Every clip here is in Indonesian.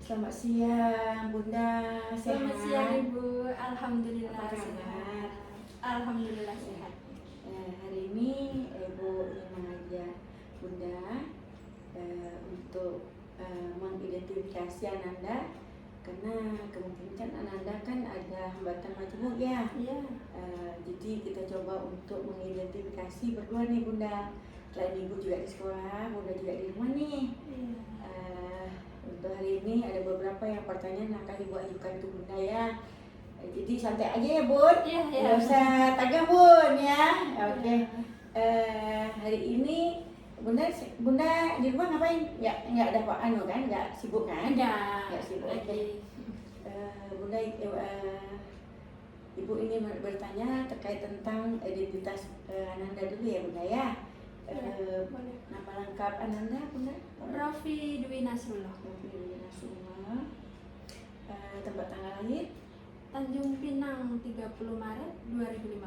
Selamat siang, Bunda. Selamat Sehat? siang Ibu, Alhamdulillah Apa kabar? sehat. Alhamdulillah sehat. Hari ini Ibu ingin mengajak Bunda untuk mengidentifikasi Ananda, karena kemungkinan Ananda kan ada hambatan majemuk ya. Iya. Jadi kita coba untuk mengidentifikasi berdua nih Bunda. Selain Ibu juga di sekolah, Bunda juga di rumah nih. Iya. Untuk hari ini ada beberapa yang pertanyaan akan Ibu ajukan ke Bunda ya. Jadi santai aja ya Bun. Iya. Nggak usah tegang Bun ya. Oke. Hari ini Bunda di rumah ngapain? Nggak ada apa anu kan? Nggak sibuk kan? Enggak. Nggak sibuk. Lagi. Bunda, Ibu ingin bertanya terkait tentang identitas Ananda dulu ya Bunda ya. Boleh. Nama lengkap Ananda Bunda? Raffi Dwi Nasrullah. Semua. Tempat tanggal lahir Tanjung Pinang 30 Maret 2015.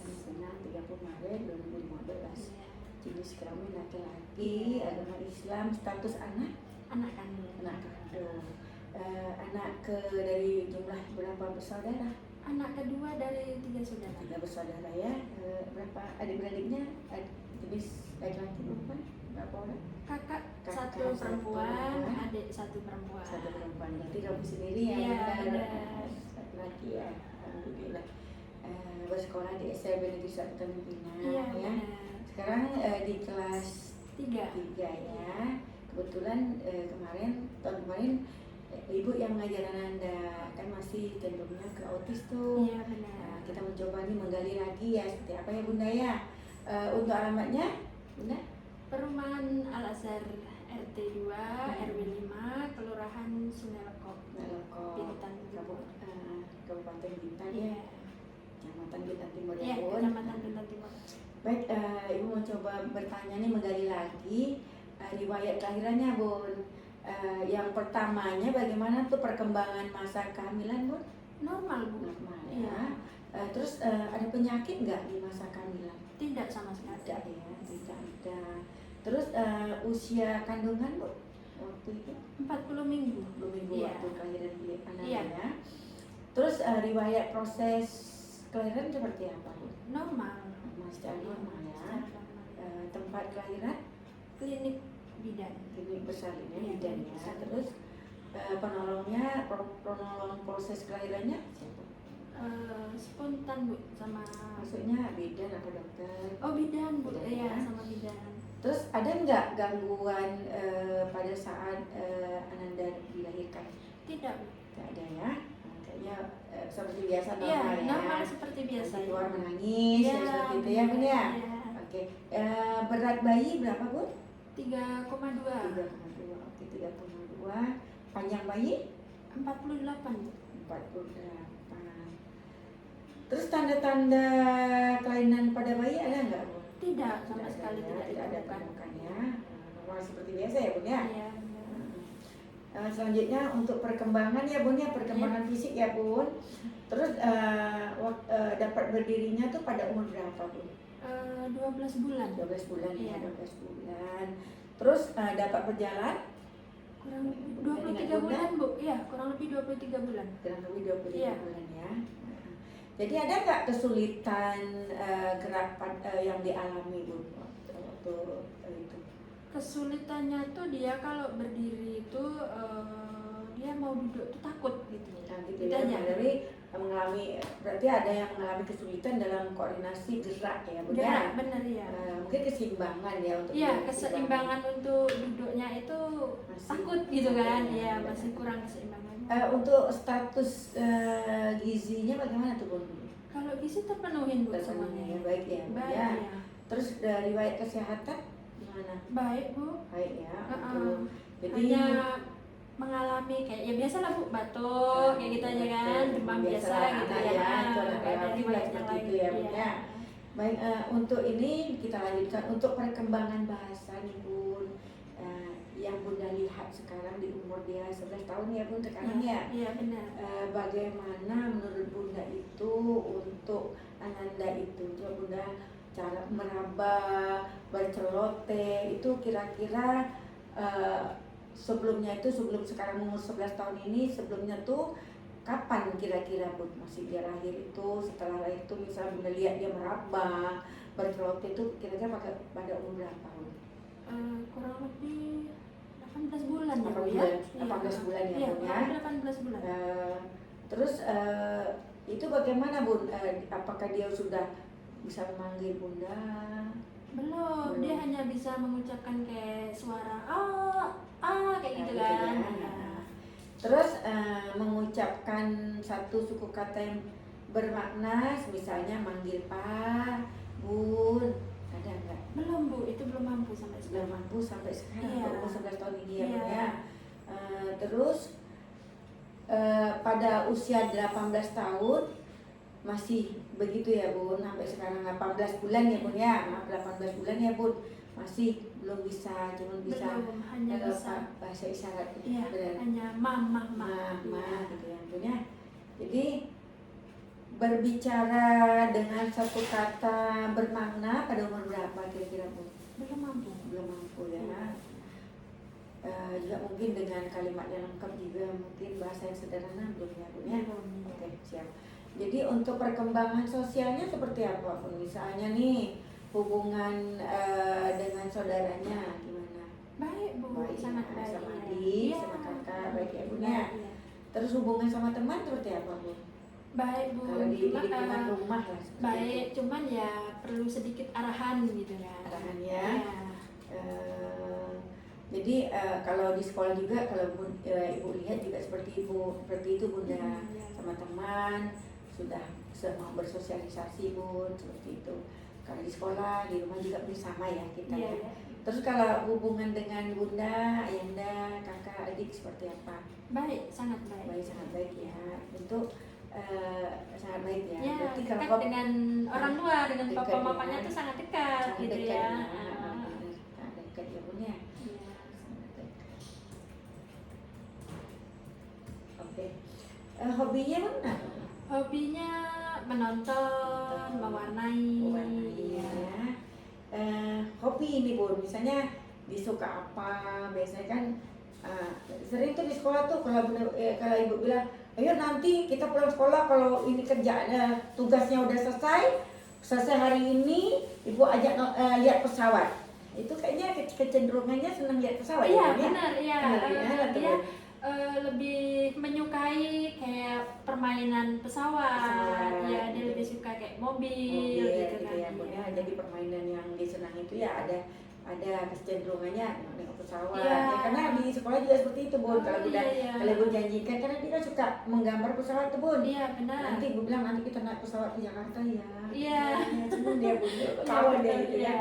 Senang 30 Maret 2015. Iya. Jenis kelamin laki-laki, agama Islam, status anak Anak kandung. kandung. Anak dari jumlah berapa bersaudara? Anak kedua dari 3 saudara. 3 bersaudara ya. Berapa adik-beradiknya? Jenis laki-laki perempuan berapa orang? Kakak Kakak satu perempuan, perempuan. adik satu perempuan. Satu perempuan. Berarti kamu sendiri ya? Iya, Bunda? benar. Laki ya. Alhamdulillah. Bersekolah di SLB Negeri 1 Tanjung Pinang Iya, ya. benar. Sekarang di kelas 3. 3 ya. Kebetulan tahun kemarin Ibu yang mengajar Ananda kan masih cenderungnya ke autis tuh. Iya, benar. Kita mencoba nih menggali lagi ya seperti apa ya Bunda ya. Untuk alamatnya Bunda? Perumahan Al Azhar RT 2 RW 5 Kelurahan Sungai Lekop. Bintan. Kabupaten Bintan Iya. ya. Kecamatan Bintan Timur Iya, ya Bun. Kecamatan Bintan Timur. Baik, Ibu mau coba bertanya nih menggali lagi riwayat kelahirannya Bun. Yang pertamanya bagaimana tuh perkembangan masa kehamilan Bun? Normal, Bu. Normal Iya. ya. Terus ada penyakit nggak di masa kehamilan? Tidak sama sekali. Tidak ya, tidak ada. Terus usia kandungan Bu waktu itu? 40 minggu. 20 minggu Iya. waktu kelahiran Ananda Iya. ya. Terus riwayat proses kelahiran seperti apa Bu? Normal. Secara normal ya. Secara normal. Tempat kelahiran Klinik bidan. klinik bersalinnya Iya, bidan klinik ya. bersalin. Terus penolong proses kelahirannya siapa? Spontan, Bu, sama Maksudnya bidan atau dokter? Oh, bidan, Bu. Bidan, Iya, ya. sama bidan. Terus ada nggak gangguan pada saat Ananda dilahirkan? Tidak, Bu. Nggak ada ya. Kayaknya seperti biasa Iya, normal ya. normal seperti biasa. Nanti keluar menangis Iya, ya, seperti itu ya Bun ya. Iya. Oke. Berat bayi berapa Bun? 3,2. 3,2. Oke, 3,2. Panjang bayi 48, Bu. 48. Terus tanda-tanda kelainan pada bayi ada nggak Bu? Tidak, sama Tidak sekali ada, tidak ada ditemukan. temukan ya. Normal seperti biasa ya Bun ya. Iya, benar. Selanjutnya untuk perkembangan ya Bun ya, perkembangan fisik ya Bun. Terus dapat berdirinya tuh pada umur berapa Bun? 12 bulan. 12 bulan ya, Iya. 12 bulan. Terus dapat berjalan Kurang lebih 23 bulan, Bu. Iya, kurang lebih 23 bulan. kurang lebih 23 Iya. bulan ya. Jadi ada nggak kesulitan gerak yang dialami Bu waktu itu? Kesulitannya tuh dia kalau berdiri itu dia mau duduk tuh takut gitu. Nanti Gitu dia aja. berarti ada yang mengalami kesulitan dalam koordinasi gerak ya Bu Gerak, ya. bener ya. Mungkin keseimbangan ya untuk Iya, keseimbangan. keseimbangan untuk duduknya itu Masih takut gitu kan. ada, Iya, ya. masih kurang keseimbangan. Untuk status gizinya bagaimana tuh Bu? Kalau gizi terpenuhin, Bu, Terpenuhi semuanya. ya, baik ya, Bu, Baik, ya. ya. Terus dari riwayat kesehatan gimana? Baik, Bu. Baik ya. Heeh. Jadi Hanya mengalami kayak ya biasa lah, Bu, batuk kayak gitu aja kan, demam biasa gitu anak ya. ya, itu Nggak anak ada relatif riwayat lah yang seperti lain. itu ya Bu Iya. ya. Baik, untuk ini kita lanjutkan untuk perkembangan bahasa nih Bun. Yang Bunda lihat sekarang di umur dia 11 tahun ya Bun sekarang ya. Iya, benar. Bagaimana menurut Bunda itu untuk Ananda itu, coba Bunda cara meraba, bercelote itu kira-kira sebelumnya itu, sebelum sekarang umur 11 tahun ini, sebelumnya tuh kapan kira-kira Bun masih dia lahir itu, setelah lahir itu misalnya Bunda lihat dia meraba, bertelur itu kira-kira pada umur berapa Bun? Kurang lebih 18 bulan ya 8 Bu ya. bulan, 18 bulan ya Iya, Bun ya. kurang lebih 18 bulan. Terus itu bagaimana Bun? Apakah dia sudah bisa memanggil Bunda? Belum, dia hanya bisa mengucapkan kayak suara kayak gitu Gitu kan. ya. Iya. Terus mengucapkan satu suku kata yang bermakna, misalnya manggil Pak, Bun, ada nggak? Belum Bu, itu belum mampu sampai Sudah sekarang. mampu sampai sekarang, Iya. umur 11 tahun ini ya Iya. Bun ya. Terus pada usia 18 tahun masih begitu ya Bun, sampai sekarang 18 bulan ya Bun ya, maaf 18 bulan ya Bun, masih belum bisa, cuma bisa Belum, hanya bisa. bahasa isyarat. Iya, Benar. hanya mama. Gitu ya Bun ya. Jadi berbicara dengan satu kata bermakna pada umur berapa kira-kira Bun? Belum mampu. Belum mampu ya. Juga mungkin dengan kalimat yang lengkap juga, mungkin bahasa yang sederhana belum ya Bun ya. Belum. Oke, siap. Jadi untuk perkembangan sosialnya seperti apa Bun? Misalnya nih hubungan dengan saudaranya gimana? Baik Bu, Baik, sangat ya, baik. sama Iya. adik, Iya. sama kakak, baik ya Bun ya. Iya. Terus hubungan sama teman seperti apa Bun? Baik Bu, Kalau di cuma, lingkungan rumah lah seperti baik, itu. cuman ya perlu sedikit arahan gitu kan. Arahan ya. Iya. Jadi kalau di sekolah juga kalau Ibu lihat juga seperti itu Bunda, Iya. sama teman sudah mau bersosialisasi Bun, seperti itu. Kalau di sekolah, di rumah juga sama ya kita Iya, ya. iya. Terus kalau hubungan dengan Bunda, Ayanda, kakak, adik seperti apa? Baik, sangat baik. Baik, sangat baik ya. Tentu sangat baik ya. Ya, Berarti dekat kalau dengan orang tua, dengan dekat papa ya. mamanya tuh sangat dekat sangat gitu dekat ya. Sangat dekat ya Bun ya. Iya. Sangat dekat. Oke. Hobinya Bun apa? Hobinya menonton, mewarnai. Ya. Hobi ini Bun, misalnya disuka apa? Biasanya kan sering tuh di sekolah tuh kalau kalau Ibu bilang, ayo nanti kita pulang sekolah kalau ini kerjaan tugasnya udah selesai hari ini, Ibu ajak lihat pesawat. Itu kayaknya kecenderungannya senang lihat pesawat. Iya, ya, benar, iya. Dia Lebih menyukai kayak permainan pesawat. Ya, dia lebih suka kayak mobil gitu kan. ya Bun ya. Jadi permainan yang disenang itu ya ada kecenderungannya nengok pesawat. Iya. Ya, karena di sekolah juga seperti itu Bun. Kalau Iya, udah iya. kalau Ibu janjikan, karena dia kan suka menggambar pesawat tuh Bun. Iya, benar. Nanti Ibu bilang nanti kita naik pesawat ke Jakarta ya. Iya. Cuman dia Bun tahu dia gitu Iya. ya.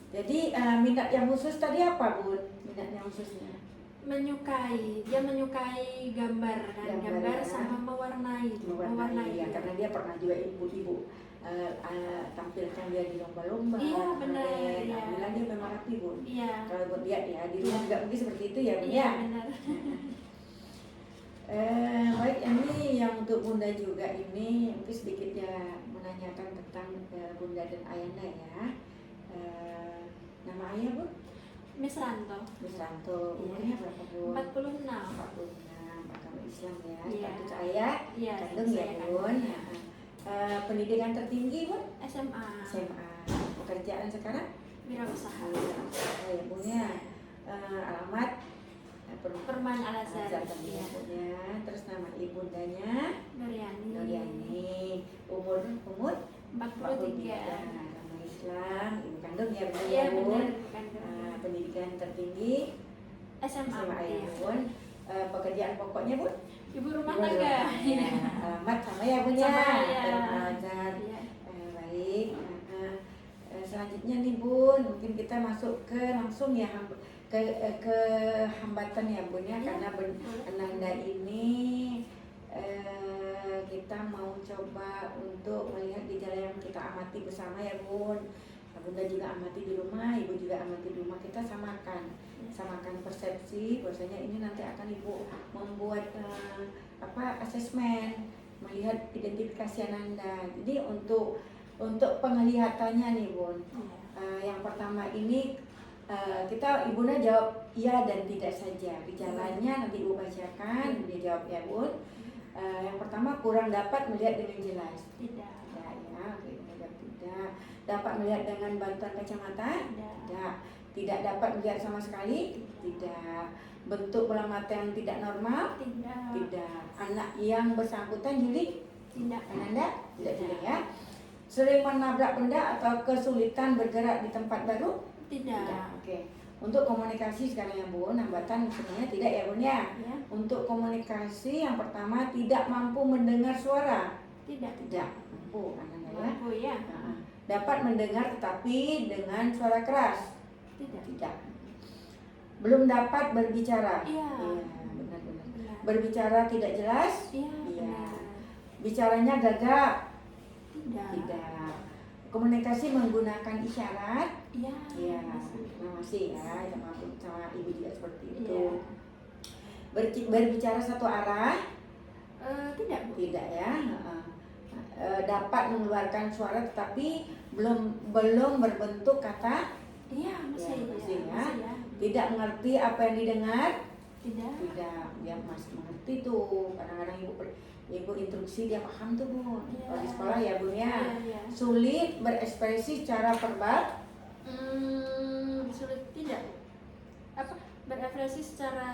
Jadi minat yang khusus tadi apa Bun? Minat yang khususnya? Dia menyukai gambar kan, gambar ya. sama mewarnai Ya, karena dia pernah juga ibu-ibu tampilkan dia di lomba-lomba. Iya, benar, kemarin. iya. Alhamdulillah dia memang rapi Bun. Iya. Kalau buat lihat ya di rumah Iya. juga mungkin seperti itu ya Bun Iya, ya. benar. Baik, ini yang untuk Bunda juga ini mungkin sedikit ya menanyakan tentang Bunda dan Ayanda ya. Nama ayah Bun? Miss Ranto. Miss Ranto. Umurnya berapa Bun? 46. 46, agama Islam ya. Iya. Status saya Iya, kandung ya saya Bun. kandung. Ya. Pendidikan tertinggi Bun? SMA. SMA. Pekerjaan sekarang? Wirausaha. Ya Bun ya. Alamat? Perman Al-Azhar. Iya. Iya. Terus nama ibundanya? Nuriani. Nuriani. Umur 43. Agama Islam. Ibu kandung ya benar Iya, ya Bun? benar, bukan. Pendidikan tertinggi SMA. SMA ya Iya. Bun. Pekerjaan pokoknya Bun? Ibu rumah Ibu tangga. Ya. Alamat sama ya Bun ya? Sama, ya. Perman Al-Azhar. Iya. Baik. Selanjutnya nih Bun, mungkin kita masuk ke langsung ya ke hambatan ya Bun ya, Iya, karena boleh. Ananda ini kita mau coba untuk melihat gejala yang kita amati bersama ya Bun. Bunda juga amati di rumah, Ibu juga amati di rumah, kita samakan persepsi bahwasanya ini nanti akan Ibu membuat asesmen, melihat identifikasi Ananda. Jadi untuk penglihatannya nih Bun, yang pertama ini kita Ibunda jawab iya dan tidak saja. Gejalanya nanti Ibu bacakan, dia jawab ya Bun. Yang pertama, kurang dapat melihat dengan jelas. Tidak. Tidak ya, oke, tidak. Dapat melihat dengan bantuan kacamata? Tidak. Tidak dapat melihat sama sekali? Tidak. Bentuk bola mata yang tidak normal? Tidak. Tidak. Anak yang bersangkutan juli? Tidak. Anda? Tidak juli ya. Sering menabrak benda atau kesulitan bergerak di tempat baru? Tidak. Oke. Untuk komunikasi sekarang ya Bun, hambatan sebenarnya tidak ya Bun ya. Ya. Untuk komunikasi yang pertama, tidak mampu mendengar suara. Tidak. Tidak mampu Anda ya. Mampu ya. Nah, dapat mendengar tetapi dengan suara keras. Tidak. Tidak. Belum dapat berbicara. Iya. Benar-benar. Benar. Berbicara tidak jelas. Iya. Iya. Benar. Bicaranya gagap. Tidak. Tidak. Komunikasi menggunakan isyarat. Iya. Iya, Masih. masih ya, sama ibu juga seperti itu. Iya. Berbicara satu arah, Tidak Bu. tidak ya. Dapat mengeluarkan suara tetapi belum berbentuk kata. Iya masih. Ya, masih ya. Masih ya. Tidak mengerti apa yang didengar. Tidak. Tidak, dia masih mengerti tuh. Kadang-kadang ibu instruksi dia paham tuh Bun. Iya. Kalau di sekolah ya Bun ya. Iya. Sulit berekspresi secara verbal. Sulit tidak. Apa berekspresi secara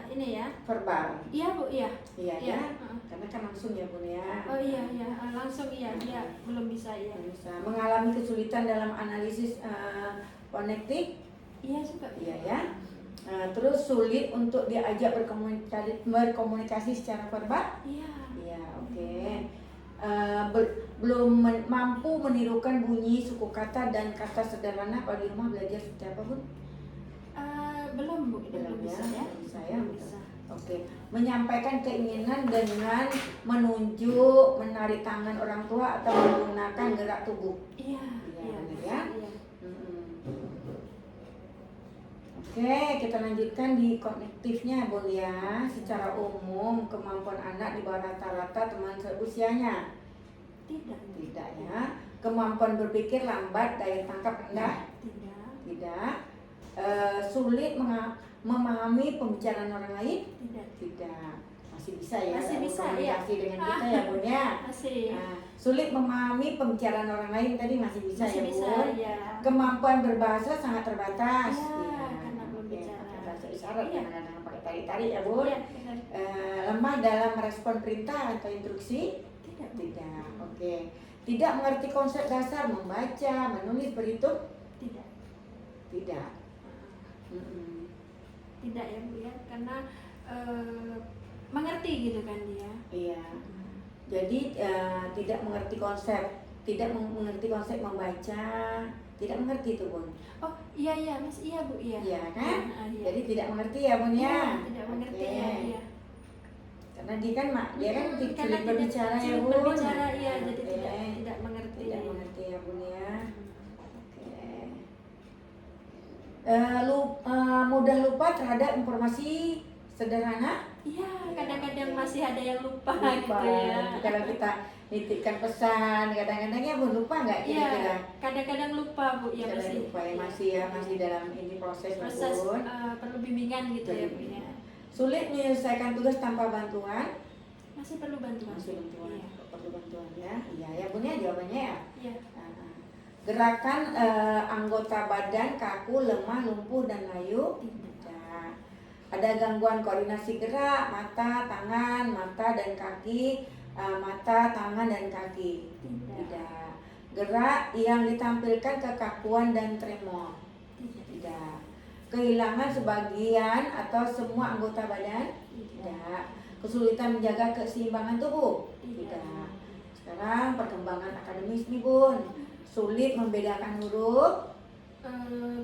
ini ya? Verbal. Iya Bu, iya. Iya Iya. ya. Karena kan langsung ya Bun ya. Oh iya iya, langsung iya dia belum bisa ya. Bisa mengalami kesulitan dalam analisis konektif. Iya juga. Iya ya. Terus sulit untuk diajak berkomunikasi secara verbal. Iya. Iya, oke. Belum mampu menirukan bunyi suku kata dan kata sederhana. Kalau di rumah belajar seperti apa Bun? Belum Bu, belum bisa ya. Belum bisa ya. Belum bisa. Oke, menyampaikan keinginan dengan menunjuk, menarik tangan orang tua atau menggunakan gerak tubuh. Iya. Iya, Iya. benar ya. Iya. Oke, kita lanjutkan di konektifnya Bun ya. Secara umum kemampuan anak di bawah rata-rata teman seusianya. Tidak. Tidak ya. Kemampuan berpikir lambat, daya tangkap rendah. Tidak. Tidak. Sulit memahami pembicaraan orang lain. Tidak. Tidak. Masih bisa ya. Masih bisa, komunikasi ya. dengan kita ya Bun ya. Masih. Sulit memahami pembicaraan orang lain tadi masih bisa Masih ya bisa Bun. ya. Kemampuan berbahasa sangat terbatas. Iya, karena belum oke, bicara. pakai bahasa isyarat Iya. kadang-kadang pakai tarik-tarik ya Bun. Iya, benar. Lemah dalam merespon perintah atau instruksi. Tidak. Tidak. Oke. Tidak mengerti konsep dasar membaca, menulis, berhitung. Tidak. Tidak. Mm-mm. Tidak ya Bu ya, karena mengerti gitu kan dia. Iya. Jadi tidak mengerti konsep, mengerti konsep membaca, tidak mengerti tuh Bun. Oh iya iya Mas, iya Bu, iya. Iya kan? Iya. Jadi tidak mengerti ya Bun ya. Iya, tidak mengerti Oke. ya, iya. Karena dia kan Karena sulit tidak berbicara ya sulit Bun. berbicara, iya, jadi Oke. tidak mengerti. Tidak mengerti ya Bun ya. Mudah lupa terhadap informasi sederhana. Iya, Iya, kadang-kadang oke. masih ada yang lupa, gitu Lupa. ya. Kalau kita nitipkan pesan, kadang-kadang ya Bun lupa nggak Iya, kira-kira? kadang-kadang lupa Bu, ya Kadang masih. lupa ya masih dalam ini proses ya, Proses Bun. perlu bimbingan gitu ya Bu ya. Sulit menyelesaikan tugas tanpa bantuan. Masih perlu bantuan. Masih bantuan, Iya. perlu bantuan ya. Iya ya Bun ya jawabannya ya. Iya. Gerakan anggota badan kaku, lemah, lumpuh dan layu. Tidak. Tidak. Ada gangguan koordinasi gerak, mata, tangan, mata dan kaki, mata, tangan dan kaki. Tidak. Tidak. Gerak yang ditampilkan kekakuan dan tremor. Tidak. Tidak. Kehilangan sebagian atau semua anggota badan. Tidak. Tidak. Kesulitan menjaga keseimbangan tubuh. Tidak. Tidak. Sekarang perkembangan akademis nih Bun. Sulit membedakan huruf.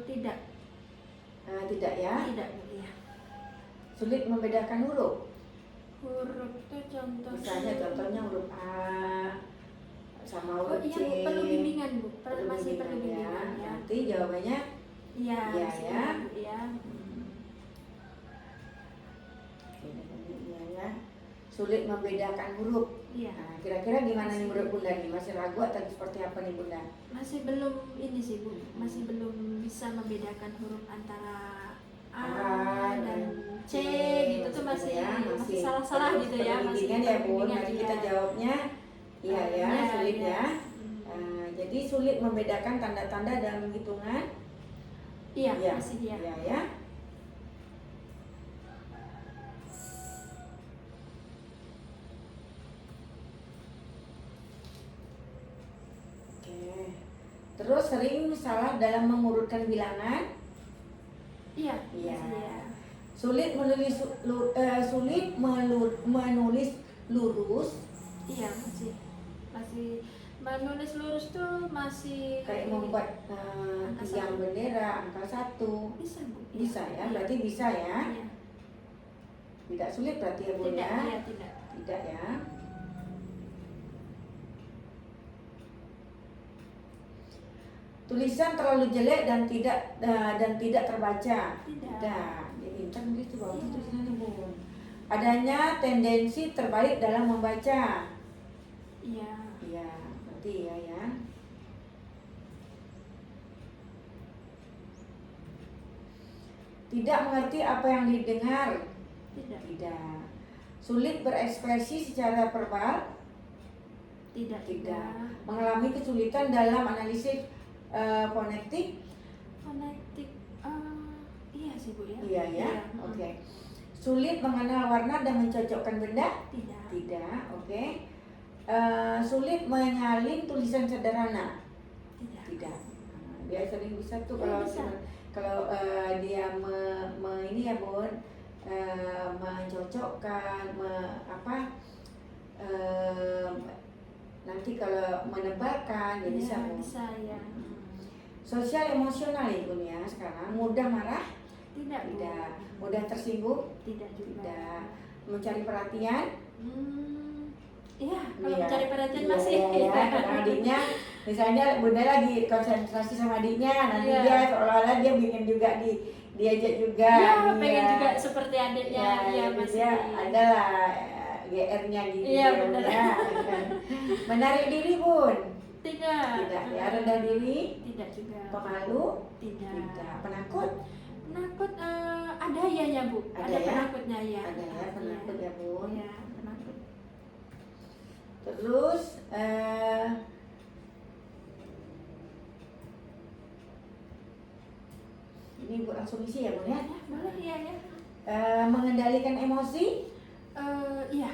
Tidak. Tidak ya. Tidak Bu ya. Sulit membedakan huruf. Huruf itu Misalnya contohnya huruf A sama Oh huruf iya C. Bu, perlu bimbingan Bu. Masih bimbingan perlu bimbingan ya. Nanti jawabannya Iya, Iya, masih ya. Bu ya. iya ya. Sulit membedakan huruf. Iya. Nah, kira-kira gimana nih menurut Bunda nih? Masih ragu atau seperti apa nih Bunda? Masih belum ini sih Bu, masih belum bisa membedakan huruf antara A dan C gitu tuh masih salah-salah gitu ya, masih bimbingan ya Bun. bimbingan, Nanti iya. kita jawabnya iya ya, Iya, sulit iya. ya. Jadi sulit membedakan tanda-tanda dalam hitungan. Iya, Iya, masih ya. iya ya. Oke. Terus sering salah dalam mengurutkan bilangan. Iya, Iya. masih ya. Sulit menulis menulis lurus. Iya, masih menulis lurus tuh masih Kayak membuat tiang bendera angka 1. bisa Bu. Bisa ya, Iya. berarti bisa ya. Iya. Tidak sulit berarti ya Bun Tidak, ya. iya, tidak. Tidak ya. Tulisan terlalu jelek dan tidak terbaca. Tidak. Jadi ntar nulis tuh bagus tulisannya Bun. Adanya tendensi terbalik dalam membaca. Iya. Iya, berarti iya ya. Tidak mengerti apa yang didengar. Tidak. Tidak. Sulit berekspresi secara verbal. Tidak. Tidak. Mengalami kesulitan dalam analisis fonetik. Fonetik, iya sih Bu ya. Iya ya. Iya. Oke. Sulit mengenal warna dan mencocokkan benda. Tidak. Tidak. Oke. Sulit menyalin tulisan sederhana. Tidak. Tidak. Dia sering bisa tuh Iya, kalau bisa. kalau dia ini ya Bun, mencocokkan nanti kalau menebalkan dia Iya, bisa Bun. bisa ya. Sosial emosional ya Bun ya sekarang. Mudah marah. Tidak. Bu. Tidak. Mudah tersinggung. Tidak juga. Tidak. Mencari perhatian. Iya, kalau Iya. mencari perhatian Iya, masih. iya, ya. Karena adiknya misalnya Bunda lagi konsentrasi sama adiknya, nanti Iya. dia seolah-olah dia bikin juga diajak juga. Iya, Iya. pengen juga seperti adiknya. Iya, jadi masih. dia adalah GR-nya gitu. Iya, ya, benar. ya. Menarik diri Bun. Tidak. Tidak ya, rendah diri. Tidak juga. Pemalu. Tidak. Tidak. Penakut. Penakut, ada ya Bu. Ada Ada ya? penakutnya ya. Ada ya penakut ya Bun. Iya, penakut. Terus ini Bu langsung isi ya Bun ya. Ya, boleh ya ya. Mengendalikan emosi, Iya.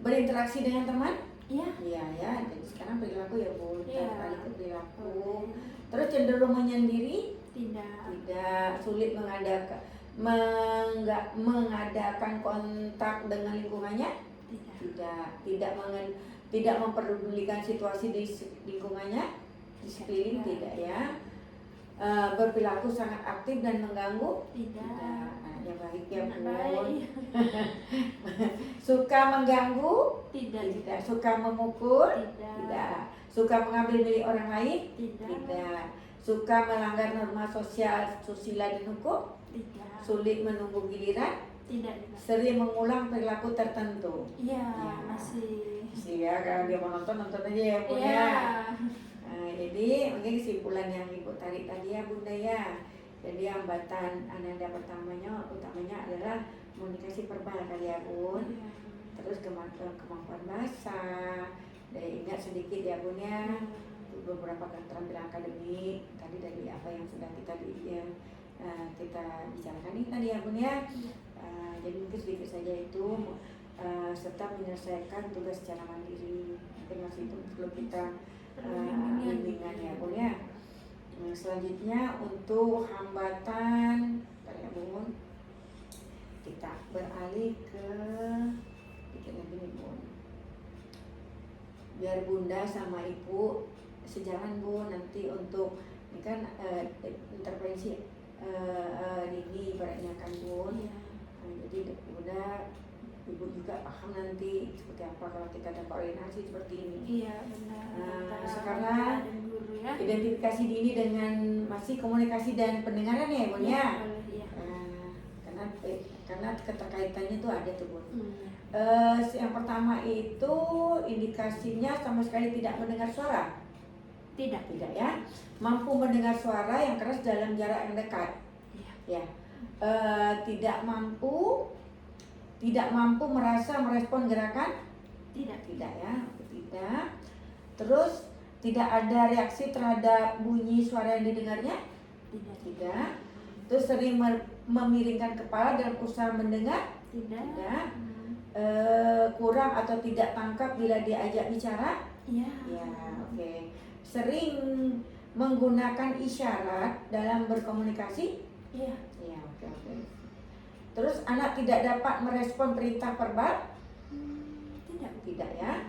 berinteraksi dengan teman. Iya. Iya ya, jadi sekarang perilaku ya Bu, Iya. balik ke perilaku. Oke. Terus cenderung menyendiri, Tidak. tidak, sulit mengadakan kontak dengan lingkungannya, Tidak. tidak memperdulikan situasi di lingkungannya, di sekeliling tidak ya. Berperilaku sangat aktif dan mengganggu. Tidak. Anaknya baik ya Anak Bun. baik. Suka mengganggu. Tidak. Tidak. Suka memukul. Tidak. Tidak. Suka mengambil milik orang lain. Tidak. Tidak. Suka melanggar norma sosial, susila dan hukum. Tidak. Sulit menunggu giliran. Tidak. Sering mengulang perilaku tertentu. Iya, Ya. masih. Iya, kalau dia mau nonton aja ya Bun Iya. ya. Jadi mungkin kesimpulan yang Ibu tarik tadi ya Bunda ya. Jadi hambatan ananda utamanya adalah komunikasi verbal kali ya Bun. Iya. Terus kemampuan bahasa. Dan ingat sedikit ya Bun ya. Beberapa keterampilan akademik tadi dari apa yang sudah kita bicarakan ini tadi ya Bun ya. Jadi mungkin sedikit saja itu serta menyelesaikan tugas secara mandiri. Mungkin masih itu perlu kita bimbingan ya Bun ya. Selanjutnya untuk hambatan ya Bun, kita beralih ke dikit lagi nih Bun. Biar Bunda sama Ibu sejalan Bun nanti untuk ini kan intervensi dini ibaratnya kan Bun. Iya. Jadi Bunda Ibu juga paham nanti seperti apa kalau kita ada koordinasi seperti ini. Iya, benar. Antara Sekarang orang dan guru ya. Identifikasi dini dengan masih komunikasi dan pendengaran ya Bun ya. Boleh, iya. Karena karena keterkaitannya tuh ada tuh Bun. Hmm. Yang pertama itu indikasinya sama sekali tidak mendengar suara. Tidak. Tidak ya. Mampu mendengar suara yang keras dalam jarak yang dekat. Iya. Ya. Tidak mampu merasa merespon gerakan. Tidak. Tidak ya. Tidak. Terus tidak ada reaksi terhadap bunyi suara yang didengarnya. Tidak. Tidak. Terus sering memiringkan kepala dalam usaha mendengar. Tidak. Tidak. Kurang atau tidak tangkap bila diajak bicara. Iya. Ya, oke. Sering menggunakan isyarat dalam berkomunikasi. Iya. Ya, oke. Terus anak tidak dapat merespon perintah verbal. Tidak. Tidak ya.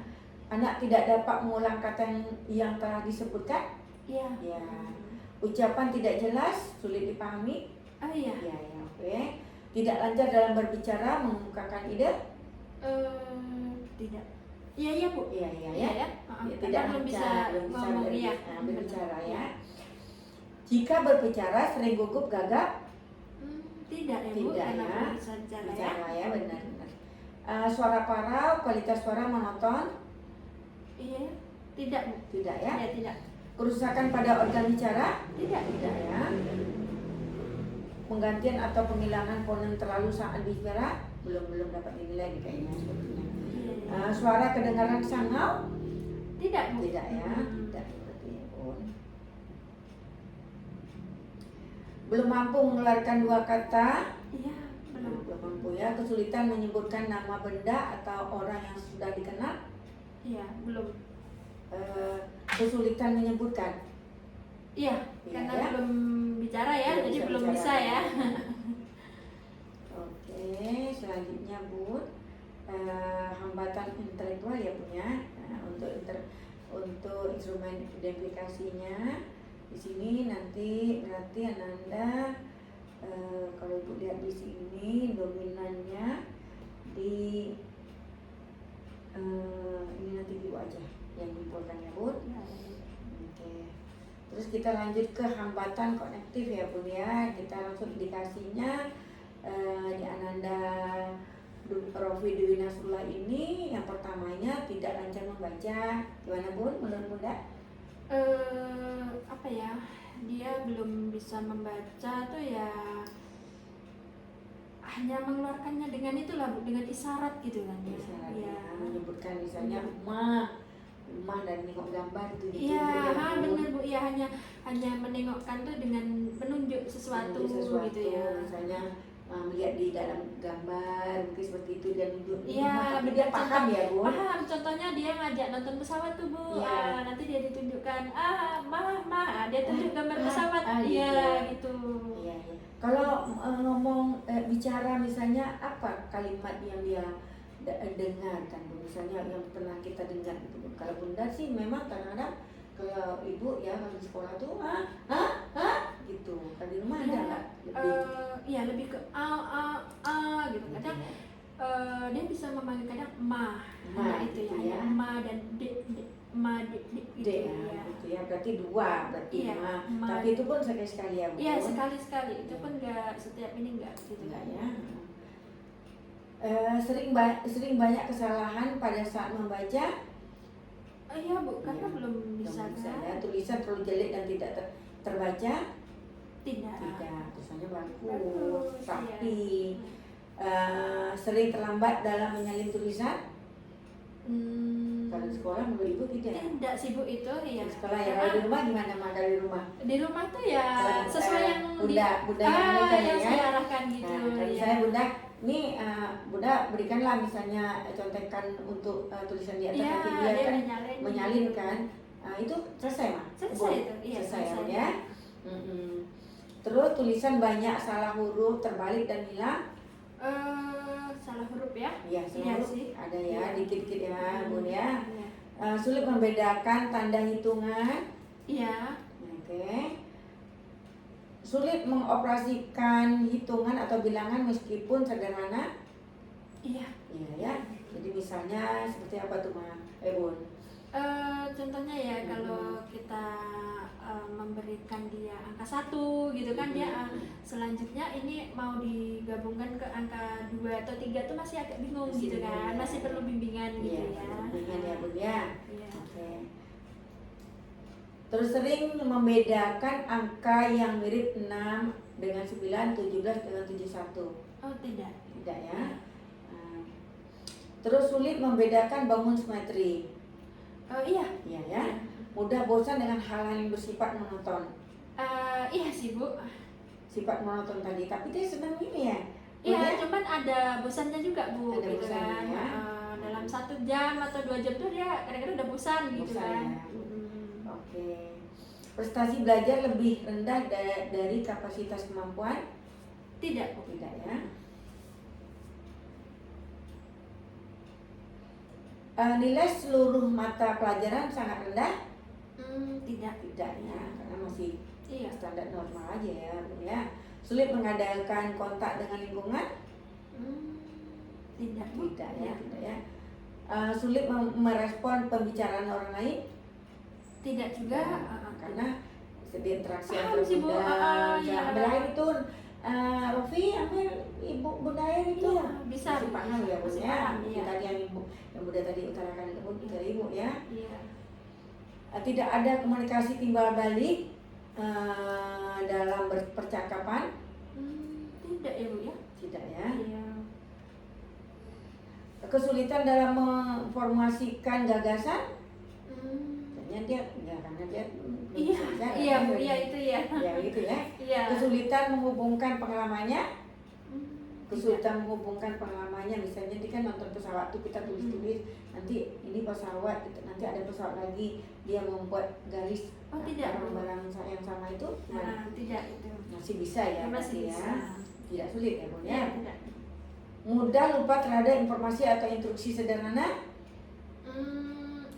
Anak tidak dapat mengulang kata yang telah disebutkan. Iya. Ya. Ucapan tidak jelas, sulit dipahami. Oh iya. Ya, oke. Tidak lancar dalam berbicara, mengungkapkan ide. Tidak. Iya Bu. Iya Ya, ya. Ya, tidak belum bisa lancar ngomong ya. berbicara ya. Jika berbicara sering gugup, gagap. Tidak ya Bu. Tidak Karena ya. belum bisa bicara ya. Bicara ya, benar. Suara parau, kualitas suara monoton. Iya. Tidak Bu. Tidak ya. Ya, tidak. Kerusakan pada organ bicara. Tidak. Tidak ya. Penggantian atau penghilangan fonem terlalu saat bicara. Belum dapat dinilai nih kayaknya sepertinya. Iya. Suara kedengaran sangau. Tidak Bu. Tidak ya. Tidak seperti ya Bun. Belum mampu mengeluarkan dua kata. Iya. Belum. Belum mampu ya. Kesulitan menyebutkan nama benda atau orang yang sudah dikenal. Iya. Belum. Kesulitan menyebutkan. Iya. Iya, Karena ya. belum bicara ya. Belum Jadi bisa belum bicara. bisa ya. Oke, selanjutnya Bun, hambatan intelektual ya Bun ya. Untuk instrumen identifikasinya di sini nanti berarti Ananda kalau Ibu lihat di sini dominannya di ini nanti Ibu aja yang diinfokan ya Bun. Oke. Terus kita lanjut ke hambatan konektif ya Bun ya. Kita langsung indikasinya di Ananda Rofi Dewi Nasrullah ini yang pertamanya tidak lancar membaca. Gimana Bun menurut Bunda? Apa ya? Dia belum bisa membaca tuh ya, hanya mengeluarkannya dengan itulah Bu, dengan isyarat gitu kan ya. Isyaratnya Iya. menyebutkan misalnya rumah dan nengok gambar itu gitu. Iya, ya, Bun. benar Bu. Ya hanya menengokkan tuh dengan menunjuk sesuatu, gitu ya. Misalnya melihat di dalam gambar mungkin seperti itu dan nunjuk. Iya, tapi dia paham ya Bu. Paham. Contohnya dia ngajak nonton pesawat tuh Bu. Iya. Nanti dia ditunjukkan, dia tunjuk gambar pesawat. Iya, gitu. Iya. Kalau ngomong bicara misalnya apa kalimat yang dia dengar kan Bu? Misalnya yang pernah kita dengar gitu Bu. Kalau Bunda sih memang kadang-kadang kalau Ibu ya kalau di sekolah tuh gitu. Kalau di rumah ada nggak? Iya, lebih ke gitu. Kadang dia bisa memanggil kadang ma. Nah, itu gitu ya, hanya ma dan de gitu D ya. gitu ya. Berarti dua berarti Iya, ma. Tapi itu pun sekali-sekali ya Bu. Iya, sekali-sekali. Itu pun enggak setiap ini enggak gitu. Enggak ya. Sering banyak kesalahan pada saat membaca. Iya Bu, karena Iya, belum bisa kan? ya. Tulisan terlalu jelek dan tidak terbaca. Tidak. Tulisannya bagus, Bagus, rapi. iya. Sering terlambat dalam menyalin tulisan. Kalau di sekolah menurut Ibu tidak. Tidak sih Bu itu, iya. Di sekolah ya. Kalau di rumah gimana Mak? Kalau di rumah? Di rumah tuh ya sesuai yang Bunda yang ini kan yang ya. saya arahkan gitu. Nah, kalau ya. misalnya Bunda, nih Bunda berikanlah misalnya contekan untuk tulisan di atas Iya, nanti dia dia kan menyalin. menyalin kan. Itu selesai Mak? Selesai Bu? itu, iya, Selesai ya, selesai. Bu, ya. Terus tulisan banyak salah huruf, terbalik dan hilang. Salah huruf ya? Iya, Iya salah huruf sih. ada ya, Iya. dikit-dikit ya, Bun ya. Iya. Sulit membedakan tanda hitungan. Iya. Oke. Sulit mengoperasikan hitungan atau bilangan meskipun sederhana. Iya. Iya ya. Jadi misalnya seperti apa tuh Bun? Contohnya ya kalau kita memberikan dia angka 1 gitu kan, dia selanjutnya ini mau digabungkan ke angka 2 atau 3 tuh masih agak bingung Masih gitu bingung, kan, ya. masih perlu bimbingan gitu Iya, ya. bimbingan ya Bun ya. Iya. Oke. Terus sering membedakan angka yang mirip 6 dengan 9, 17 dengan 71. Oh tidak. Tidak ya. Terus sulit membedakan bangun simetri. Oh iya. Iya ya. Mudah bosan dengan hal-hal yang bersifat monoton. Iya sih Bu. Sifat monoton tadi, tapi dia senang ini ya. Iya, Bun, ya? cuman ada bosannya juga Bu, Ada gitu bosannya, kan. ya. Dalam 1 jam atau 2 jam tuh dia kadang-kadang udah bosan gitu Bosan, kan. ya. Oke. Prestasi belajar lebih rendah dari kapasitas kemampuan? Tidak Bu. Tidak ya. Nilai seluruh mata pelajaran sangat rendah? Tidak. Tidak ya, karena masih Iya. standar normal aja ya, Bun ya. Sulit mengadakan kontak dengan lingkungan? Tidak Bu. Tidak ya, tidak ya. Sulit merespon pembicaraan orang lain? Tidak juga. Karena sedih interaksi Paham antar sih, Bu. bunda. Iya. Belain itu Rofi ambil ibu bunda Air itu. Iya, bisa, Masih Bu. paham ya Bun Masih ya. paham, Yang iya. tadi yang bunda tadi utarakan itu Bun ke ibu ya. Iya. Tidak ada komunikasi timbal balik dalam percakapan? Tidak ya Bu ya. Tidak ya. Iya. Kesulitan dalam memformasikan gagasan? Kayaknya dia ya, karena dia belum Iya. bisa bicara, Iya kan, Bu, Bun? iya itu ya. Ya gitu ya. Iya. Kesulitan menghubungkan pengalamannya? Tidak. Kesulitan menghubungkan pengalamannya, misalnya dia kan nonton pesawat tuh kita tulis-tulis, nanti ini pesawat, nanti ada pesawat lagi, dia membuat garis Oh, tidak. barang-barang yang sama itu Tidak itu. masih bisa ya, Masih berarti bisa. ya. Tidak sulit ya Bun Iya, ya. tidak. Mudah lupa terhadap informasi atau instruksi sederhana?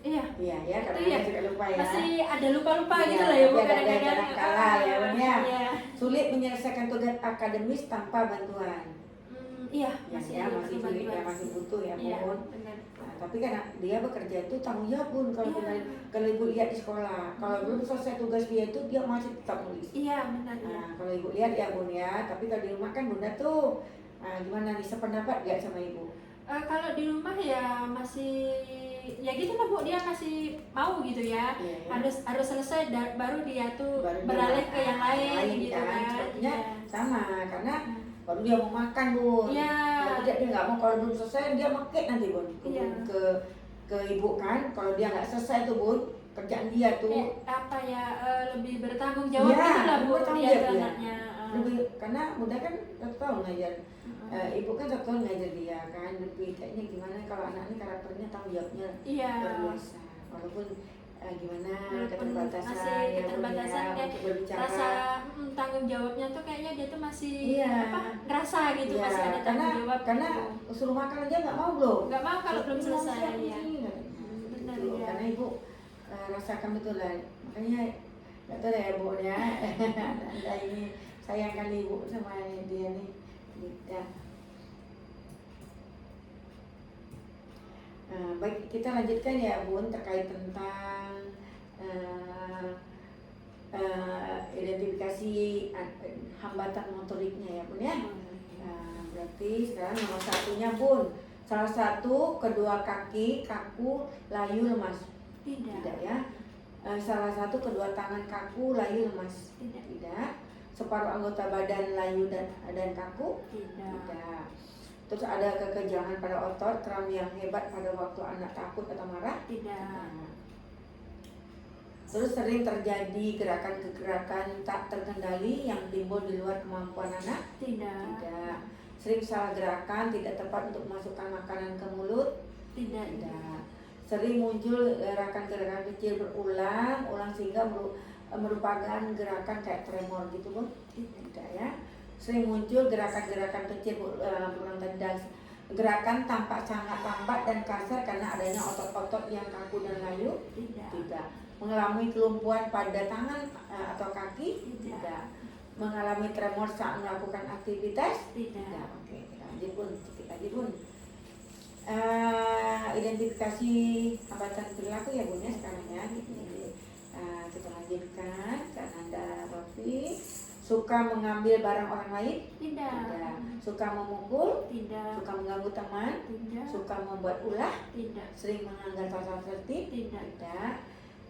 Iya. Iya ya, Itu karena ya. juga lupa ya. Masih ada lupa-lupa Iya, gitu lah ya Bu, tapi ada kadang-kadang. kalah ya, Bun ya. Iya. Sulit menyelesaikan tugas akademis tanpa bantuan. Iya, Ya, masih ya, ada masih sulit ya, bantuan. masih butuh ya Iya, Bun. benar. Nah, tapi kan dia bekerja itu tanggung jawab Bun kalau Iya. benar- kalau ibu lihat di sekolah, kalau belum selesai tugas dia itu dia masih tetap nulis. Iya, benar ya. Nah, kalau ibu lihat ya Bun ya, tapi kalau di rumah kan Bunda tuh gimana nih, sependapat gak sama ibu? Kalau di rumah ya masih ya gitu lah Bu, dia masih mau gitu ya. Iya, ya. Harus selesai baru dia tuh Baru dia beralih ke yang lain gitu kan. Sepertinya Iya. sama, karena baru dia mau makan Bun. Iya. Kalau tidak dia nggak mau, kalau belum selesai dia make nanti Bun Iya. ke ibu kan. Kalau dia nggak selesai tuh Bun, kerjaan dia tuh Apa ya, lebih bertanggung jawab Iya, gitu lah Bu, bertanggung dia jawab ke dia. anaknya. lebih, karena Bunda kan 1 tahun ngajar. Ibu kan 1 tahun ngajar dia kan, lebih kayaknya gimana kalau anak ini karakternya tanggung jawabnya Iya. luar biasa. Walaupun gimana Walaupun keterbatasan masih ya, Bun, keterbatasan ya, kayak untuk berbicara. rasa tanggung jawabnya tuh kayaknya dia tuh masih Iya. ngerasa gitu, Iya, masih ada tanggung jawab karena gitu. suruh makan aja nggak mau belum. Nggak mau kalau belum Belum selesai siap ya. nih, katanya. Benar Gitu. ya. Karena ibu rasakan betul lah, makanya nggak tahu ya Bu ya. Anda ini sayang kali ibu sama dia nih. Ya. Baik, kita lanjutkan ya Bun terkait tentang identifikasi hambatan motoriknya ya Bun ya. Berarti sekarang nomor 1-nya Bun, salah satu kedua kaki kaku, layu, lemas. Tidak ya. Salah satu kedua tangan kaku, layu, lemas. Tidak. Separuh anggota badan layu dan kaku. Tidak. Terus ada kekejangan pada otot, kram yang hebat pada waktu anak takut atau marah. Tidak. Terus sering terjadi gerakan-gerakan tak terkendali yang timbul di luar kemampuan anak. Tidak. Sering salah gerakan, tidak tepat untuk memasukkan makanan ke mulut. Tidak. Sering muncul gerakan-gerakan kecil berulang sehingga merupakan gerakan kayak tremor gitu Bun. Tidak ya. Sering muncul gerakan-gerakan kecil berulang dan gerakan tampak sangat lambat dan kasar karena adanya otot-otot yang kaku dan layu. Tidak. Mengalami kelumpuhan pada tangan atau kaki. Tidak. Mengalami tremor saat melakukan aktivitas. Tidak. Oke, kita lanjut Bun. Sedikit lagi Bun. Identifikasi hambatan perilaku ya Bun ya sekarang ya. Kita lanjutkan. Kananda Rofi. Suka mengambil barang orang lain? Tidak. Suka memukul? Tidak. Suka mengganggu teman? Tidak. Suka membuat ulah? Tidak. Sering melanggar tata tertib? Tidak. Tidak.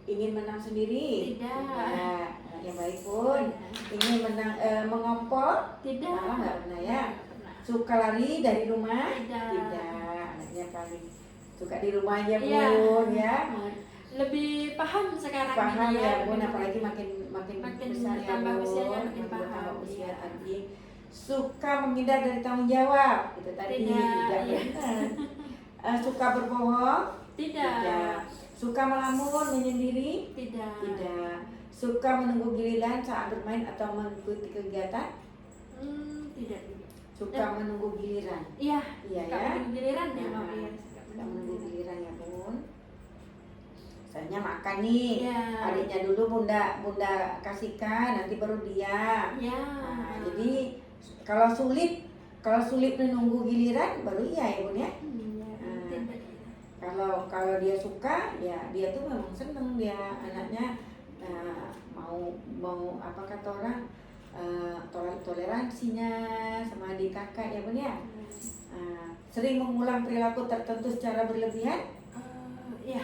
Ingin menang sendiri? Tidak. Yang baik pun. Ingin menang mengompol? Tidak. Malah nggak pernah ya. Nggak pernah. Suka lari dari rumah? Tidak. Anaknya paling suka di rumahnya Iya. Bun ya. Lebih paham sekarang Paham ini ya Bun, apalagi makin Makin besar ya bertambah Bun. usianya makin Makin bertambah paham, usia iya. tadi. Suka menghindar dari tanggung jawab, itu tadi Tidak, iya. benar. Suka berbohong? Tidak. Suka melamun, menyendiri? Tidak. Tidak. Suka menunggu giliran saat bermain atau mengikuti kegiatan? Tidak. Suka menunggu giliran. Iya. Iya Suka ya. menunggu giliran dia Nah, mau ya. Suka menunggu giliran ya Bun. Misalnya makan nih, Iya. adiknya dulu bunda kasihkan, nanti baru dia. Iya. Jadi kalau sulit menunggu giliran baru iya ya Bun ya. Iya. Tidak. Kalau dia suka ya dia tuh memang seneng dia anaknya mau apa kata orang toleransinya sama adik kakak ya Bun ya. Sering mengulang perilaku tertentu secara berlebihan. Iya.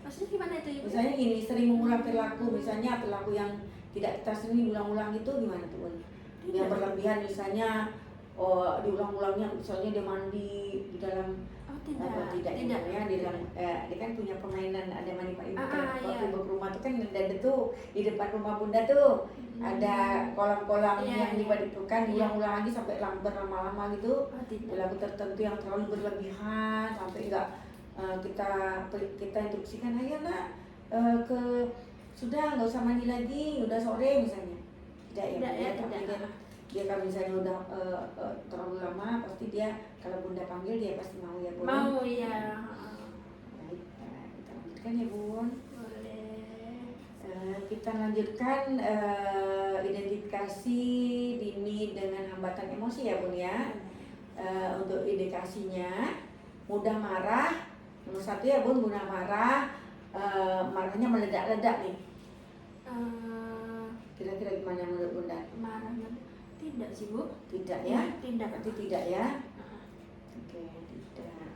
Maksudnya gimana itu Ibu? Misalnya gini, sering mengulang perilaku, misalnya perilaku yang tidak kita sering ulang-ulang itu gimana tuh Bun? Yang berlebihan misalnya diulang-ulangnya, misalnya dia mandi di dalam tidak ya di dalam dia kan punya permainan ada mandi pak ibu waktu ibu ke rumah tuh kan ada tuh di depan rumah bunda tuh ada kolam-kolam yang dibuat diulang-ulang lagi sampai berlama-lama gitu. Perilaku tertentu yang terlalu berlebihan sampai enggak kita instruksikan ayo nak sudah nggak usah mandi lagi udah sore misalnya tidak ya, tapi dia kalau misalnya udah terlalu lama pasti dia kalau bunda panggil dia pasti mau ya Bun. Mau ya. Baik, kita lanjutkan ya Bun. Boleh. Kita lanjutkan identifikasi dini dengan hambatan emosi ya Bun ya. Untuk indikasinya mudah marah. Nomor 1 ya Bun, mudah marah, marahnya meledak-ledak nih. Kira-kira gimana menurut Bunda? Marah tidak sih Bu? Tidak ya? Tidak. Berarti tidak ya? Oke, tidak.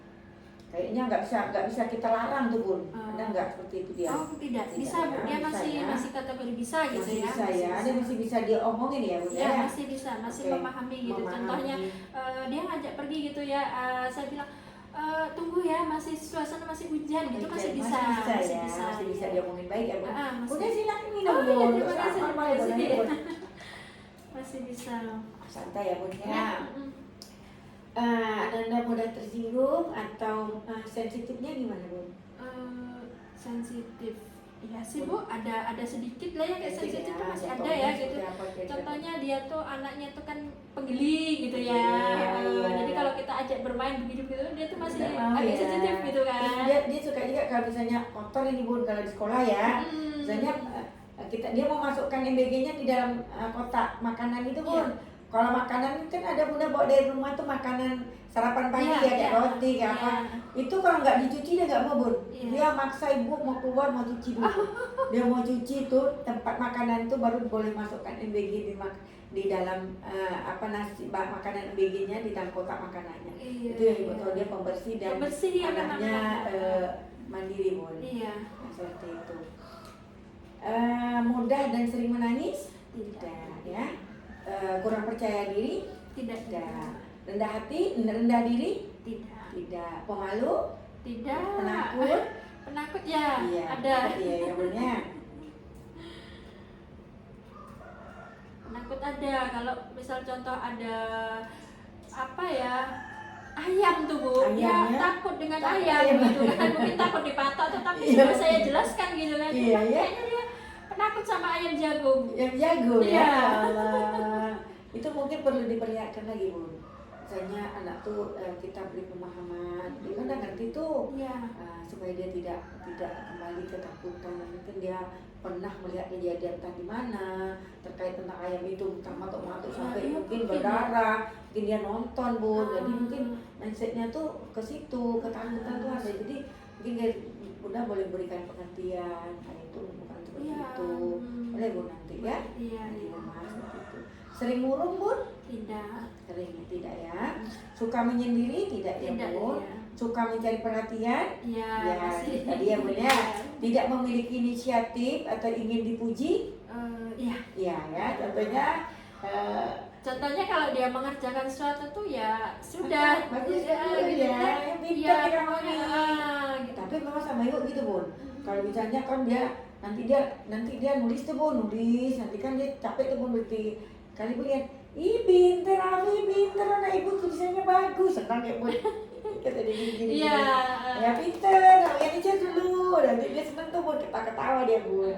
Kayaknya nggak bisa kita larang tuh Bun. Ada nggak seperti itu dia? Oh tidak, bisa Bu. Dia masih kategori bisa gitu masih ya. Bisa ya, dia masih bisa diomongin ya Bun ya? Masih bisa, masih memahami gitu. Contohnya dia ngajak pergi gitu ya, saya bilang tunggu ya, masih suasana masih hujan gitu, masih bisa diomongin baik ya Bun. Udah silakan minum Bun. Terima kasih. Masih bisa. Santai ya Bun ya. Anda mudah tersinggung atau sensitifnya gimana Bun? Sensitif. Iya sih Bu, ada sedikit lah ya kayak sensitif tuh masih ada ya gitu. Contohnya dia tuh anaknya tuh kan penggeli gitu ya. Jadi kalau kita ajak bermain begitu-begitu dia tuh masih agak sensitif gitu kan. Dia suka juga kalau misalnya kotor ini Bun kalau di sekolah ya. Misalnya dia mau masukkan MBG-nya di dalam kotak makanan itu Bun. Kalau makanan kan ada bunda bawa dari rumah tuh makanan sarapan pagi kayak roti kayak apa. Itu kalau nggak dicuci dia nggak mau Bun. Dia maksa ibu mau keluar mau cuci dulu. Dia mau cuci tuh tempat makanan itu baru boleh masukkan MBG di dalam nasi makanan MBG-nya di dalam kotak makanannya. Itu yang ibu tahu dia pembersih dan anaknya mandiri Bun. Seperti itu. Mudah dan sering menangis? Tidak ya. Kurang percaya diri? Tidak. Rendah hati, rendah diri? Tidak. Pemalu? Tidak. Penakut ya? Ada. Iya Bunnya. Penakut ada. Kalau misal contoh ada apa ya? Ayam tuh Bu, ya takut dengan ayam gitu kan, mungkin takut dipatok tuh, tapi sudah saya jelaskan gitu kan. Kayaknya dia penakut sama ayam jago. Ayam jago ya. Itu mungkin perlu diperlihatkan lagi Bu. Misalnya anak tuh kita beri pemahaman, dia kan udah ngerti tuh, supaya dia tidak kembali ketakutan. Mungkin dia pernah melihat kejadian entah di mana terkait tentang ayam itu, entah matok-matok sampai mungkin berdarah, mungkin dia nonton Bu. Jadi mungkin mindsetnya tuh ke situ, ketakutan tuh ada. Jadi mungkin dia udah boleh berikan pengertian, itu seperti Iya. itu. Boleh Bun nanti ya Iya, di iya. rumah seperti itu. Sering murung Bun? Tidak. Sering tidak ya. Suka menyendiri tidak ya Tidak, Bun? iya. Suka mencari perhatian? Iya, Ya, masih. tadi ya Bun ya. Tidak memiliki inisiatif atau ingin dipuji? Iya. Iya ya, contohnya Contohnya kalau dia mengerjakan sesuatu tuh ya sudah bagus ya, gitu ya, kan. pintar Iya, ya kamu nih. gitu. Tapi memang sama ibu gitu Bun. Kalau misalnya kan nanti dia nulis tuh Bun, nulis nanti kan dia capek tuh Bun berarti kali Bun lihat, ih pinter Afi, pinter anak ibu tulisannya bagus, senang ya Bun. Kata dia gini. Iya. Ya pinter, namanya aja dulu. Nanti dia senang tuh Bun, ketawa dia Bun.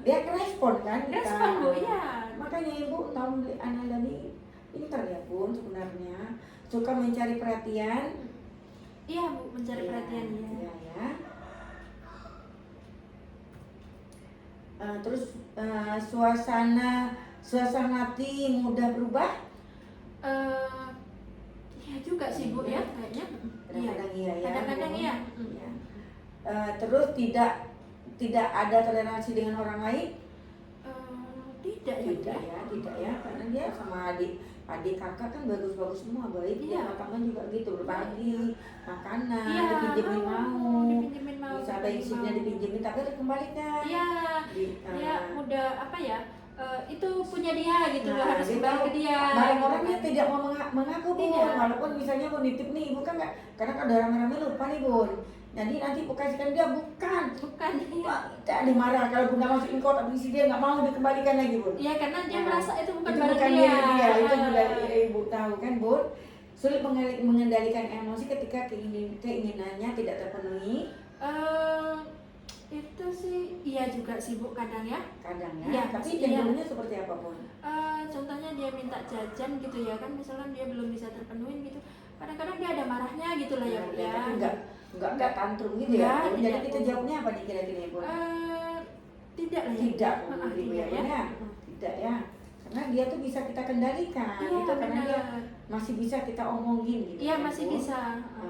Dia respon kan kita. Respon Bu, ya. Makanya ibu tahu anak Dani pintar ya Bun sebenarnya, suka mencari perhatian. Iya Bu, mencari Iya, perhatian ya. iya ya. Terus suasana hati mudah berubah. Iya juga sih Bu ya, kayaknya. Kadang-kadang iya ya. Kadang-kadang iya. Iya. Terus tidak ada toleransi dengan orang lain. Tidak ya. Tidak ya, karena dia sama adik kakak kan bagus-bagus semua, baik. Iya. Dia makannya juga gitu, berbagi makanan, Iya, dipinjemin mau. dipinjemin mau. Bisa ada isinya dipinjemin tapi harus kembalikan. Iya. Dia mudah apa ya? Itu punya dia gitu loh, harus dia kembali tahu ke dia. barang gitu orang kan. dia tidak mau mengaku Bun, Tidak. walaupun misalnya Bun nitip nih, ibu kan nggak, karena kan ada rame-rame lupa nih Bun, jadi nanti ibu kasihkan dia, bukan Iya. tidak dimarah kalau Bunda masukin kotak berisi dia nggak mau dikembalikan lagi Bun. Iya, karena dia Nah, merasa itu bukan itu barang bukan dia. milik dia, itu bukan ibu tahu kan Bun. Sulit mengendalikan emosi ketika keinginannya tidak terpenuhi. Itu sih iya juga sih Bu, kadang ya. Kadang ya, Iya, tapi iya. cenderungnya seperti apa Bun? Contohnya dia minta jajan gitu ya kan, misalnya dia belum bisa terpenuhin gitu, kadang-kadang dia ada marahnya gitu lah ya Bu ya. Tapi nggak tantrum gitu ya Enggak, Bun. Jadi tidak, kita Bun. jawabnya apa nih kira-kira Bun? Tidak lah ya. Tidak Bun, ibu ya Tidak Bun ya. Tidak ya, karena dia tuh bisa kita kendalikan Iya, gitu, karena dia benar. masih bisa kita omongin gitu. Iya, kan, masih Bun. bisa.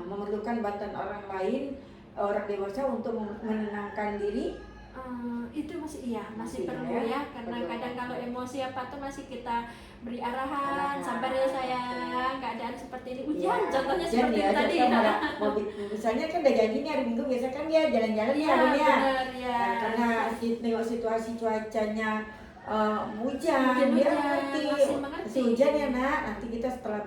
Memerlukan bantuan orang lain, orang dewasa untuk menenangkan diri. Itu masih Masih perlu ya, ya, karena perlu. kadang kalau emosi apa tuh masih kita beri arahan, sabar ya sayang, keadaan seperti ini, hujan contohnya hujan seperti ya, itu tadi kita ya. misalnya kan udah janji nih hari Minggu biasa kan dia jalan-jalan Iya, ya Bun ya. benar ya. Karena nengok situasi cuacanya hujan, dia Hujan, ngerti masih mengerti. masih hujan ya nak, nanti kita setelah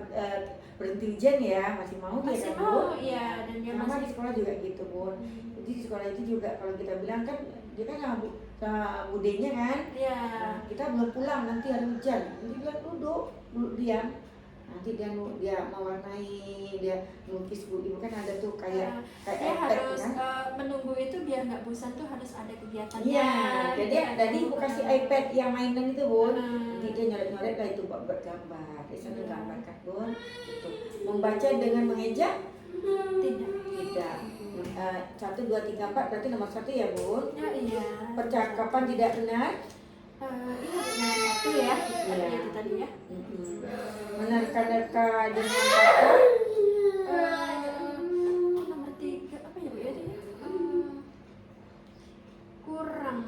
berhenti hujan ya masih mau dia Masih kan mau, Bun. iya, dan dia Sama masih di sekolah juga gitu Bun. Jadi di sekolah itu juga kalau kita bilang kan dia kan sama budenya kan. Iya. Nah, kita belum pulang nanti hari hujan, nanti bilang duduk diam, nanti dia mewarnai, dia melukis Bu, ibu kan ada tuh kayak Dia iPad harus kan. menunggu itu biar nggak bosan tuh harus ada kegiatannya. Iya, jadi gitu kan. tadi ibu kasih iPad yang mainan itu Bun, Hmm. nanti dia nyoret-nyoret lah itu buat gambar, dia senang Iya. gambar kan Bun. Gitu. Membaca dengan mengeja? Tidak. Tidak. 1, 2, 3, 4 berarti nomor 1 ya Bun. Ya, iya. Percakapan tidak benar? Iya, nomor 1 ya. Iya. Itu tadi ya. Menerka-nerka dengan kata? Nomor 3 apa ya Bu ya itu ya? Kurang.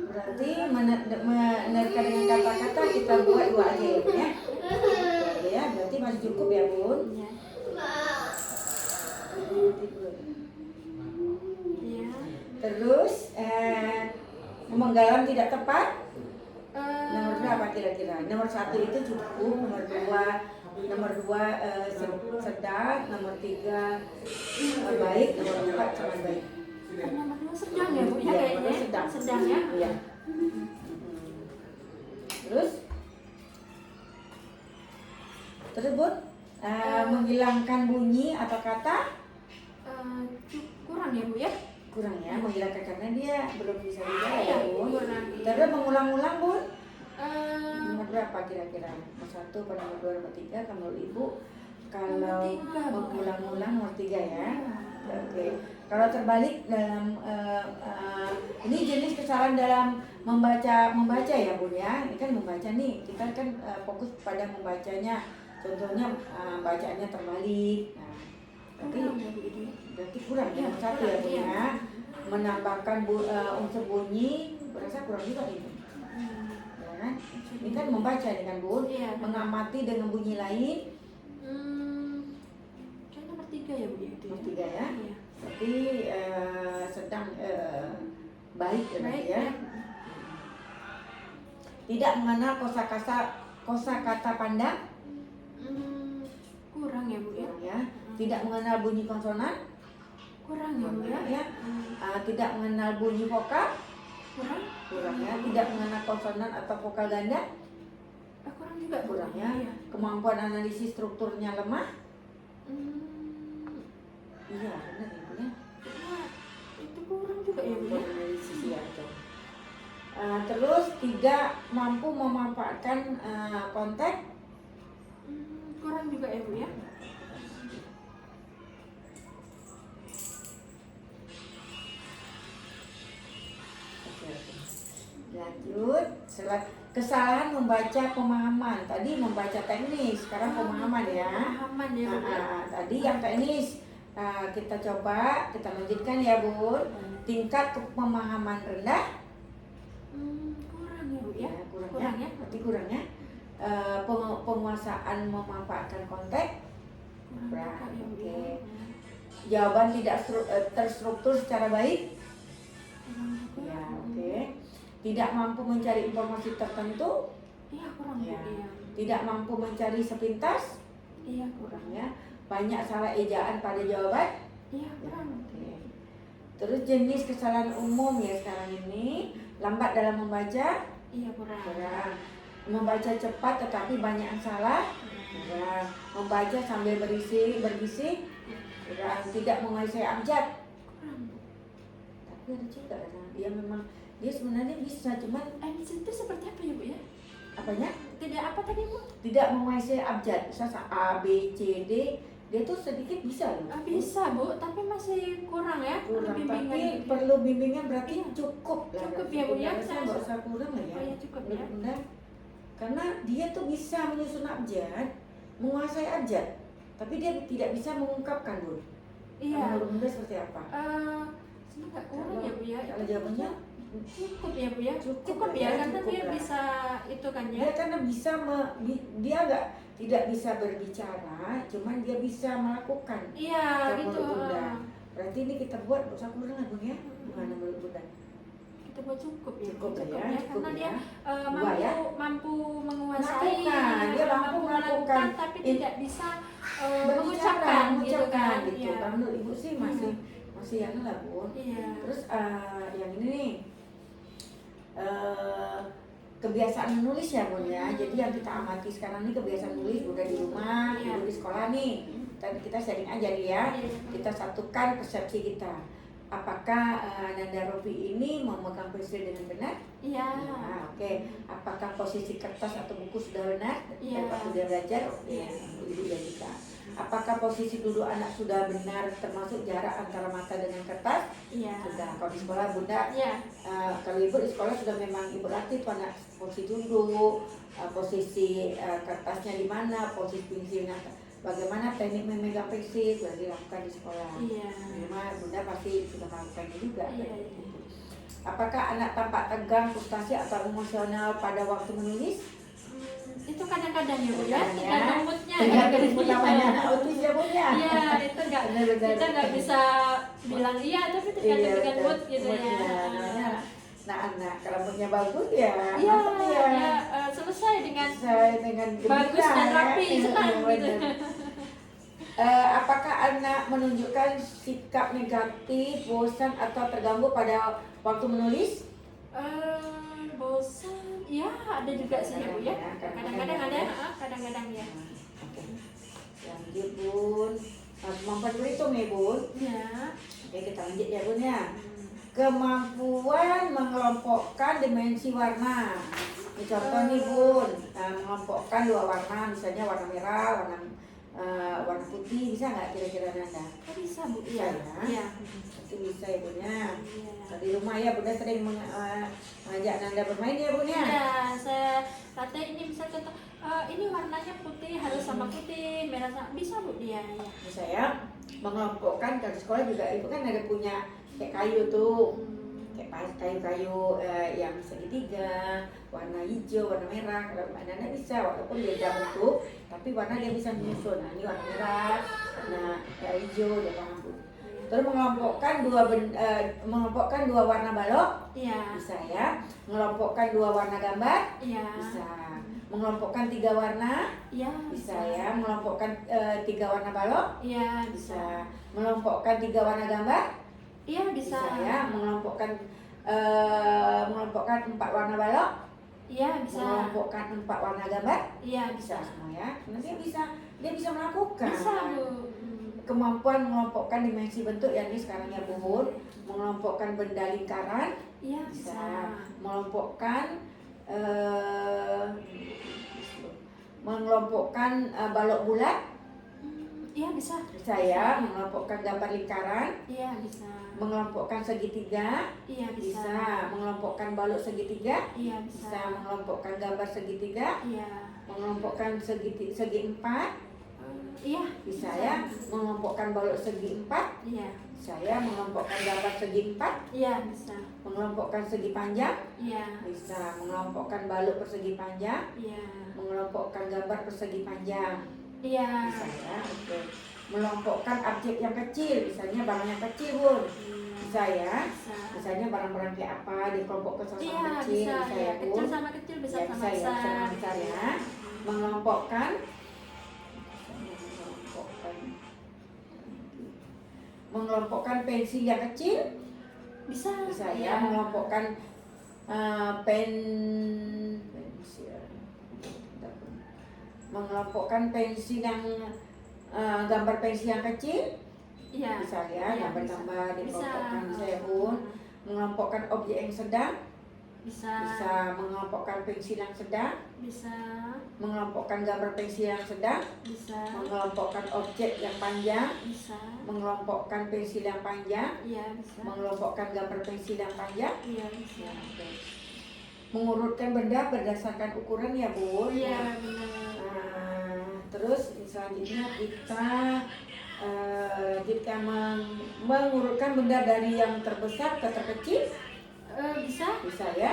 Berarti menerka dengan kata-kata kita buat 2 aja ya Bun ya. Ya, berarti masih cukup ya Bun. Iya. Iya. Terus menggalang tidak tepat? Nomor Eh, berapa kira-kira? Nomor 1 itu cukup, nomor 2 sedang, nomor 3 baik, nomor 4 sangat baik. nomor 2 sedang ya Bu ya Iya, kayaknya. nomor sedang. Sedang ya. Iya. Terus Bun, menghilangkan bunyi atau kata? Kurang ya Bu ya. Kurang ya, menghilangkan karena dia belum bisa bicara Iya, ya Bun. kurang. Terus mengulang-ulang Bun? Eh, Nomor berapa kira-kira? Nomor 1, nomor 2, nomor 3, kalau ibu kalau Nomor 3, Bu. mengulang-ulang nomor 3 ya. Oke. Kalau terbalik dalam ini jenis kesalahan dalam membaca ya Bun ya. Ini kan membaca nih, kita kan fokus pada membacanya. Contohnya bacaannya terbalik. Nah, kurang ya Bu itu ya. berarti kurang ya, Iya, nomor 1 ya kurang, Bun iya. ya. Menambahkan unsur bunyi berasa kurang juga ini. Hmm. Ya kan? Ini kan membaca dengan Bun, Iya, benar. mengamati dengan bunyi lain. Kayak nomor 3 ya Bu ya itu. Nomor 3 ya. Iya. Tapi sedang baik ya, Baik ya. Tidak mengenal kosakata pandang. Kurang ya Bu ya. Ya. Tidak mengenal bunyi konsonan. Kurang ya Bu ya. Ya. Tidak mengenal bunyi vokal. Kurang Ya. Tidak mengenal konsonan atau vokal ganda. kurang juga Bu. Kurang ya. Iya. Kemampuan analisis strukturnya lemah. Iya, benar Ibu ya. Nah, itu kurang juga ya Bu ya. Kemampuan analisis ya, betul. Terus tidak mampu memanfaatkan konteks. Kurang juga ya Bu ya. Lanjut, kesalahan membaca pemahaman. Tadi membaca teknis, sekarang pemahaman ya. Pemahaman ya Bu ya. Tadi yang teknis kita coba, kita lanjutkan ya Bun. Tingkat pemahaman rendah. Kurang ya Bu ya. Kurang ya. Berarti kurang ya. Penguasaan memanfaatkan konteks. Kurang juga ya Bu ya. Oke. Jawaban tidak terstruktur secara baik. Ya, oke. Tidak mampu mencari informasi tertentu. Iya, kurang Bu Ya. ya. Tidak mampu mencari sepintas. Iya, kurang Ya. Banyak salah ejaan pada jawaban. Iya, kurang. Oke. Terus jenis kesalahan umum ya sekarang ini, lambat dalam membaca. Iya, kurang. Kurang. Membaca cepat tetapi banyak yang salah. Kurang. Membaca sambil berbisik. Kurang. Tidak menguasai abjad. Kurang. Tapi ada juga dia sebenarnya bisa, cuman Abjad itu seperti apa ya Bu ya? apanya? Tidak apa tadi Bu? Tidak menguasai abjad. Misalnya A, B, C, D, dia tuh sedikit bisa loh. Bisa Bu, tapi masih kurang ya. Kurang, Bimbingan tapi gitu. perlu bimbingan berarti Iya. cukup lah. Cukup berarti. ya, Bu, ya. Saya nggak usah kurang lah ya. Oh ya, cukup ya. Bunda. Karena dia tuh bisa menyusun abjad, menguasai abjad, tapi dia tidak bisa mengungkapkan Bu. Iya. Menurut Bunda seperti apa? Sebenarnya nggak kurang ya Bu ya. Kalau jawabannya Cukup ya Bu ya. Cukup ya, lah ya, karena cukup dia lah. bisa itu kan ya. dia karena bisa dia tidak bisa berbicara, cuman dia bisa melakukan. Iya, Kalau gitu. menurut Bunda. Berarti ini kita buat nggak usah kurang lah Bun ya. Gimana menurut Bunda? Kita buat cukup ya. Cukup lah ya, cukup karena ya. dia Dua mampu ya. mampu menguasai. Melakukan, dia mampu melakukan. tapi In- tidak bisa mengucapkan gitu kan. gitu. Iya. Kalau menurut Ibu sih masih yang lah Bun. Iya. Terus yang ini nih kebiasaan menulis ya Bun ya. Jadi yang kita amati sekarang ini kebiasaan menulis udah di rumah, Iya. Ibu di sekolah nih. Kita sharing aja nih ya. Iya. Kita satukan persepsi kita. Apakah Nanda Rofi ini memegang pensil dengan benar? Iya. Nah, oke. Apakah posisi kertas atau buku sudah benar? Iya. Waktu dia belajar, Iya. Ibu ya juga. Apakah posisi duduk anak sudah benar termasuk jarak antara mata dengan kertas? Iya. Sudah. Kalau di sekolah Bunda, Iya. kalau Ibu di sekolah sudah memang Ibu latih tuh anak posisi duduk, posisi kertasnya di mana, posisi pensilnya, bagaimana teknik memegang pensil sudah dilakukan di sekolah. Iya. Memang Bunda pasti sudah melakukannya juga. Iya, iya. Apakah anak tampak tegang, frustasi atau emosional pada waktu menulis? Itu kadang-kadang ya Bu ya, Kadang-kadang ya. tergantung moodnya. Tergantung Iya. mood namanya anak autis ya Bun ya. Iya, itu nggak Benar-benar. kita nggak bisa bilang iya, tapi tergantung dengan betul. mood gitu Moodnya, ya. namanya anak kalau moodnya bagus ya. Iya, mantap ya. ya, selesai dengan Saya dengan bagus gembira, dan ya. rapi, senang gitu. Benar. Apakah anak menunjukkan sikap negatif, bosan atau terganggu pada waktu menulis? Bosan, ya ada juga sih ya Bu ya. Kadang-kadang ada, kadang-kadang ya. Oke. Lanjut Bun. Kemampuan berhitung ya Bun. Ya. Oke, kita lanjut ya Bun ya. Kemampuan mengelompokkan dimensi warna. Ini contoh nih Bun, mengelompokkan dua warna, misalnya warna merah, warna putih, bisa nggak kira-kira Nanda? Bisa Bu, Bisa iya. ya? Iya. Itu bisa ya Bun ya. Iya. Di rumah ya Bunda sering mengajak Nanda bermain ya Bun ya. Iya, saya latih ini bisa contoh, ini warnanya putih harus sama putih, merah sama, bisa Bu dia ya. Bisa ya, mengelompokkan. Kalau di sekolah juga Ibu kan ada punya kayak kayu tuh. kayak kayu-kayu yang segitiga, warna hijau, warna merah. Kalau anak-anak bisa, walaupun beda bentuk, tapi warna dia bisa menyusun. Nah, ini warna merah, warna hijau, dia paham Bu. Terus mengelompokkan dua warna balok, Iya. bisa ya. Mengelompokkan dua warna gambar, Iya. bisa. Mengelompokkan 3 warna, Iya. bisa ya. Mengelompokkan 3 warna balok, Iya. bisa. Mengelompokkan 3 warna gambar, Iya, bisa. ya. Mengelompokkan 4 warna balok, Iya, bisa. mengelompokkan 4 warna gambar, Iya, bisa bisa. semua ya. Nanti dia bisa melakukan. Bisa, Bu. Kemampuan mengelompokkan dimensi bentuk yang ini sekarang ya Bu. Mengelompokkan benda lingkaran, Iya, bisa. bisa. Mengelompokkan balok bulat, Iya, bisa. bisa ya. Mengelompokkan gambar lingkaran, Iya, bisa. mengelompokkan segitiga, Iya, bisa. bisa. Mengelompokkan balok segitiga, Iya, bisa. bisa. Mengelompokkan gambar segitiga, Iya. mengelompokkan segi 4, Iya, bisa ya. Mengelompokkan balok segi 4, Iya. bisa ya. Mengelompokkan gambar segi 4, Iya, bisa. mengelompokkan segi panjang, Iya. bisa. Mengelompokkan balok persegi panjang, Iya. mengelompokkan gambar persegi panjang, Iya. bisa ya. Oke. Melompokkan objek yang kecil, misalnya barang yang kecil Bun, bisa ya. Bisa. Misalnya barang-barang kayak apa dikelompokkan sama Iya, kecil, bisa. bisa Ya, ya kecil Bun. sama kecil, bisa Ya, sama bisa ya, besar. sama besar ya. Mengelompokkan pensil yang kecil, Bisa. bisa Iya. ya. Mengelompokkan pensil, mengelompokkan pensil yang gambar pensil yang kecil, Iya. bisa ya. Iya, Gambar-gambar bisa. dikelompokkan, bisa ya Bun. Mengelompokkan objek yang sedang, Bisa. bisa. Mengelompokkan pensil yang sedang, Bisa. mengelompokkan gambar pensil yang sedang, Bisa. mengelompokkan objek yang panjang, Bisa. mengelompokkan pensil yang panjang, Iya, bisa. mengelompokkan gambar pensil yang panjang. Iya, bisa. Ya, oke. Mengurutkan benda berdasarkan ukuran ya Bun. Iya, benar. Nah, terus selanjutnya kita mengurutkan benda dari yang terbesar ke terkecil, Bisa. bisa ya.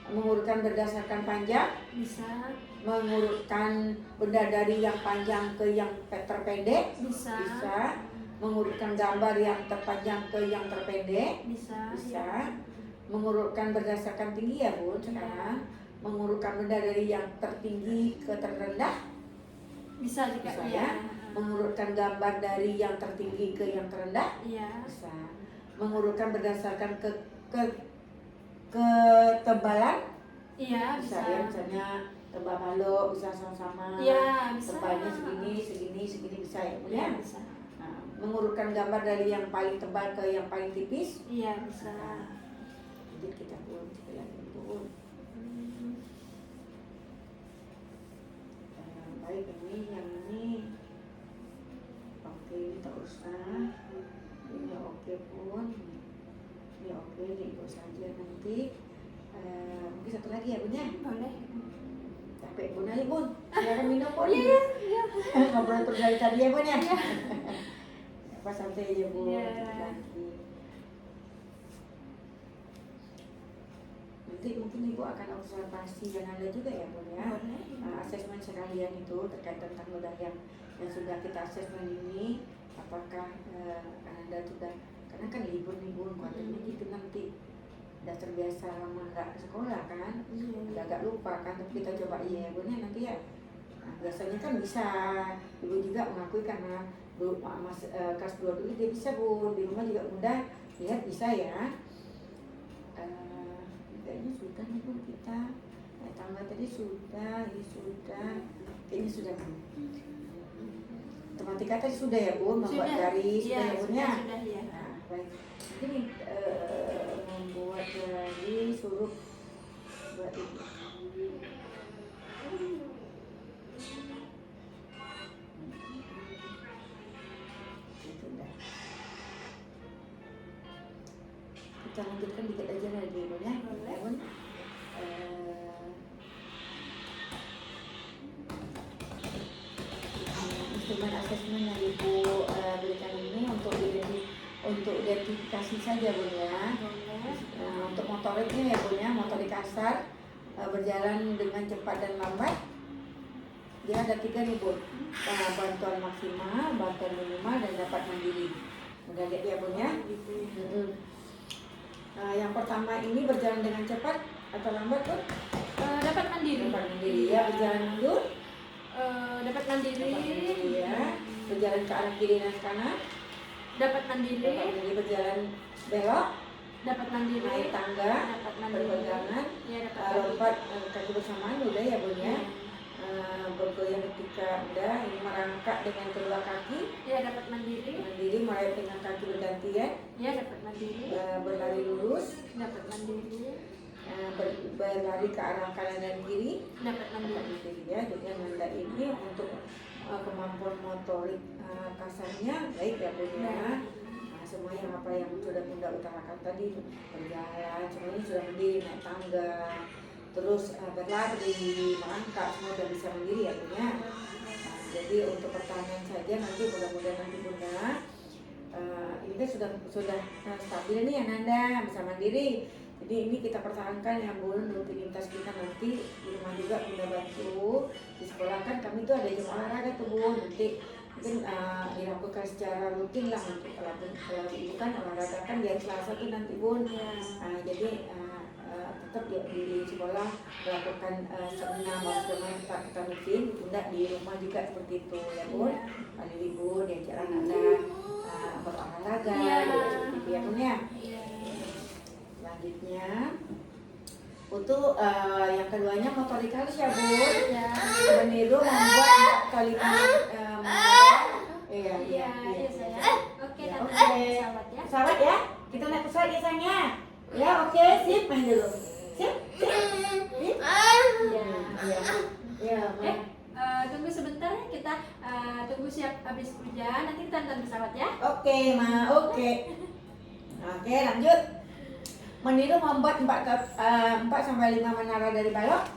Mengurutkan berdasarkan panjang, Bisa. mengurutkan benda dari yang panjang ke yang terpendek, Bisa. bisa. Mengurutkan gambar yang terpanjang ke yang terpendek, Bisa. bisa. Mengurutkan berdasarkan tinggi ya Bun sekarang. Mengurutkan benda dari yang tertinggi ke terendah, Bisa juga. bisa Iya. ya. Mengurutkan gambar dari yang tertinggi ke yang terendah, Iya. bisa. Mengurutkan berdasarkan ketebalan, Iya, bisa bisa. ya. Misalnya tebal balok bisa sama-sama, Iya, bisa. tebalnya segini bisa ya Bun Iya, ya. bisa. Nah, mengurutkan gambar dari yang paling tebal ke yang paling tipis. Iya, bisa. Jadi kita buat lagi Bun. Baik, yang ini oke, ini tak usah. Ini oke Bun. Ini oke, ini ikut saja nanti. Mungkin satu lagi ya Bun ya. Boleh. Capek Bun aja Bun. Silakan minum Bun. Iya, iya. Ngobrol terus dari tadi ya Bun ya. Iya. Apa santai aja Bun. Iya. Dikit lagi. Nanti mungkin Ibu akan observasi yang ada juga ya Bun ya. Boleh. Asesmen sekalian itu terkait tentang noda yang sudah kita asesmen ini, apakah Anda sudah, karena kan libur nih Bun, khawatirnya gitu nanti udah terbiasa lama nggak sekolah kan, agak lupa kan, tapi kita coba iya Bun ya nanti ya. Nah, biasanya kan bisa, Ibu juga mengakui karena dulu kelas 2 dulu dia bisa Bun, di rumah juga mudah, lihat bisa ya. Kayaknya sudah nih Bun kita. Tambah tadi sudah, ini sudah, kayaknya sudah Bun. Matematika tadi sudah ya Bun, membuat garis, sudah ya Bun ya? Sudah ya. Nah, baik. Ini membuat garis, suruh buat ini. Itu dah. Kita lanjutkan dikit aja lagi Bun ya? Boleh. Bun. Instrumen asesmen yang Ibu berikan ini untuk identifikasi saja Bun ya. Boleh. Untuk motoriknya ya Bun ya, motorik kasar, berjalan dengan cepat dan lambat. Dia ada 3 nih Bun, bantuan maksimal, bantuan minimal, dan dapat mandiri. Udah lihat ya Bun ya. Yang pertama ini berjalan dengan cepat atau lambat Bun? Dapat mandiri. Dapat mandiri ya, berjalan mundur. Dapat mandiri. Ya, berjalan ke arah kiri dan kanan. Dapat mandiri. Dapat mandiri, berjalan belok. Dapat mandiri. Naik tangga. Dapat mandiri. Berpegangan. Ya, dapat mandiri. Lompat kaki bersamaan udah ya Bun ya. Bergoyang ketika udah, ini merangkak dengan kedua kaki. Ya, dapat mandiri. Mandiri merayap dengan kaki bergantian. Ya, dapat mandiri. Berlari lurus. Dapat mandiri. Berlari ke arah kanan dan kiri. Dapat mandiri. Mandiri ya. Dengan nanda ini untuk kemampuan motorik kasarnya baik ya Bun ya. Semuanya apa yang sudah Bunda utarakan tadi, berjalan semuanya sudah mandiri, naik tangga, terus berlari, merangkak, semua sudah bisa mandiri ya Bunda. Jadi untuk pertanian saja nanti mudah-mudahan nanti Bunda ini kan sudah stabil nih ya Nanda, bisa mandiri. Jadi ini kita pertahankan ya Bun, rutinitas kita nanti di rumah juga Bunda bantu. Di sekolah kan kami tuh ada jam olahraga tuh Bun, nanti mungkin dilakukan secara rutin lah untuk kalau ibu kan olahraga kan di hari Selasa tuh nanti Bun. Jadi tetap di sekolah melakukan seminar bersama kita bikin Bunda di rumah juga seperti itu ya Bun. Kali libur diajak Anda berolahraga seperti itu ya Bun ya. Selanjutnya untuk yang keduanya motorik halus ya Bun. Meniru membuat kalimat iya sayang. Oke, pesawat ya, kita naik pesawat ya sayangnya ya. Oke, sip, main dulu, sip. Tunggu sebentar ya, kita tunggu siap habis hujan, nanti kita nonton pesawat ya. Oke, oke, lanjut. Meniru membuat 4 sampai 5 menara dari balok.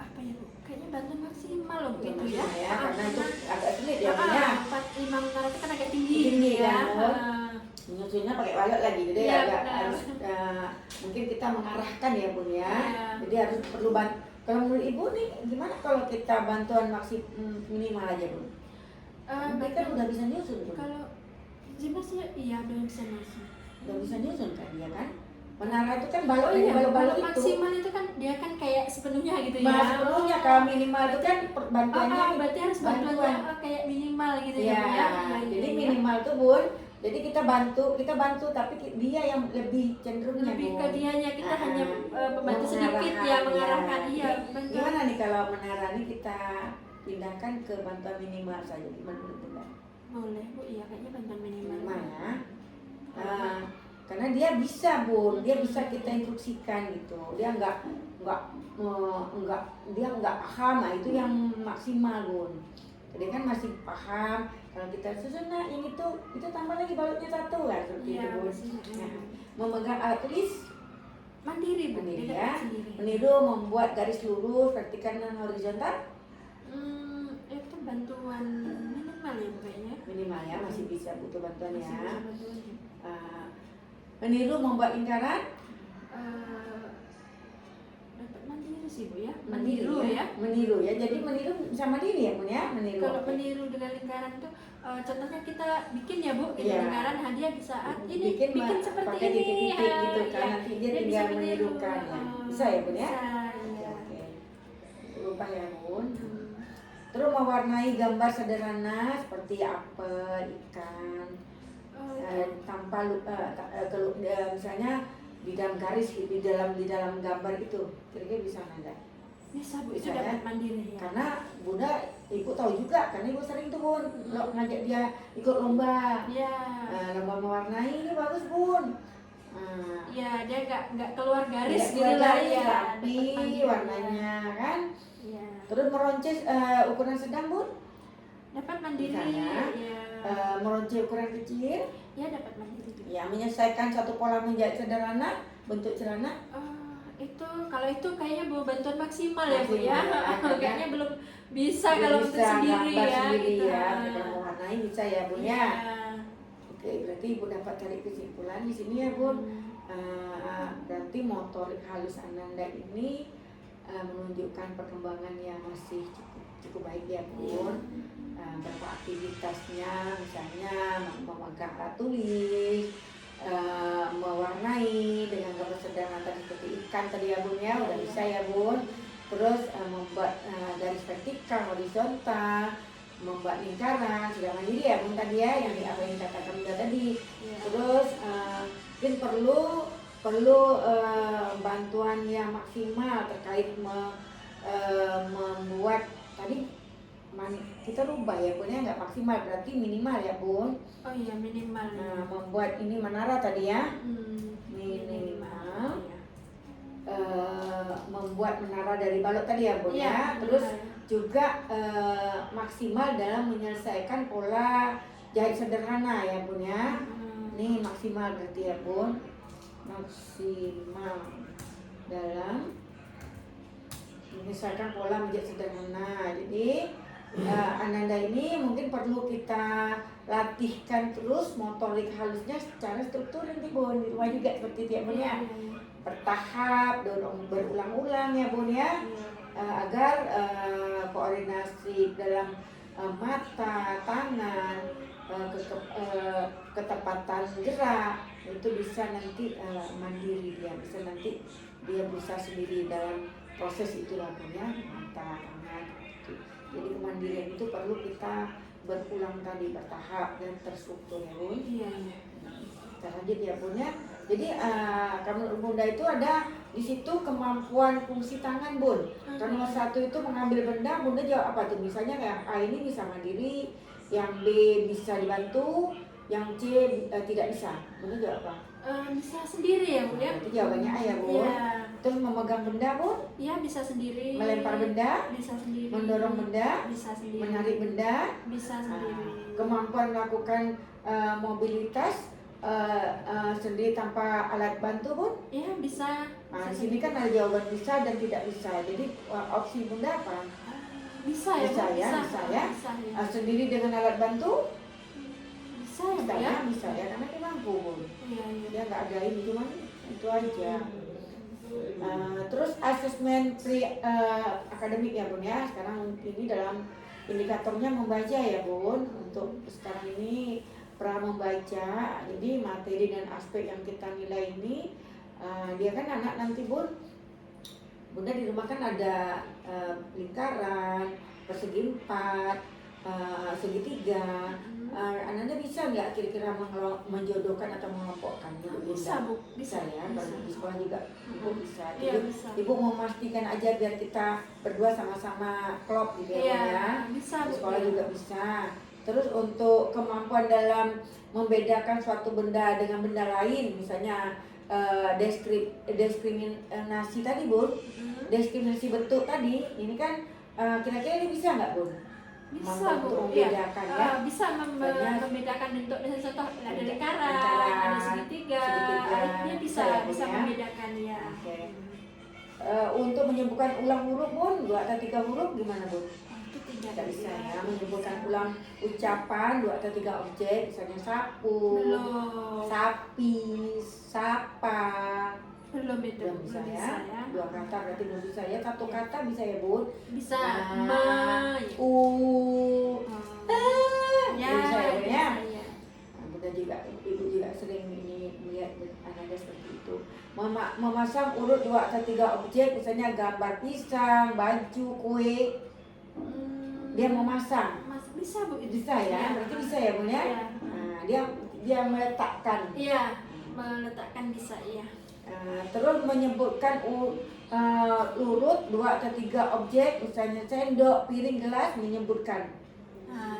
Apa ya Bu? Kayaknya bantuan maksimal loh gitu ya. Karena itu agak sulit ya Bun ya. 4-5 menara itu kan agak tinggi ya. kan. Menyusunnya pakai balok lagi, jadi Ya, agak harus mungkin kita mengarahkan ya Bun ya. Jadi harus perlu kalau menurut Ibu nih gimana kalau kita bantuan minimal aja Bun? Mereka udah bisa nyusun Bun. Kalau Jimas ya, iya udah bisa nyusun. Udah bisa nyusun kan dia kan? Menara itu kan balok balok itu. Maksimal itu kan dia kan kayak sepenuhnya gitu ya. Sepenuhnya kalau minimal itu kan bantuannya. Berarti harus bantuan kayak minimal gitu ya. Jadi minimal tuh Bun. Jadi kita bantu tapi dia yang lebih cenderungnya lebih ke dianya, kita hanya membantu sedikit ya, mengarahkan. Iya, gimana nih kalau menara ini kita pindahkan ke bantuan minimal saja, gimana menurut Bunda? Boleh Bu, iya kayaknya bantuan minimal ya. Karena dia bisa Bun, dia bisa kita instruksikan gitu. Dia nggak paham, itu yang maksimal Bun. Dia kan masih paham. Kalau kita susun ini tuh, itu tambah lagi baloknya 1 lah seperti itu Bun. Memegang alat tulis mandiri ya. Meniru membuat garis lurus, vertikal dan horizontal. Itu bantuan minimal ya Bu kayaknya. Minimal ya, masih bisa butuh bantuan ya. Meniru membuat lingkaran. Dapat mandiri sih Bu ya. Meniru ya. Jadi meniru bisa mandiri ya Bun ya. Meniru. Kalau meniru dengan lingkaran itu contohnya kita bikin ya Bu, lingkaran dia bisa ini bikin seperti pakai ini titik-titik gitu kan. Nanti dia tinggal menirukan ya. Bisa ya Bun ya? Bisa. Oke. Lupa ya Bun. Terus mewarnai gambar sederhana seperti apel, ikan, tanpa misalnya di dalam garis, di dalam gambar itu, kira-kira bisa nggak? Bisa Bu, itu dapat mandiri ya. Karena Bunda, Ibu tahu juga, karena Ibu sering tuh Bun, ngajak dia ikut lomba. Iya. Lomba mewarnai ini bagus Bun. Iya, dia nggak keluar garis gitu lah ya. Tapi warnanya kan. Iya. Terus meronces ukuran sedang Bun. Dapat mandiri. Meronces ukuran kecil. Ya, dapat mandiri. Ya, menyelesaikan satu pola menjahit sederhana, bentuk celana. Kalau itu kayaknya bawa bantuan maksimal ya Bu ya. Kayaknya belum bisa kalau untuk sendiri ya. Kalau mewarnai bisa ya Bun ya. Oke, berarti Ibu dapat tarik kesimpulan di sini ya Bun. Berarti motorik halus Ananda ini menunjukkan perkembangan yang masih cukup baik ya Bun. Beberapa aktivitasnya misalnya memegang alat tulis, mewarnai dengan gambar sederhana tadi seperti ikan tadi ya Bun ya, udah bisa ya Bun. Terus membuat garis vertikal, horizontal, membuat lingkaran, sudah mandiri ya Bun tadi ya, yang apa yang dikatakan Bunda tadi. Terus mungkin perlu bantuan yang maksimal terkait membuat tadi kita rubah ya Bun ya, nggak maksimal berarti minimal ya Bun. Oh iya, minimal. Membuat ini menara tadi ya, minimal. Membuat menara dari balok tadi ya Bun ya. Terus juga maksimal dalam menyelesaikan pola jahit sederhana ya Bun ya. Nih maksimal berarti ya Bun, maksimal dalam menyelesaikan pola menjahit sederhana. Jadi Ananda ini mungkin perlu kita latihkan terus motorik halusnya secara struktur nanti Bun, di rumah juga seperti itu ya Bun ya. Bertahap, berulang-ulang ya Bun ya, agar koordinasi dalam mata, tangan, ketepatan gerak itu bisa nanti mandiri, dia bisa nanti dia bisa sendiri dalam proses itu lah Bun ya, mata, tangan gitu. Jadi kemandirian itu perlu kita berulang tadi, bertahap dan terstruktur ya Bun. Kita lanjut ya Bun ya. Jadi menurut Bunda itu ada di situ kemampuan fungsi tangan Bun. Kalau nomor 1 itu mengambil benda, Bunda jawab apa tuh? Misalnya yang A ini bisa mandiri, yang B bisa dibantu, yang C tidak bisa. Bunda jawab apa? Bisa sendiri ya Bun ya. Itu jawabannya A ya Bun. Terus memegang benda Bun? Iya, bisa sendiri. Melempar benda? Bisa sendiri. Mendorong benda? Bisa sendiri. Menarik benda? Bisa sendiri. Kemampuan melakukan mobilitas sendiri tanpa alat bantu Bun? Iya, bisa. Di sini kan ada jawaban bisa dan tidak bisa. Jadi opsi Bunda apa? Bisa ya. Bisa ya. Sendiri dengan alat bantu? Bisa ya. Bisa ya, karena dia mampu Bun. Iya. Dia nggak ada ini, cuman itu aja. Terus asesmen akademik ya Bun ya. Sekarang ini dalam indikatornya membaca ya Bun. Untuk sekarang ini pra membaca, jadi materi dan aspek yang kita nilai ini dia kan anak nanti Bun, Bunda di rumah kan ada lingkaran, persegi 4, segitiga. Ananda bisa nggak kira-kira menjodohkan atau mengelompokkan? Bisa Bu, bisa ya. Di sekolah juga Ibu bisa. Iya, bisa. Ibu memastikan aja biar kita berdua sama-sama klop gitu ya. Bisa Di sekolah juga bisa. Terus untuk kemampuan dalam membedakan suatu benda dengan benda lain, misalnya diskriminasi tadi Bun, diskriminasi bentuk tadi, ini kan kira-kira ini bisa nggak Bun? Bisa Bu, membedakan ya? bisa membedakan bentuk, misalnya contoh ada lingkaran, ada segitiga, dia bisa membedakan ya. Okay. Untuk menyebutkan ulang huruf Bun, 2 atau 3 huruf gimana Bun? Tidak bisa ya, menyebutkan ulang ucapan 2 atau 3 objek, misalnya sapu, sapi, sapa. Belum bisa ya. 2 kata berarti belum bisa ya. 1 kata bisa ya Bun? Bisa. Bisa ya. Bunda juga, Ibu juga sering melihat anaknya seperti itu. Memasang urut 2 atau 3 objek, misalnya gambar pisang, baju, kue. Dia memasang. Bisa Bu, bisa ya, berarti bisa ya Bun ya. Dia meletakkan. Iya, meletakkan bisa ya. Terus menyebutkan urut 2 atau 3 objek, misalnya sendok, piring, gelas, menyebutkan.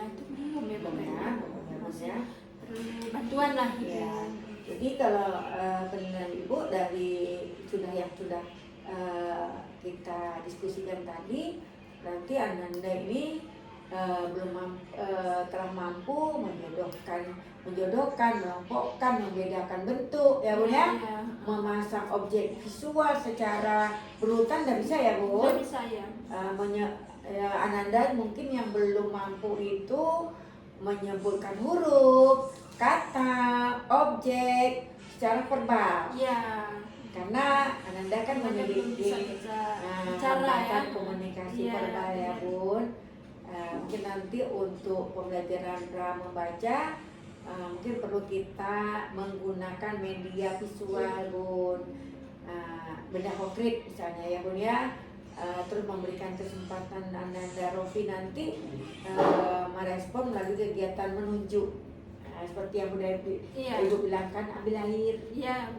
Itu belum ya Bu ya. Masih perlu bantuan lah ya. Jadi kalau penilaian Ibu dari sudah kita diskusikan tadi, berarti Ananda ini telah mampu menjodohkan, melompokkan, membedakan bentuk ya Bun ya. Memasang objek visual secara berurutan dan bisa ya Bun. Bisa ya. Ananda mungkin yang belum mampu itu menyebutkan huruf, kata, objek secara verbal. Iya. Karena Ananda kan Makanya belum memiliki bisa hambatan ya. komunikasi Iya, verbal ya benar. Bun. Mungkin nanti untuk pembelajaran pra membaca mungkin perlu kita menggunakan media visual Bun. Benda konkret misalnya ya Bun ya. Terus memberikan kesempatan Ananda Rofi nanti merespon melalui kegiatan menunjuk. Seperti yang udah Ibu bilang kan, ambil air,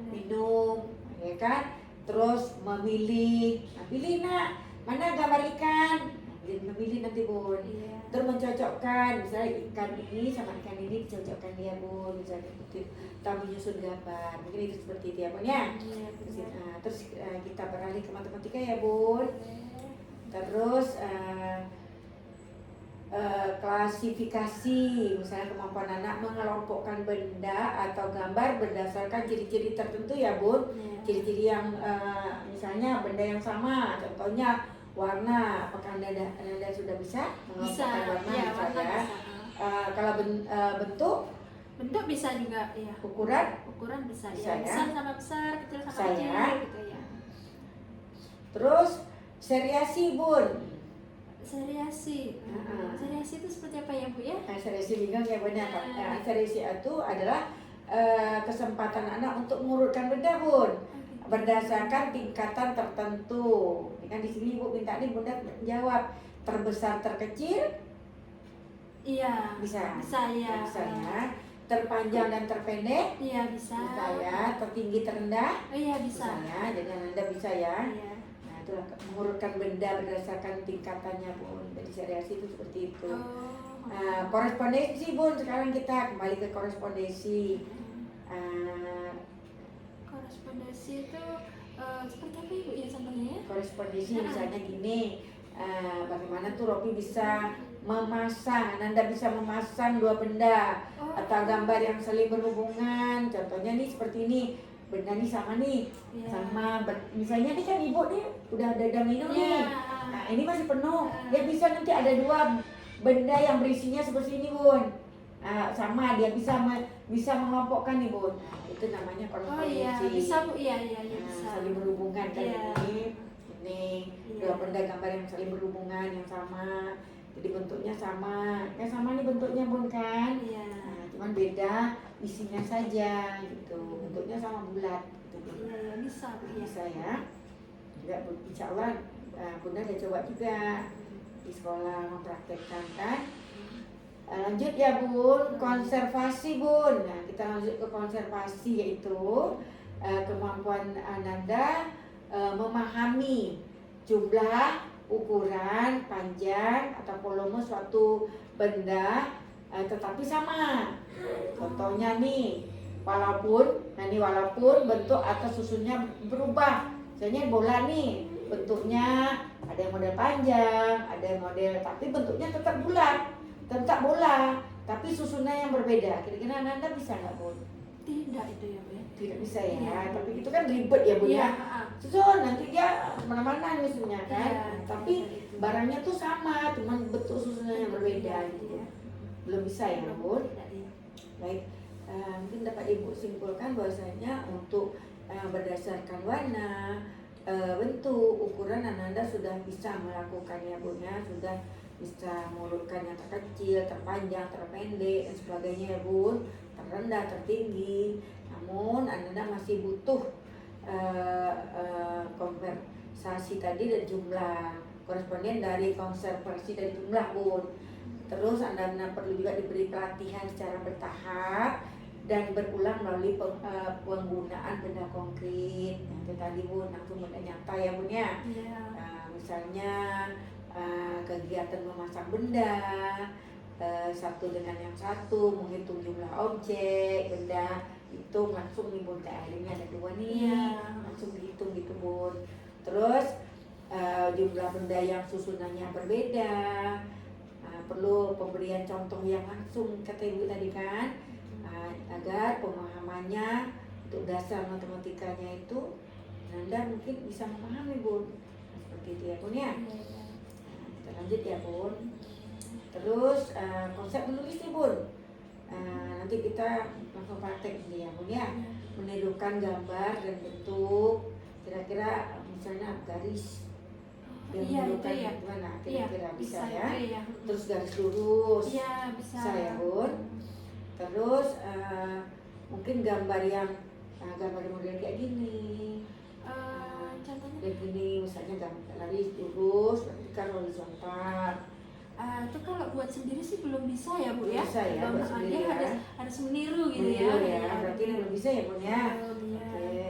minum, ya kan, terus memilih, pilih nak, mana gambar ikan, memilih nanti Bun. Terus mencocokkan, misalnya ikan ini sama ikan ini dicocokkan dia Bun, misalnya seperti tahu menyusun gambar, mungkin itu seperti itu ya Bun ya. Terus kita beralih ke matematika ya Bun. Terus klasifikasi, misalnya kemampuan anak mengelompokkan benda atau gambar berdasarkan ciri-ciri tertentu ya Bun. Ciri-ciri yang misalnya benda yang sama, contohnya warna, apakah anda sudah bisa mengelompokkan warna ya, misalnya? warna bisa. Kalau bentuk bisa juga ya. ukuran bisa ya. Besar sama besar, kecil sama Bisa kecil ya. gitu ya. Terus seriasi Bun. Seriasi itu seperti apa ya Bu ya? Seriasi bingung ya banyak. Seriasi itu adalah kesempatan anak untuk mengurutkan benda Bun berdasarkan tingkatan tertentu. Kan di sini Ibu minta nih Bunda jawab terbesar terkecil. Iya. Bisa ya. Bisa ya. Terpanjang dan terpendek. Iya bisa. Bisa ya. Tertinggi terendah. Iya bisa. Bisa ya. Jadi Anda bisa ya. Iya. Itulah mengurutkan benda berdasarkan tingkatannya Bun. Jadi seriasi itu seperti itu. Korespondensi Bun, sekarang kita kembali ke korespondensi. Korespondensi itu seperti apa Ibu ya contohnya? Korespondensi misalnya gini, bagaimana tuh Robi bisa memasang, Anda bisa memasang dua benda atau gambar yang saling berhubungan. Contohnya nih seperti ini. Benda nih sama nih, sama misalnya nih kan Ibu nih udah ada minum nih, nah ini masih penuh, dia bisa nanti ada dua benda yang berisinya seperti ini Bun, sama dia bisa mengelompokkan nih Bun, itu namanya korespondensi. Bisa Bu, iya bisa. Saling berhubungan kan ini dua benda gambar yang saling berhubungan yang sama, jadi bentuknya sama, sama nih bentuknya Bun kan, cuman beda isinya saja gitu, bentuknya sama bulat gitu. Bisa ya. Juga insya Allah Bunda udah coba juga di sekolah mempraktekkan kan. Lanjut ya Bun, konservasi Bun. Nah kita lanjut ke konservasi, yaitu kemampuan Ananda memahami jumlah, ukuran, panjang atau volume suatu benda tetapi sama. Contohnya nih, walaupun bentuk atau susunnya berubah. Misalnya bola nih, bentuknya ada yang model panjang, ada yang model, tapi bentuknya tetap bulat, tetap bola, tapi susunnya yang berbeda. Kira-kira Anda bisa nggak Bun? Tidak itu ya Bu ya. Tidak bisa ya, tapi itu kan ribet ya Bu ya. Susun nanti dia kemana-mana susunnya kan, tapi barangnya tuh sama, cuman bentuk susunnya yang berbeda gitu ya. Belum bisa ya Bun. Baik, mungkin dapat Ibu simpulkan bahwasanya untuk berdasarkan warna, bentuk, ukuran Anda sudah bisa melakukannya Bun ya, sudah bisa mengurutkan yang terkecil, terpanjang, terpendek dan sebagainya ya Bun, terendah, tertinggi. Namun Anda masih butuh konversasi tadi dan jumlah koresponden dari konservasi dari jumlah Bun. Terus Anda perlu juga diberi pelatihan secara bertahap dan berulang melalui penggunaan benda konkret. Nah, itu tadi Bun, langsung benda nyata ya Bun ya. Misalnya kegiatan memasang benda satu dengan yang satu, menghitung jumlah objek, benda itu langsung nih Bun, ini ada dua nih, langsung dihitung gitu Bun. Terus jumlah benda yang susunannya berbeda. Perlu pemberian contoh yang langsung kata Ibu tadi kan, agar pemahamannya untuk dasar matematikanya itu Anda mungkin bisa memahami Bun. Seperti itu ya Bun ya. Kita lanjut ya Bun. Terus konsep menulis nih Bun. Nanti kita langsung praktek ini ya Bun ya. Menirukan gambar dan bentuk, kira-kira misalnya garis yang Iya, menirukan itu ya. gimana Iya, kira-kira bisa ya. itu ya. Terus garis lurus Iya, bisa. ya Bun. Terus mungkin gambar yang gambar model kayak gini. Contohnya Kayak gini misalnya garis lurus, vertikal, horizontal. itu kalau buat sendiri sih belum bisa ya Bu ya. Bisa ya, Belum, buat sendiri dia ya. harus meniru gitu Meniru ya. ya, berarti ini belum bisa ya Bun ya. Belum, ya. Oke.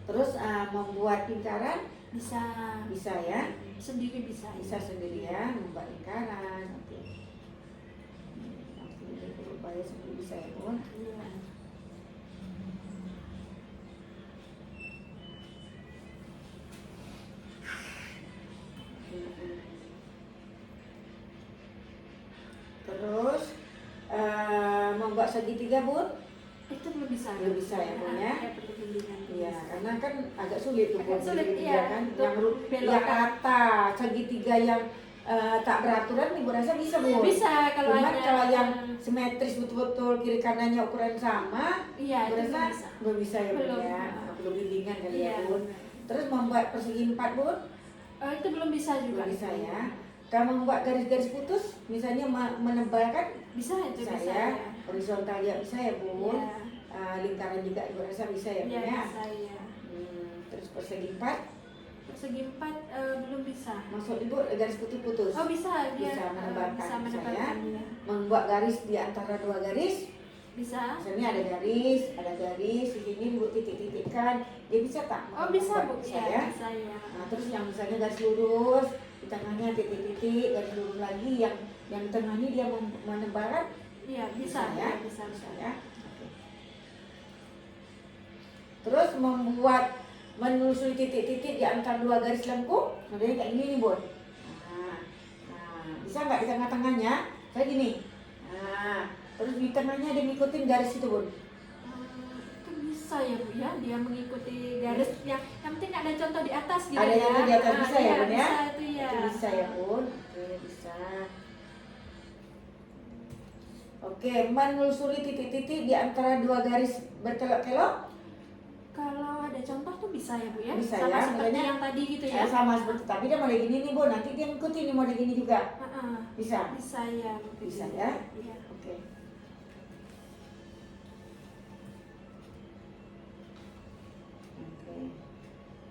Terus membuat lingkaran Bisa bisa ya, sendiri bisa. bisa sendiri ya, membuat lingkaran. Oke. Nanti ini berupaya sendiri bisa ya Bun. Iya. Terus membuat segitiga Bun. Itu belum bisa. Belum bisa ya, Bu, ya? Iya, perlu bimbingan. Iya, karena kan agak sulit tuh Agak Bun, sulit, segitiga iya, kan, untuk yang belokan. rata, segitiga yang tak beraturan, Ibu rasa bisa Bun. Bisa kalau Cuman ada. kalau yang simetris betul-betul kiri kanannya ukuran sama, Iya, Ibu itu rasa belum bisa. belum bisa ya Bun Belum. ya, perlu bimbingan kali Iya. ya Bun. Terus membuat persegi 4 Bun, Itu belum bisa juga. belum bisa ya. Kalau membuat garis-garis putus, misalnya menebalkan, Bisa itu bisa bisa. ya. Horizontal ya bisa ya Bun. Iya. Lingkaran juga Ibu rasa bisa ya Bun Iya, ya. bisa ya. Terus persegi 4, Persegi 4 belum bisa. maksud Ibu garis putus-putus. Oh, bisa dia Bisa menebalkan, bisa bisa menebalkan ya. Membuat garis di antara dua garis, Bisa. misalnya ada garis, di sini Ibu titik-titikkan, dia bisa tak? Oh, bisa Membuat, Bu. bisa Iya, ya. bisa ya. Nah, terus yang misalnya garis lurus, di tengahnya titik-titik, garis lurus lagi, yang di tengahnya dia menebalkan, Iya, bisa ya, ya. Bisa. bisa ya. Oke. Terus membuat menelusuri titik-titik di antara dua garis lengkung, modelnya kayak gini nih Bun. Bisa nggak di tengah-tengahnya? Kayak gini. Nah, terus di tengahnya dia ngikutin garis itu Bun. Itu bisa ya Bu ya, dia mengikuti garis yang penting ada contoh di atas gitu Ada ya. contoh di atas, bisa ya, iya, Bun, ya? Bisa itu ya. Itu bisa ya Bun. Oke, bisa. Oke, menelusuri titik-titik di antara dua garis berkelok-kelok. Kalau ada contoh tuh bisa ya Bu ya. Bisa sama ya, seperti makanya- yang tadi gitu ya. Sama seperti tapi dia model gini nih Bun, nanti dia ngikutin nih model gini juga. Bisa. Bisa ya. Bisa ya. Iya. Oke. Oke.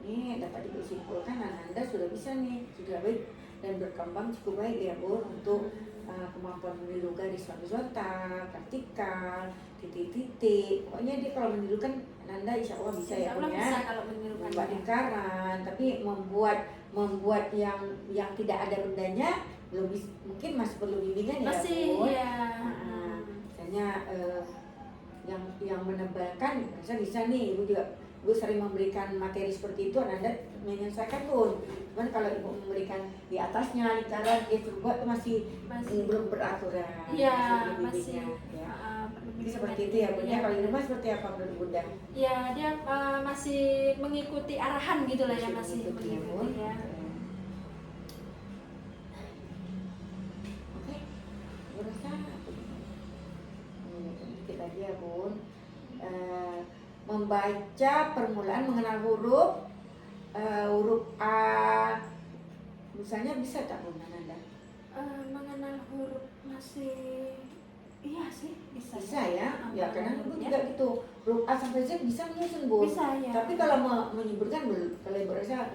Ini dapat disimpulkan Anda sudah bisa nih, sudah baik dan berkembang cukup baik ya Bun untuk kemampuan meniru garis horizontal, vertikal, titik-titik. Pokoknya dia kalau menirukan Anda insya Allah bisa ya Insya Allah Bun bisa ya. kalau menirukan. Membuat lingkaran, tapi membuat yang tidak ada bendanya belum mungkin masih perlu bimbingan ya Masih Bun. ya. Misalnya yang menebalkan, saya bisa nih, Ibu sering memberikan materi seperti itu, Anda menyelesaikan Bun. Cuman kalau Ibu memberikan di atasnya lingkaran, dia buat masih belum beraturan. Iya, perlu masih. bimbingan, ya. Perlu Jadi bimbingan. seperti itu ya Bun ya. Iya. Kalau di rumah seperti apa menurut Bunda? Ya, dia masih mengikuti arahan gitu lah ya, masih mengikuti ya, Bun. mengikuti ya. Oke, Ibu rasa sedikit lagi ya Bun. Membaca permulaan mengenal huruf A, misalnya bisa tak Bun Anda? Mengenal huruf masih iya sih bisa. Bisa ya, ya karena Ibu Ya. juga gitu. Huruf A sampai Z bisa menyusun Bun. Bisa ya. Tapi kalau menyebutkan belum, kalau Ibu rasa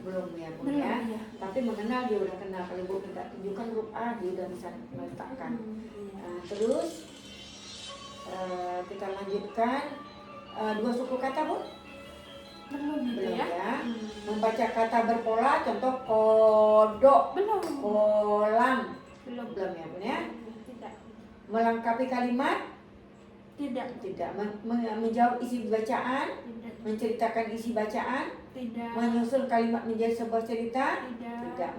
belum ya Bun Belum ya. ya. Tapi mengenal dia udah kenal. Kalau Ibu minta tunjukkan huruf A, dia udah bisa meletakkan. Iya. Terus kita lanjutkan dua suku kata Bun. Belum gitu Belum ya. ya. Membaca kata berpola, contoh kodok, Belum. kolam. Belum. Belum ya Bun ya. Tidak. Melengkapi kalimat, Tidak. tidak. Menjawab isi bacaan, Tidak. menceritakan isi bacaan, Tidak. menyusun kalimat menjadi sebuah cerita, Tidak. tidak.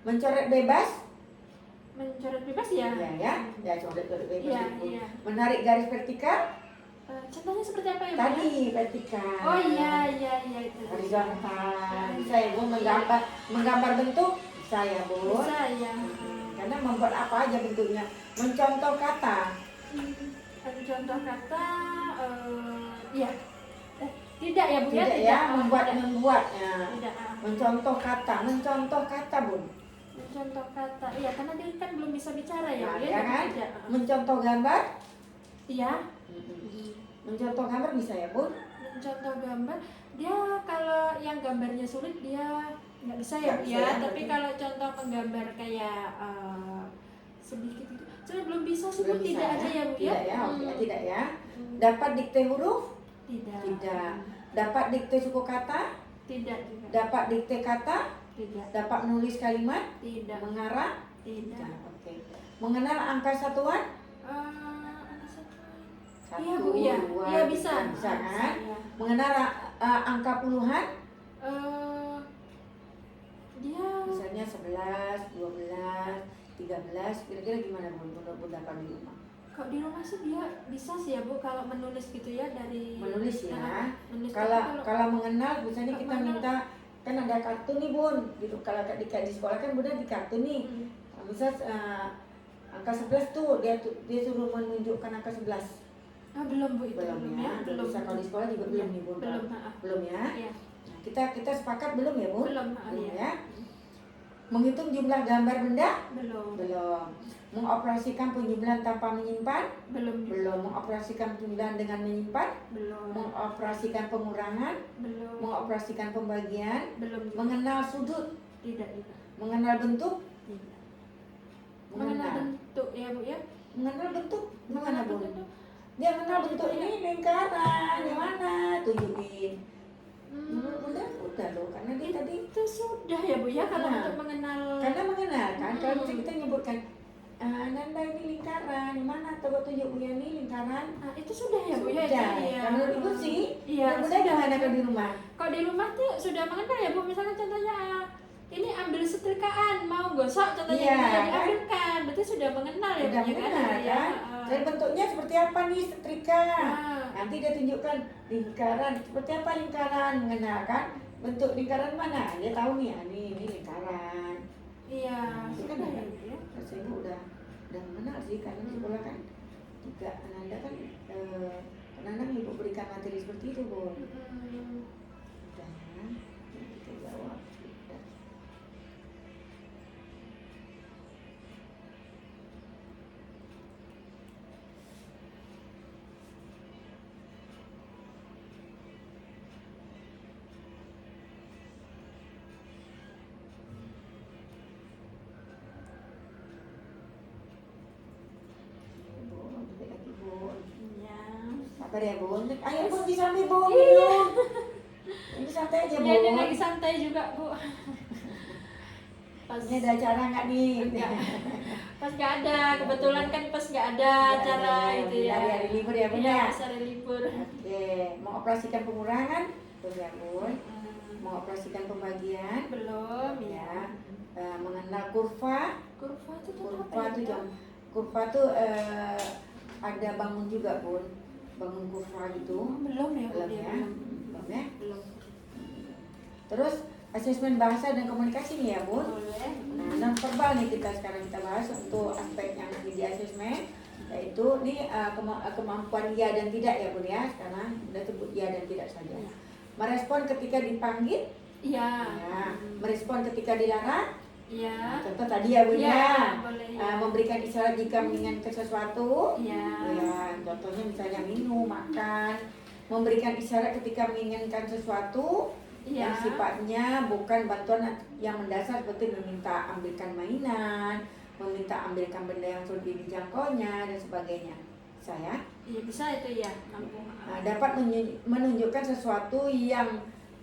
Mencoret bebas, Mencoret bebas ya. ya coret bebas. Iya, itu. iya. Menarik garis vertikal, Contohnya seperti apa ya, Bu? tadi vertikal. Oh iya itu. Horizontal, bisa ya Bu, menggambar bentuk, bisa ya Bu. Bisa ya. membuat apa aja bentuknya, mencontoh kata. Contoh kata, ya. Tidak ya Bu ya? Tidak ya, Tidak. membuatnya. Tidak. Mencontoh kata Bun. Mencontoh kata, iya karena dia kan belum bisa bicara ya, Nah, Bu ya kan? Tidak. Mencontoh gambar. Iya. Mencontoh gambar bisa ya Bun? Mencontoh gambar, dia kalau yang gambarnya sulit dia nggak bisa ya Nggak Bu bisa ya. ya, Tapi berarti. kalau contoh menggambar kayak sedikit gitu, saya belum bisa sih Bu. Belum bisa Tidak aja ya Bu ya. Tidak ya, oke, tidak ya. Dapat dikte huruf? Tidak. Tidak. Dapat dikte suku kata? Tidak juga. Dapat dikte kata? Tidak. Dapat menulis kalimat? Tidak. Mengarang? Tidak. Oke. Mengenal angka satuan? Angka satuan. Satu, Iya Bu, iya. dua, Iya bisa. Bisa kan? Iya. Mengenal angka puluhan? Dia Misalnya 11, 12, 13, kira-kira gimana Bun dapat di rumah? kok di rumah sih dia bisa sih ya Bu, kalau menulis gitu ya dari Menulis ya. menulis. Kalau mengenal misalnya kita mengenal. minta, kan ada kartu nih Bun gitu. Kalau di sekolah kan Bunda di kartu nih. Misal angka 11 tuh dia suruh menunjukkan angka 11. Belum Bu itu Belum ya. belum. Bisa kalau di sekolah juga belum nih Bun. Belum ya. Iya. Nah, kita sepakat belum ya Bun? Belum, Belum iya. ya. Menghitung jumlah gambar benda? Belum. Belum. Mengoperasikan penjumlahan tanpa menyimpan? Belum. Belum. Mengoperasikan penjumlahan dengan menyimpan? Belum. Mengoperasikan pengurangan? Belum. Mengoperasikan pembagian? Belum. Mengenal sudut? Tidak juga. Mengenal bentuk? Tidak. Mengenal bentuk ya Bu ya. Mengenal bentuk? Gimana Bun? bentuk. Dia mengenal bentuk ini lingkaran, yang mana? Tunjukin. Udah loh, karena dia tadi Itu sudah ya Bu ya kalau Nah, untuk mengenal. karena mengenal kan, kalau misalnya kita nyebutkan Nanda ini lingkaran, yang mana? Coba tunjuk Bu Yani lingkaran. Itu sudah ya Bu ya. Sudah. Iya. Kalau menurut Ibu sih, Iya. Bunda gimana kalau di rumah? Kalau di rumah tuh sudah mengenal ya Bu, misalnya contohnya ini ambil setrikaan mau gosok contohnya Iya, gitu ya, kan? diambilkan, berarti sudah mengenal ya Udah Bu ya mengenal kan? Dan bentuknya seperti apa nih setrika? Nanti dia tunjukkan lingkaran, seperti apa lingkaran, mengenal kan? Bentuk lingkaran mana? Dia tahu nih, ini lingkaran. Iya, Itu kan sudah ada. ya Bu ya. Saya udah mengenal sih, karena di sekolah kan juga Ananda kan Ananda ibu berikan materi seperti itu Bu. Udah ya, kita jawab. Udah. Sabar ya Bun. Ayo Bun disambil Bun. Ini santai aja Bun. Ya, dia lagi santai juga Bu. Pas Ini ada acara nggak nih? pas nggak ada, kebetulan kan pas nggak ada acara itu ya. Hari libur ya Bun Iya, ya. pas hari libur. Oke, mengoperasikan pengurangan tuh ya Bun. Mengoperasikan pembagian Belum ya. Mengenal kurva. Kurva itu Kurva apa tuh ya? kurva tuh ada bangun juga Bun. Bangun kurva gitu. Belum ya Bu Belum ya. ya. Belum ya. Belum. Terus asesmen bahasa dan komunikasi nih ya Bun. Boleh. Nah, non verbal nih sekarang kita bahas untuk aspek yang di asesmen, yaitu ini kemampuan iya dan tidak ya Bun ya. Sekarang udah sebut iya dan tidak saja. Merespon ketika dipanggil, Iya. ya. Merespon ketika dilarang, Iya. contoh tadi ya Bun ya. Boleh. Memberikan isyarat jika menginginkan sesuatu, Iya. ya. Contohnya misalnya minum, makan. Memberikan isyarat ketika menginginkan sesuatu Iya. yang sifatnya bukan bantuan yang mendasar, seperti meminta ambilkan mainan, meminta ambilkan benda yang sulit dijangkaunya dan sebagainya. Saya Iya bisa itu ya. dapat menunjukkan sesuatu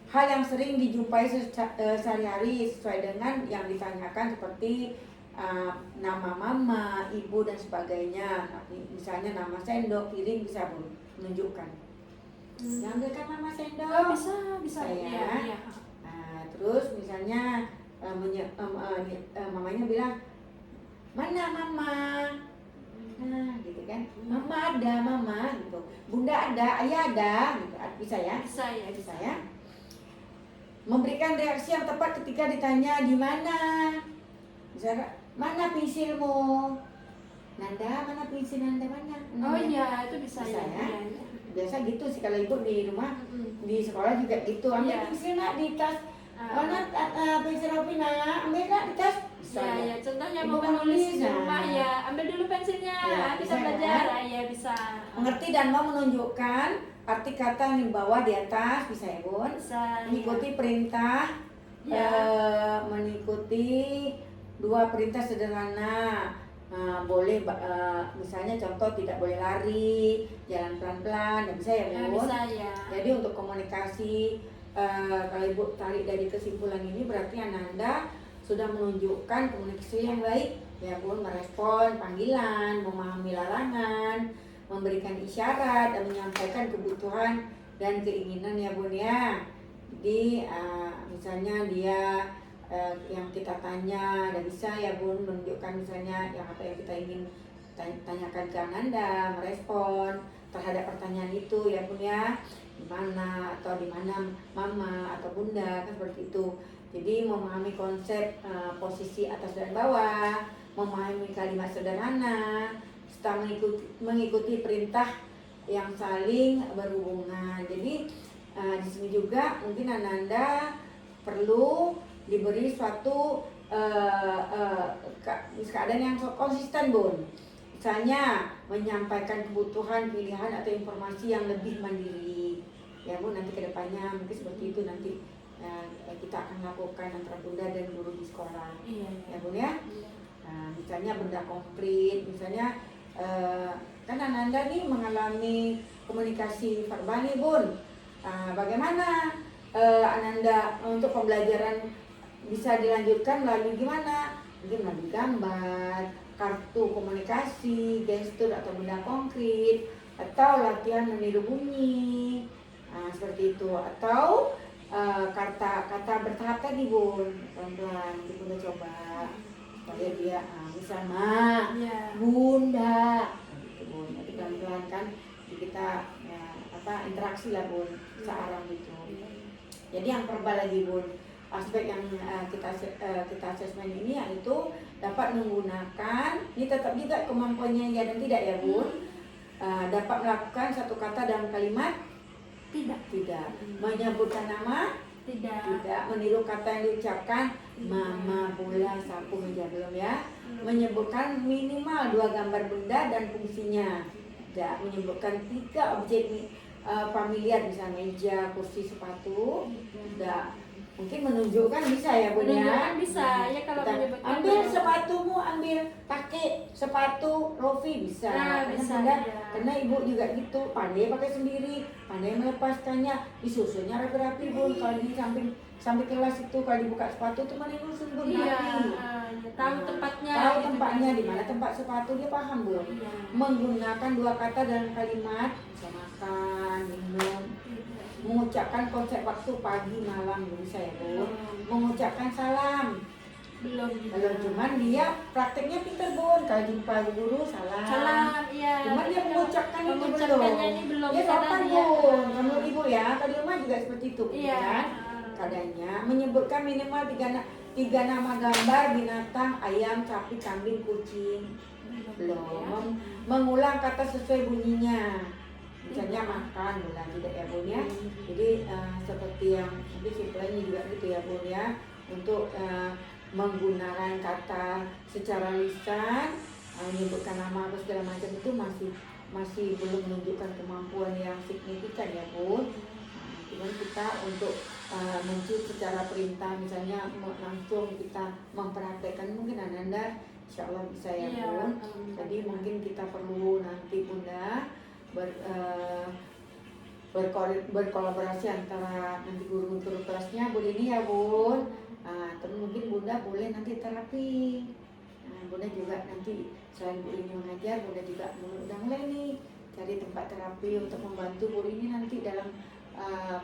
hal yang sering dijumpai sehari-hari sesuai dengan yang ditanyakan, seperti nama mama, ibu dan sebagainya. Misalnya nama sendok, piring bisa menunjukkan. Ambilkan mama sendok. Bisa. Saya. Iya. Terus misalnya mamanya bilang, mana mama? Nah, gitu kan. Mama ada, mama gitu. Bunda ada, ayah ada, gitu. Bisa ya? Bisa ya. Memberikan reaksi yang tepat ketika ditanya di mana. Misalnya mana pensilmu? Nanda, mana pensil Nanda, mana? Oh iya, itu bisa, Bisa ya. ya? Biasa gitu sih kalau ibu di rumah, Mm-mm. di sekolah juga gitu. Ambil Iya. pensil nak di tas. Ah. Mana pensil Rofi nak? Ambil nak di tas. Bisa Ya, ya? ya, contohnya Ibu mau kan menulis di bisa. rumah ya, ambil dulu pensilnya, Ya, kita bisa, belajar, kan? ya bisa. Mengerti dan mau menunjukkan arti kata yang di bawah di atas, bisa ya Bun? Bisa, Mengikuti perintah, Ya. mengikuti 2 perintah sederhana. Boleh misalnya contoh tidak boleh lari, jalan pelan-pelan, bisa ya Ya, Bun? bisa ya. Jadi untuk komunikasi, kalau Ibu tarik dari kesimpulan ini berarti Ananda sudah menunjukkan komunikasi yang baik ya Bun, merespon panggilan, memahami larangan, memberikan isyarat dan menyampaikan kebutuhan dan keinginan ya Bun ya. Jadi misalnya dia yang kita tanya dan bisa ya Bun menunjukkan misalnya yang apa yang kita ingin tanyakan ke Ananda, merespon terhadap pertanyaan itu ya Bun ya, di mana atau di mana mama atau bunda, kan seperti itu. Jadi memahami konsep posisi atas dan bawah, memahami kalimat sederhana, serta mengikuti perintah yang saling berhubungan. Jadi di sini juga mungkin Ananda perlu diberi suatu keadaan yang konsisten Bun. Misalnya menyampaikan kebutuhan, pilihan atau informasi yang lebih mandiri. Ya Bun, nanti kedepannya mungkin seperti itu nanti kita akan lakukan antara bunda dan guru di sekolah. Iya. Ya Bun ya. Misalnya benda konkret, misalnya kan Ananda nih mengalami komunikasi verbal nih Bun. Bagaimana Ananda untuk pembelajaran bisa dilanjutkan melalui gimana? Mungkin melalui gambar, kartu komunikasi, gestur atau benda konkret, atau latihan meniru bunyi, seperti itu. Atau kata bertahap tadi Bun, pelan-pelan Bunda coba supaya dia misalnya Ya. bunda, gitu Bun. Nanti pelan-pelan kan kita interaksi lah Bun, searah gitu. Jadi yang verbal lagi Bun, aspek yang kita asesmen ini yaitu dapat menggunakan, ini tetap juga kemampuannya ya dan tidak ya Bun. Dapat melakukan satu kata dalam kalimat tidak, menyebutkan nama tidak, meniru kata yang diucapkan mama, bola, sapu, meja, belum ya. Menyebutkan minimal 2 gambar benda dan fungsinya tidak, menyebutkan 3 objek familiar misalnya meja, kursi, sepatu tidak. Mungkin menunjukkan bisa ya Bun ya. Menunjukkan bisa ya kalau menyebutkan. Ambil sepatumu, ambil pakai sepatu Rofi bisa. Bisa Bunda, ya. karena ibu juga gitu, pandai pakai sendiri, pandai melepaskannya, disusunnya rapi-rapi Bun. Kalau di samping kelas itu kalau dibuka sepatu tuh mana nyusun Bun Iya. rapi. Tahu tempatnya. Tahu gitu tempatnya kan. di mana tempat sepatu, dia paham Bun. Iya. Menggunakan 2 kata dalam kalimat, bisa makan, minum, mengucapkan konsep waktu pagi malam bisa ya Bun. Mengucapkan salam Belum. cuman dia prakteknya pinter Bun, kalau jumpa guru salam, Iya. cuman dia mengucapkan itu belum. Mengucapkannya ini belum. Dia Karena sopan dia- Bun, menurut ibu ya, kalau di rumah juga seperti itu Iya. kan. Keadaannya menyebutkan minimal 3 nama gambar binatang, ayam, sapi, kambing, kucing. Belum. Mengulang kata sesuai bunyinya, misalnya makan, bulan tidak ya Bun ya. Jadi seperti yang nanti simpulannya juga gitu ya Bun ya, untuk menggunakan kata secara lisan, menyebutkan nama apa segala macam itu masih belum menunjukkan kemampuan yang signifikan ya Bun. Cuman kita untuk muncul secara perintah misalnya langsung kita mempraktekkan mungkin Ananda insya Allah bisa ya Bun. Jadi mungkin kita perlu nanti Bunda berkolaborasi antara nanti guru-guru kelasnya Bun ini ya Bun. Terus mungkin Bunda boleh nanti terapi. Bunda juga nanti selain Bu ini mengajar, Bunda juga udah mulai nih cari tempat terapi untuk membantu Bu ini nanti dalam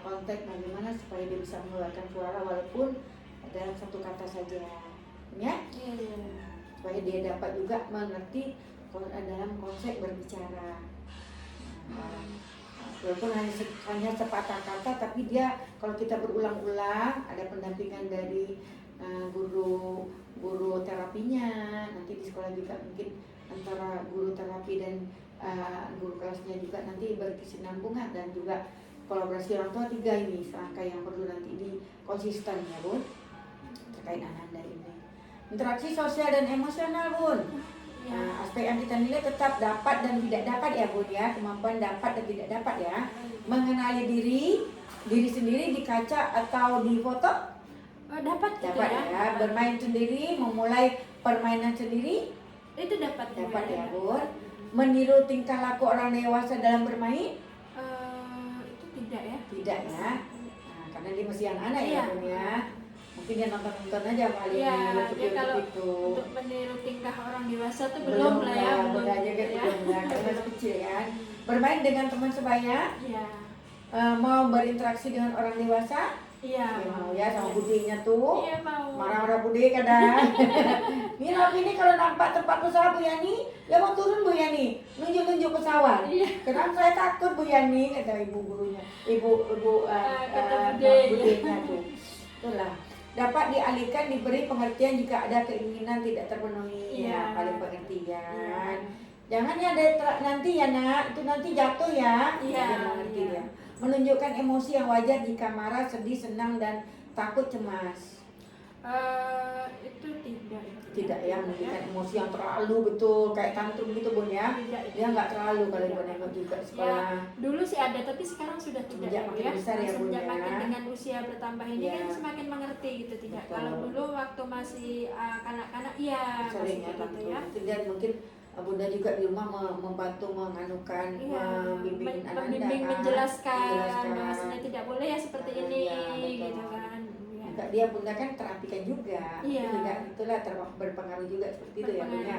konteks bagaimana supaya dia bisa mengeluarkan suara walaupun dalam satu kata saja, ya. Supaya dia dapat juga mengerti dalam konsep berbicara. Walaupun hanya sepatah kata, tapi dia kalau kita berulang-ulang ada pendampingan dari guru terapinya. Nanti di sekolah juga mungkin antara guru terapi dan guru kelasnya juga nanti berkesinambungan, dan juga kolaborasi orang tua. 3 ini serangkai yang perlu nanti di konsisten ya Bun, terkait anak-anak ini. Interaksi sosial dan emosional Bun. Aspek yang kita nilai tetap dapat dan tidak dapat ya Bun ya, kemampuan dapat dan tidak dapat ya. Mengenali diri sendiri di kaca atau di foto Dapat gitu ya. Bermain sendiri, memulai permainan sendiri itu dapat ya Bun. Meniru tingkah laku orang dewasa dalam bermain itu tidak ya. Tidak ya. Karena dia masih anak-anak ya Bun ya. Mungkin dia nonton aja kali ya, ini kalau itu. untuk meniru tingkah orang dewasa tuh belum lah ya, belum aja kan, karena masih kecil kan. Bermain dengan teman sebaya, mau berinteraksi dengan orang dewasa, mau ya sama budenya tuh. Mau. Marah-marah bude kadang. Ini Rapi ini kalau nampak tempat usaha Bu Yani, dia mau turun Bu Yani, nunjuk-nunjuk pesawat. Karena saya takut Bu Yani, kata ibu gurunya, ibu budenya tuh. Itulah. Dapat dialihkan, diberi pengertian jika ada keinginan tidak terpenuhi. Paling pengertian. Jangan ya nanti ya nak, itu nanti jatuh ya. Mengerti dia. Menunjukkan emosi yang wajar jika marah, sedih, senang dan takut, cemas. Itu tidak. Tidak ya, menunjukkan emosi yang terlalu betul kayak tantrum gitu Bun ya. Dia nggak terlalu kalau Ibu nengok juga sekolah. Dulu sih ada, tapi sekarang sudah tidak. Sejak makin besar ya Bun ya. Makin dengan usia bertambah ini kan semakin mengerti gitu tidak. Kalau dulu waktu masih kanak-kanak sering ya tantrum. Dan mungkin Bunda juga di rumah membantu menganukan, membimbing anak-anak, menjelaskan bahwasanya tidak boleh ya seperti ini gitu kan. Dia Bunda kan terapikan juga. Juga itulah berpengaruh juga seperti itu ya Bunda.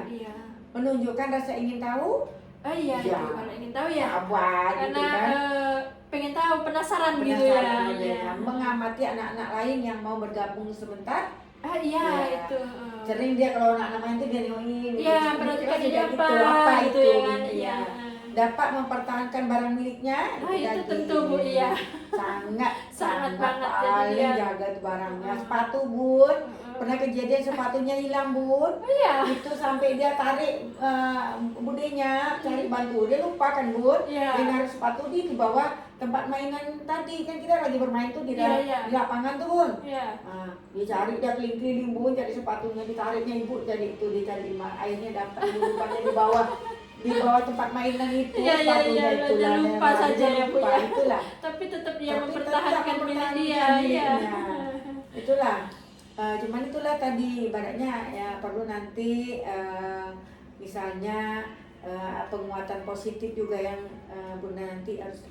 Menunjukkan rasa ingin tahu. Kalau ingin tahu ya. Karena gitu kan. Pengen tahu, penasaran gitu ya. Mengamati anak-anak lain yang mau bergabung sebentar. Itu. Sering dia kalau anak-anak main itu dia nyobain. Perhatikan jadi apa itu kan. Dapat mempertahankan barang miliknya. Itu tentu Bu, sangat banget paling jaga tuh barangnya. Sepatu Bun, pernah kejadian sepatunya hilang Bun. Itu sampai dia tarik budenya cari bantu, dia lupa kan Bun. Dia naruh sepatu di bawah tempat mainan tadi, kan kita lagi bermain tuh di lapangan tuh Bun. Dia cari, dia keliling-keliling Bun, cari sepatunya, ditariknya ibu, jadi itu dicari, akhirnya dapat rupanya di bawah tempat mainan itu. Jangan lupa saja ya Bu ya. Itulah. Tapi tetap dia mempertahankan milik dia. Itulah. Cuman itulah tadi ibaratnya ya perlu nanti misalnya penguatan positif juga yang Bunda nanti harus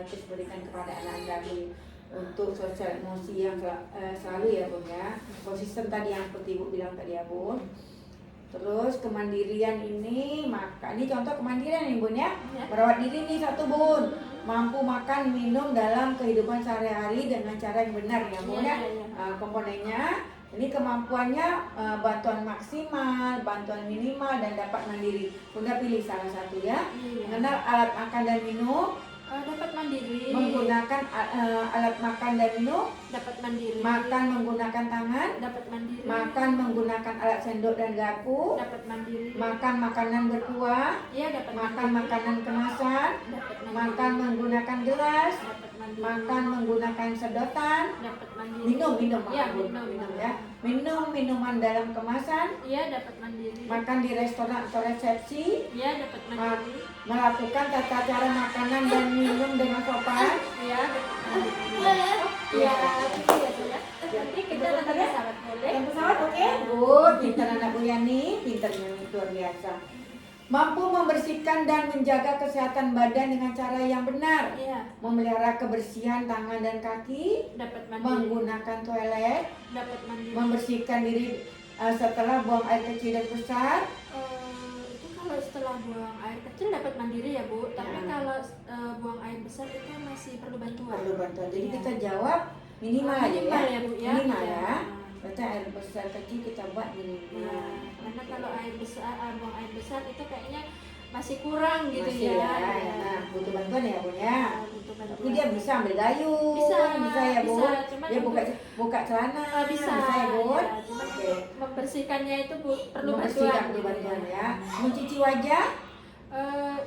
terus berikan kepada anak-anak untuk sosial emosi yang selalu ya Bun ya. Konsisten tadi yang seperti Ibu bilang tadi ya Bun. Terus kemandirian ini, ini contoh kemandirian nih Bun ya. Merawat diri nih satu Bun. Mampu makan, minum dalam kehidupan sehari-hari dengan cara yang benar ya Bun ya. Komponennya, ini kemampuannya bantuan maksimal, bantuan minimal, dan dapat mandiri. Bunda pilih salah satu ya. Mengenal alat makan dan minum. Dapat mandiri. Menggunakan alat makan dan minum. Dapat mandiri. Makan menggunakan tangan. Dapat mandiri. Makan menggunakan alat sendok dan garpu. Dapat mandiri. Makan makanan berkuah. Dapat makan mandiri. Makanan kemasan. Dapat mandiri. Makan menggunakan gelas. Dapat mandiri. Makan menggunakan sedotan. Dapat mandiri. Minum ya. Minum minuman dalam kemasan. Dapat mandiri. Makan di restoran atau resepsi. Dapat mandiri. Melakukan tata cara makanan dan minum dengan sopan. Nanti kita nanti pesawat boleh. Yang pesawat oke? Good, pintar anak Bu Yani, pintarnya luar biasa. Mampu membersihkan dan menjaga kesehatan badan dengan cara yang benar. Memelihara kebersihan tangan dan kaki. Dapat mandiri. Menggunakan toilet. Dapat mandiri. Membersihkan diri setelah buang air kecil dan besar. Kalau setelah buang air kecil dapat mandiri ya Bu, tapi kalau buang air besar itu masih perlu bantuan. Jadi kita jawab minimal aja ya. Bu ya. Minimal ya. Berarti air besar kecil kita buat minimal. Karena kalau air besar, buang air besar itu kayaknya masih kurang gitu masih ya. Nah, butuh bantuan ya Bun ya. Butuh Tapi bantuan. dia bisa ambil gayung, Bisa ya Bun. cuman Dia untuk- buka celana, bisa ya Bun. ya, cuman Oke. membersihkannya itu perlu Membersihkan, bantuan perlu gitu bantuan ya. ya. Mencuci wajah,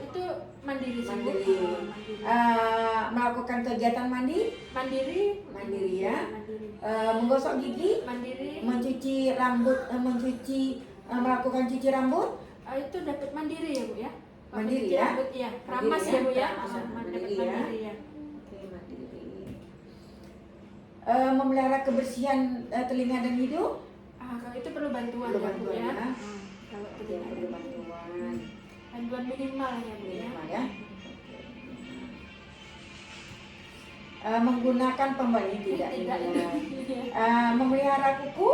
Itu mandiri sih, Bu. mandiri. Mandiri. Melakukan kegiatan mandi, Mandiri ya. mandiri. Menggosok gigi, Mandiri mencuci rambut, melakukan cuci rambut, itu dapat mandiri ya Bu ya. Mandiri Cuci ya? rambut, iya. Mandiri Ramas ya? ya Bu ya. Ramas, Dapat mandiri ya. mandiri ya. Oke, mandiri. Memelihara kebersihan telinga dan hidung, Kalau itu perlu bantuan Perlu ya Bu bantuan ya. ya. Kalau Oke, tidak perlu bantuan. bantuan minimal ya Bu ya. Minimal ya. Menggunakan pembanding tidak. Tidak. Memelihara kuku,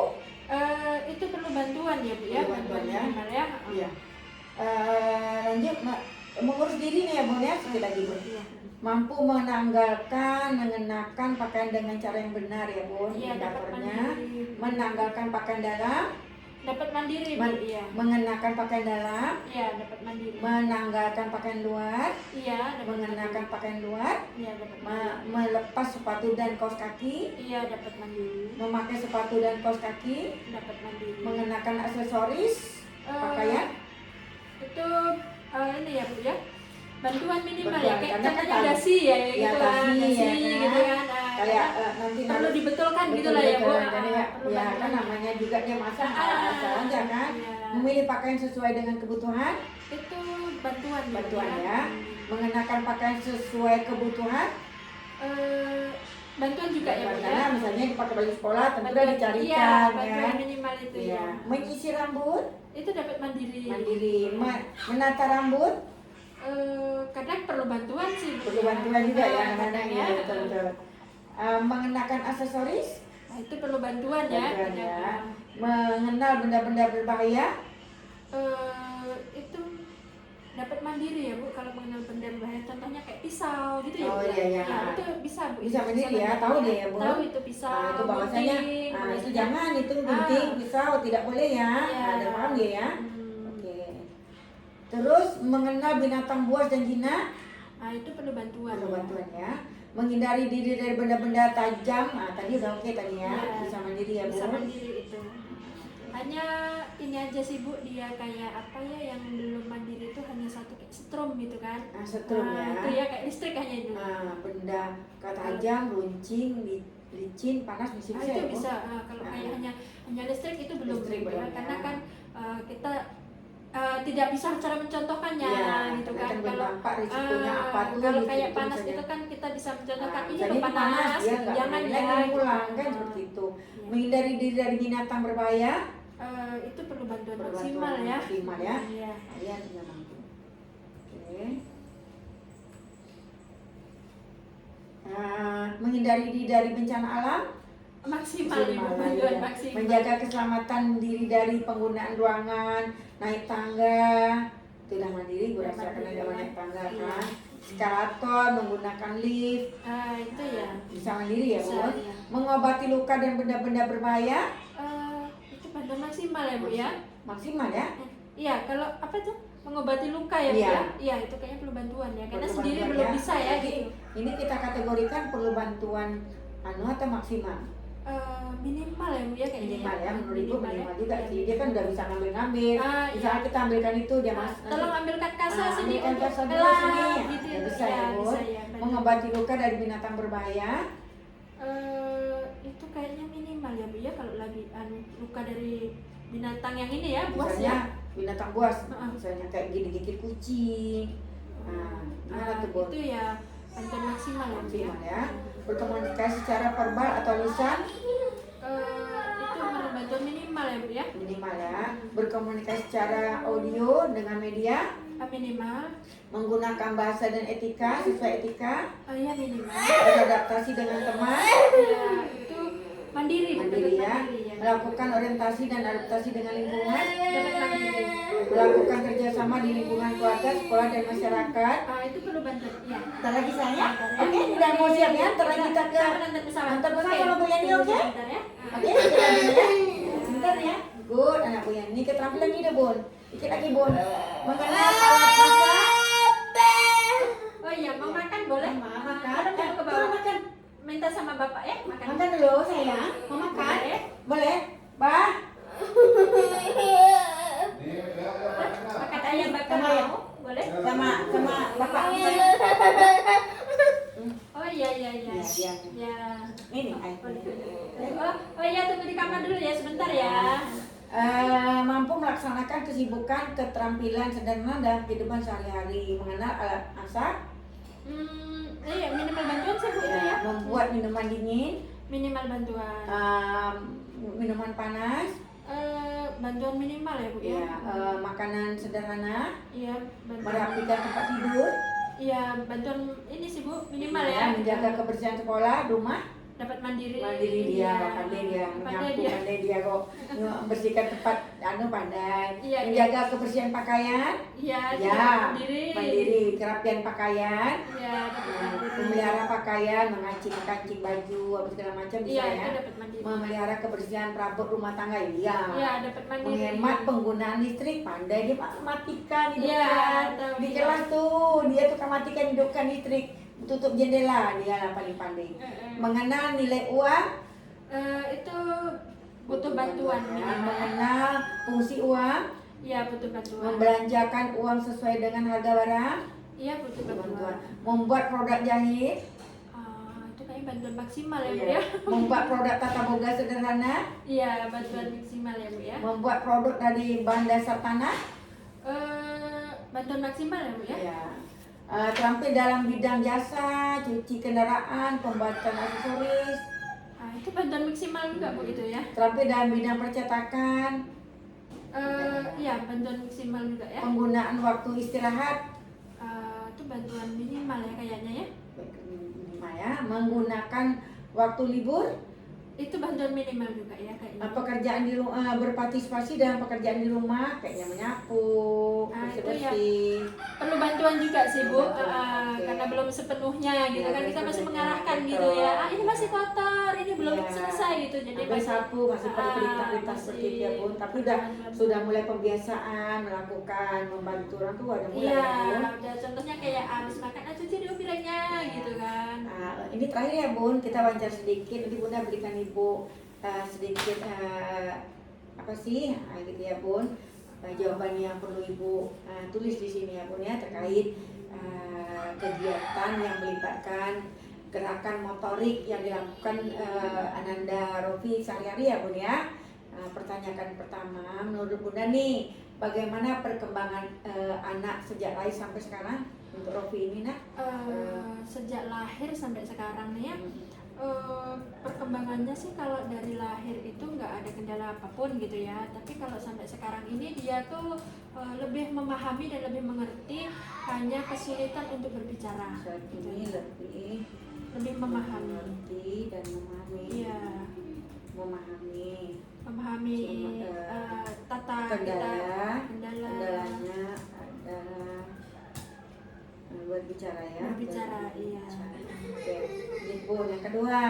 Itu perlu bantuan ya Bu ya. Perlu bantuan ya. Minimal ya. iya. Lanjut, mengurus diri nih ya Bun ya, sekali lagi Bun. Iya. Mampu mengenakan pakaian dengan cara yang benar ya Bun. Iya, dapat Indikatornya mandiri. menanggalkan pakaian dalam, Dapat mandiri Bu. Iya. mengenakan pakaian dalam, Iya, dapat mandiri. menanggalkan pakaian luar, Iya, dapat mengenakan pakaian luar, Iya, dapat mandiri. melepas sepatu dan kaos kaki, Iya, dapat mandiri. memakai sepatu dan kaos kaki, Dapat mandiri. mengenakan aksesoris pakaian. Itu ini ya Bu ya. Bantuan minimal Bantuan, ya, kayak karena kan contohnya tahu. dasi ya, Ya, gitu kan, dasi, dasi ya gitu kan. kan. Kayak nanti perlu harus- dibetulkan gitu betul, lah ya Bu. betul, kan ya, Perlu ya kan bantuan. namanya juga dia masak Ah, asal aja kan. iya. Memilih pakaian sesuai dengan kebutuhan, Itu bantuan Bu, bantuan ya. Mengenakan pakaian sesuai kebutuhan, Bantuan juga ya Bu ya. karena misalnya dipakai baju sekolah tentu udah Bantuan- iya, dicarikan bantuan ya. minimal itu Iya. ya. Menyisir rambut, Itu dapat mandiri. mandiri. Menata rambut, Kadang perlu bantuan sih Bu, perlu ya. bantuan juga ya Kadang kadang ya, betul betul. Mengenakan aksesoris, Nah, itu perlu bantuan ya. bantuan Kadang, ya. Mengenal benda-benda berbahaya, itu dapat mandiri ya Bu kalau mengenal benda berbahaya, contohnya kayak pisau gitu ya Oh, Bu. iya, iya. Nah, itu bisa Bu. Bisa mandiri ya, mandiri tahu dia ya, Bu. Tahu itu pisau. Nah, itu bahwasanya gunting, itu bahwasanya- jangan, itu gunting, pisau tidak boleh ya. Iya. Ada paham dia ya? Hmm. Oke. Terus mengenal binatang buas dan jinak, Nah, itu perlu bantuan. perlu bantuan ya. Menghindari diri dari benda-benda tajam. Nah, tadi udah oke tadi ya. Iya. Bisa mandiri ya, Bu. Bisa mandiri itu. Hanya ini aja sih Bu, dia kayak apa ya, yang belum mandiri itu hanya satu kayak setrum gitu kan. Nah, setrum Nah, ya. itu ya kayak listrik hanya itu. Benda tajam, runcing, licin, panas bisa Itu ya, Bu? bisa. Kalau kayak hanya listrik itu belum Listrik Bu, belum, ya. Karena ya. kan kita tidak bisa cara mencontohnya Iya, gitu karena kan. belum nampak risikonya apa tuh, kalau gitu, kayak gitu panas misalnya. itu kan kita bisa mencontohkan ini misalnya loh ini panas, dia nggak jangan main ya. lagi pulang gitu. kan seperti itu. Iya. Menghindari diri dari binatang berbahaya, Itu perlu bantuan Perlu maksimal bantuan ya. maksimal ya. Iya. kalian tidak mampu. Oke. Menghindari diri dari bencana alam, Maksimal ibu, maksimal, bantuan ya. maksimal. Menjaga keselamatan diri dari penggunaan ruangan, naik tangga, itu udah mandiri, gue Udah rasa karena mandiri, udah ya. naik tangga Iya. kan. Eskalator, menggunakan lift, Itu ya. bisa mandiri ya, Bisa, Bu. iya. Mengobati luka dan benda-benda berbahaya, Itu bantuan maksimal ya Bu ya. maksimal ya. Iya, kalau apa tuh mengobati luka ya Bu Iya. ya. Iya, itu kayaknya perlu bantuan ya. Karena Perlu sendiri bantuan belum ya. bisa ya Jadi, gitu. Ini kita kategorikan perlu bantuan atau maksimal. Minimal ya Bu ya kayaknya. Minimal ya, menurut Ibu minimal juga Iya. sih. Dia kan udah bisa ngambil-ngambil. Iya. Misalnya kita ambilkan itu dia Nah, mas. tolong ambilkan kasa sini ambilkan untuk kasa dulu elap sini. gitu. Ya, bisa ya, Bu. Bisa ya. benar. Mengobati luka dari binatang berbahaya. Itu kayaknya minimal ya Bu ya kalau lagi luka dari binatang yang ini ya, buas Misalnya ya. binatang buas, Heeh. misalnya kayak gigit kucing. Nah, gimana tuh, Bu? Itu ya bantuan maksimal ya Bu ya. Maksimal ya. Berkomunikasi secara verbal atau lisan, Itu bantuan minimal ya Bu ya. minimal ya. Berkomunikasi secara audio dengan media, Minimal. menggunakan bahasa dan etika sesuai etika, Ya minimal. beradaptasi dengan teman, Ya, itu mandiri Bu, mandiri dapat ya, mandiri ya. melakukan orientasi dan adaptasi dengan lingkungan, Dapat mandiri. melakukan kerjasama di lingkungan keluarga, sekolah dan masyarakat. Itu perlu bantuan ya. Ntar lagi saya, oke, udah mau siap ya, ntar lagi kita ke nonton bersama. nonton bersama Oke. sama Bu Yani, oke? Sebentar ya. Oke, kita dulu ya, sebentar ya, ikut anak Bun ini keterampilan ini deh Bun. Dikit lagi Bun. Mengenal alat masak. Oh iya, mau makan boleh? Makan. Belum mau ke bawah. Makan. Minta sama bapak ya, makan. Makan dulu sayang. Mau makan? Boleh? Boleh? Bah. Makan ayam bakar Sama ya? mau? Boleh? Sama bapak. Oh iya. Iya. Ya. Ini air. Oh iya, tunggu di kamar dulu ya sebentar ya. Mampu melaksanakan kesibukan, keterampilan sederhana dalam kehidupan sehari-hari, mengenal alat masak, Iya, minimal bantuan sih Bu itu ya. membuat minuman dingin, Minimal bantuan. minuman panas, Bantuan minimal ya Bu ya. ya, makanan sederhana, Iya, bantuan. merapikan tempat tidur, Iya, bantuan ini sih Bu, minimal ya. menjaga kebersihan sekolah, rumah, Dapat mandiri. mandiri dia, Iya. pandai dia, menyapu, dia. pandai dia kok, membersihkan tempat, pandai, Iya, menjaga kebersihan pakaian, Iya, ya, dapat mandiri. mandiri, kerapian pakaian, Iya, dapat mandiri. memelihara pakaian, kancing baju, apa segala macam bisa Iya, ya. itu dapat mandiri. Memelihara kebersihan perabot rumah tangga, iya. Iya, dapat mandiri. Menghemat penggunaan listrik, pandai dia matikan, Iya, hidupkan. tahu Di dia. kelas tuh dia tuh matikan, hidupkan listrik, tutup jendela, dia lah paling pandai. Mengenal nilai uang, Itu butuh bantuan ya. minimal. Mengenal fungsi uang, Iya, butuh bantuan. membelanjakan uang sesuai dengan harga barang, Iya, butuh bantuan. bantuan. Membuat produk jahit, Itu kayaknya bantuan maksimal ya Bu iya. ya. Membuat produk tata boga sederhana, Iya, bantuan maksimal ya Bu ya. membuat produk dari bahan dasar tanah, Bantuan maksimal ya Bu ya. ya. Terampil dalam bidang jasa, cuci kendaraan, pembuatan aksesoris, Itu bantuan maksimal juga Bu itu ya. terampil dalam bidang percetakan, Iya, bantuan maksimal juga ya. penggunaan waktu istirahat, Itu bantuan minimal ya kayaknya ya. menggunakan waktu libur, Itu bantuan minimal juga ya kayaknya. pekerjaan di rumah, berpartisipasi dalam pekerjaan di rumah, kayaknya menyapu, Itu bersih-bersih. Perlu bantuan juga sih Bu, Oke. karena belum sepenuhnya gitu Ya, kan, kita masih sepenuhnya mengarahkan betul. gitu ya. Ini masih kotor, ini belum Iya. selesai gitu. Jadi Sampai sapu masih perlu perintah-perintah masih seperti itu ya Bun. Tapi sudah mulai pembiasaan melakukan membantu orang tua udah mulai Iya, ya Bun. udah contohnya kayak habis makan cuci dulu piringnya gitu kan. Ini terakhir ya Bun, kita wawancara sedikit. Nanti Bunda berikan Ibu sedikit apa sih gitu ya Bun. Jawaban yang perlu Ibu tulis di sini ya Bun ya, terkait kegiatan yang melibatkan gerakan motorik yang dilakukan Ananda Rofi sehari-hari ya Bun ya. Pertanyaan pertama, menurut Bunda nih, bagaimana perkembangan anak sejak lahir sampai sekarang untuk Rofi ini nak? Sejak lahir sampai sekarang nih ya, perkembangannya sih kalau dari lahir itu nggak ada kendala apapun gitu ya. Tapi kalau sampai sekarang ini dia tuh lebih memahami dan lebih mengerti, hanya kesulitan untuk berbicara. Saat Gitu. ini Lebih memahami. mengerti dan memahami. Iya, memahami tata Kendalanya kendalanya adalah berbicara ya. berbicara, iya. Oke, Ibu yang kedua.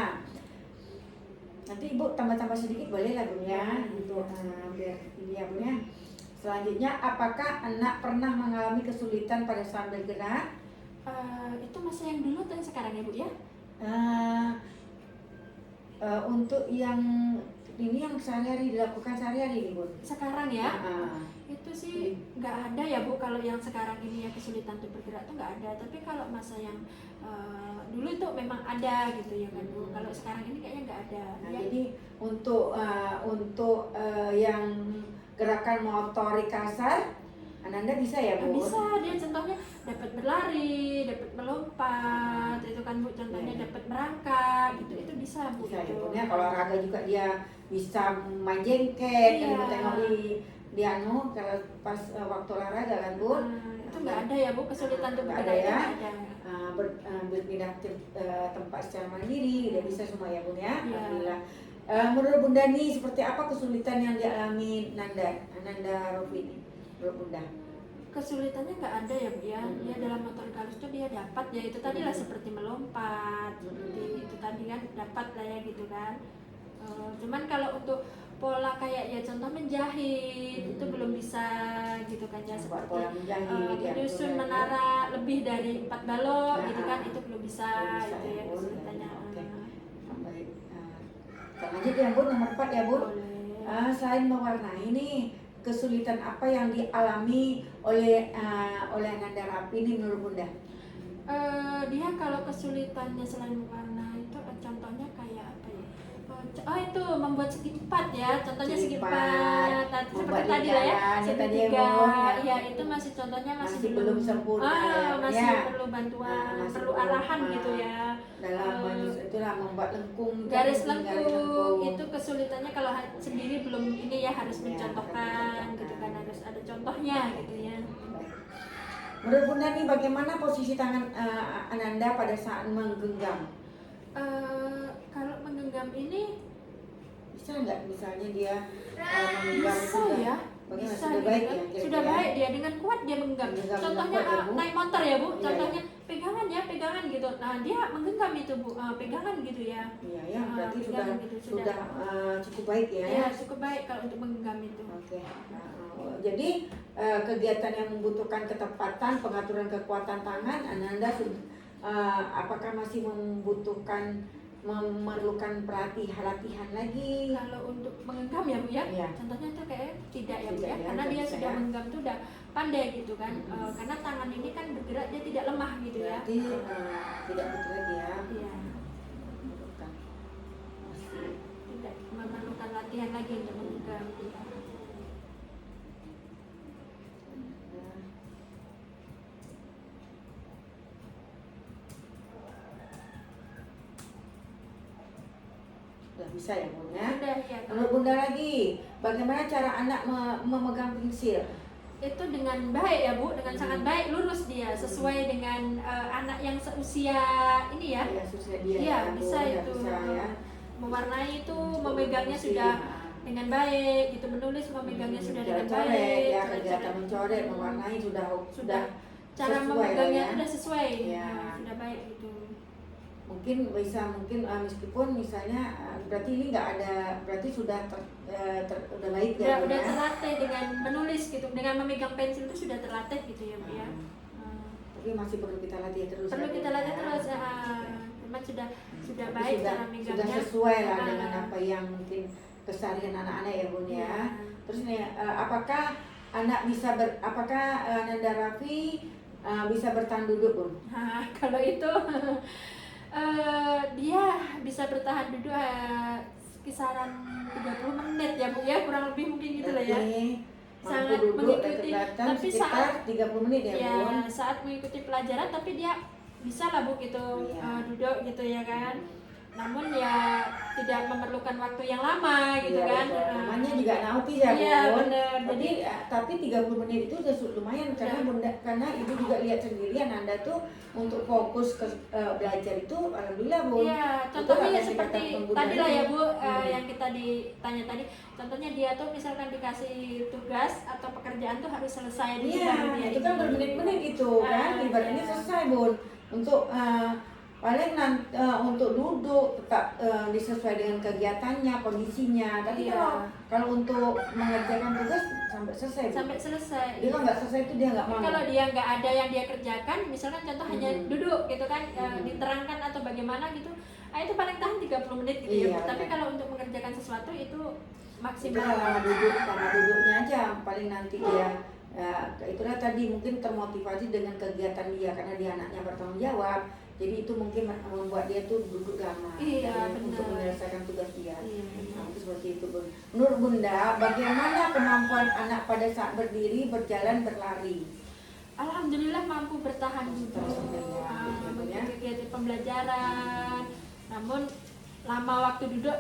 Nanti Ibu tambah-tambah sedikit boleh lah Bun ya, untuk biar ini ya Bun ya. Selanjutnya, apakah anak pernah mengalami kesulitan pada saat bergerak? Itu masih yang dulu atau yang sekarang ya Bu ya? Untuk yang ini yang sehari-hari dilakukan sehari-hari nih Bun. Sekarang ya? Ah, Itu sih nggak ada ya Bu, kalau yang sekarang ini ya kesulitan untuk bergerak tuh nggak ada. Tapi kalau masa yang dulu itu memang ada gitu ya kan Bu. Kalau sekarang ini kayaknya nggak ada. Nah, Ya. jadi untuk yang gerakan motorik kasar, Ananda bisa ya Bu? Bisa, dia contohnya dapat berlari, dapat melompat, itu kan Bu, contohnya Iya. dapat merangkak gitu, itu bisa Bu. Bisa ya itu. Bun ya. Kalau olahraga juga dia bisa main jengket, Iya. kan Ibu tengok di anu kalau pas waktu olahraga kan Bun. Itu nggak ada ya Bu, kesulitan untuk Nggak bergerak ada itu ya? nggak ada. Berpindah tempat secara mandiri, dia bisa semua ya Bun ya. Iya. Alhamdulillah. Menurut Bunda nih seperti apa kesulitan yang dialami Ananda Rofi ini? Menurut Bunda? Kesulitannya nggak ada ya Bu ya. Dia dalam motorik halus tuh dia dapat ya, itu tadi lah seperti melompat, seperti itu tadi kan dapat lah ya gitu kan. Cuman kalau untuk pola kayak ya contoh menjahit itu belum bisa gitu kan ya, Buat seperti pola menjahit, menyusun diatur menara lebih dari 4 balok Nah, gitu kan, itu belum bisa gitu ya Bun. kesulitannya. Oke. Baik. Kita lanjut ya Bun, nomor 4 ya Bun. Boleh. Selain mewarnai nih, kesulitan apa yang dialami oleh Ananda Rafi ini menurut Bunda? Dia kalau kesulitannya selain mewarna itu contohnya kayak apa ya? Itu membuat segi empat ya, contohnya segi empat. Nah, seperti tadi lah ya, segitiga. Ya itu masih contohnya masih belum sempurna. Masih ya. perlu bantuan, Masih perlu arahan gitu ya. Dalam itulah membuat lengkung, garis lengkung itu kesulitannya kalau sendiri belum ini ya, harus mencontohkan gitu kan, harus ada contohnya gitu ya. Menurut Bunda nih bagaimana posisi tangan Ananda pada saat menggenggam? Kalau menggenggam ini bisa nggak misalnya dia menggenggam bisa juga? ya, Bagaimana? bisa Sudah gitu baik kan? ya? Kira-kira? Sudah baik dia dengan kuat dia menggenggam. Contohnya kuat ya, Bu? naik motor ya Bu, Iya, contohnya pegangan ya, pegangan gitu. Nah dia menggenggam itu Bu, pegangan gitu ya. Iya ya, berarti pegangan gitu, sudah cukup baik ya? Iya cukup baik kalau untuk menggenggam itu. Oke. Jadi kegiatan yang membutuhkan ketepatan, pengaturan kekuatan tangan, Ananda apakah masih memerlukan latihan lagi? Kalau untuk menggenggam ya Bu ya, Iya. contohnya itu kayak tidak ya Bu Tidak ya, ya, karena dia bisa sudah ya. menggenggam itu udah pandai gitu kan. Karena tangan ini kan bergerak, dia tidak lemah gitu ya. Berarti tidak betul lagi ya? Iya, Memerlukan. tidak memerlukan latihan lagi untuk menggenggam. Iya. Sudah bisa ya Bun ya? Udah ya. Menurut Bunda lagi, bagaimana cara anak memegang pensil? Itu dengan baik ya Bu, dengan sangat baik, lurus dia sesuai dengan anak yang seusia ini ya. Ya, susah dia. Iya, ya, bisa Bu, itu. Bisa, ya. Memwarnai itu, memegangnya Pensil, sudah nah. dengan baik, gitu, menulis memegangnya sudah dengan Coret, baik. ya, kegiatan mencoret, mewarnai sudah cara sesuai memegangnya lah ya. sudah sesuai, Ya. sudah baik gitu. Mungkin meskipun misalnya berarti ini nggak ada, berarti sudah udah baik ya, Udah Bu, ya? terlatih dengan menulis gitu, dengan memegang pensil itu sudah terlatih gitu ya Bu ya. Tapi masih perlu kita latih terus. Perlu ya, kita Bu, latih ya? terus, memang sudah Tapi baik sudah, cara megangnya. sudah sesuai lah dengan apa yang mungkin keseharian anak-anak ya Bun ya. Iya. Terus nih apakah apakah Ananda Rafi bisa bertahan duduk Bun? Nah, kalau itu dia bisa bertahan duduk kisaran 30 menit ya Bu ya, kurang lebih mungkin gitu lah ya. Sangat Sangat duduk mengikuti, dan tapi sekitar 30 menit ya Bun. saat mengikuti pelajaran tapi dia bisa lah Bu gitu, Iya. duduk gitu ya kan. Namun ya tidak memerlukan waktu yang lama gitu Iya, kan. betul. Namanya juga nautis ya Iya, Bun. bener. Jadi tapi 30 menit itu udah lumayan karena Iya. Bunda, karena Ibu juga lihat sendiri Ananda tuh untuk fokus ke belajar itu alhamdulillah Bun. Iya, Itu contohnya apa ya yang seperti dikatakan Bunda tadi lah ya Bu, Hmm. yang kita ditanya tadi. Contohnya dia tuh misalkan dikasih tugas atau pekerjaan tuh harus selesai dulu Iya, baru dia itu kan ini. bermenit-menit gitu kan, ibaratnya Iya. selesai Bun. Untuk paling untuk duduk tetap disesuai dengan kegiatannya, kondisinya. Tapi Iya. kalau untuk mengerjakan tugas sampai selesai. Bu. Sampai selesai. Dia kalau nggak selesai itu dia nggak mau. Kalau dia nggak ada yang dia kerjakan, misalkan contoh hanya duduk gitu kan, Hmm. diterangkan atau bagaimana gitu, itu paling tahan 30 menit gitu Iya, ya Bu. Tapi benar. kalau untuk mengerjakan sesuatu itu Itu maksimal. lama duduknya aja paling nanti dia itulah tadi mungkin termotivasi dengan kegiatan dia karena dia anaknya bertanggung jawab, jadi itu mungkin membuat dia tuh duduk lama Iya, untuk benar. menyelesaikan tugas dia. Iya, benar. Nah, itu seperti itu Bun. Menurut Bunda, bagaimana kemampuan anak pada saat berdiri, berjalan, berlari? Alhamdulillah mampu bertahan duduk, Alhamdulillah, mengikuti kegiatan pembelajaran. Namun lama waktu duduk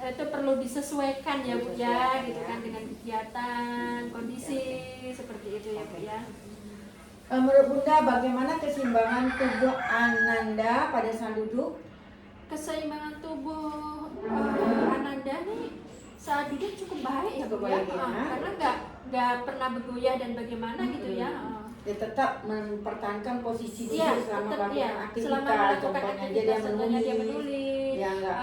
itu perlu disesuaikan ya Bu ya, gitu kan, dengan kegiatan, kondisi seperti itu ya Bu ya. Menurut Bunda, bagaimana keseimbangan tubuh Ananda pada saat duduk? Keseimbangan tubuh Ananda nih saat duduk cukup baik ya Bu Cukup ya, baik, ya. karena nggak pernah bergoyah dan bagaimana gitu ya. Ya, tetap mempertahankan posisi dia Iya, selama tetap melakukan iya. aktivitas, Selama melakukan contohnya aktivitas, contohnya dia menulis, menulis, ya enggak,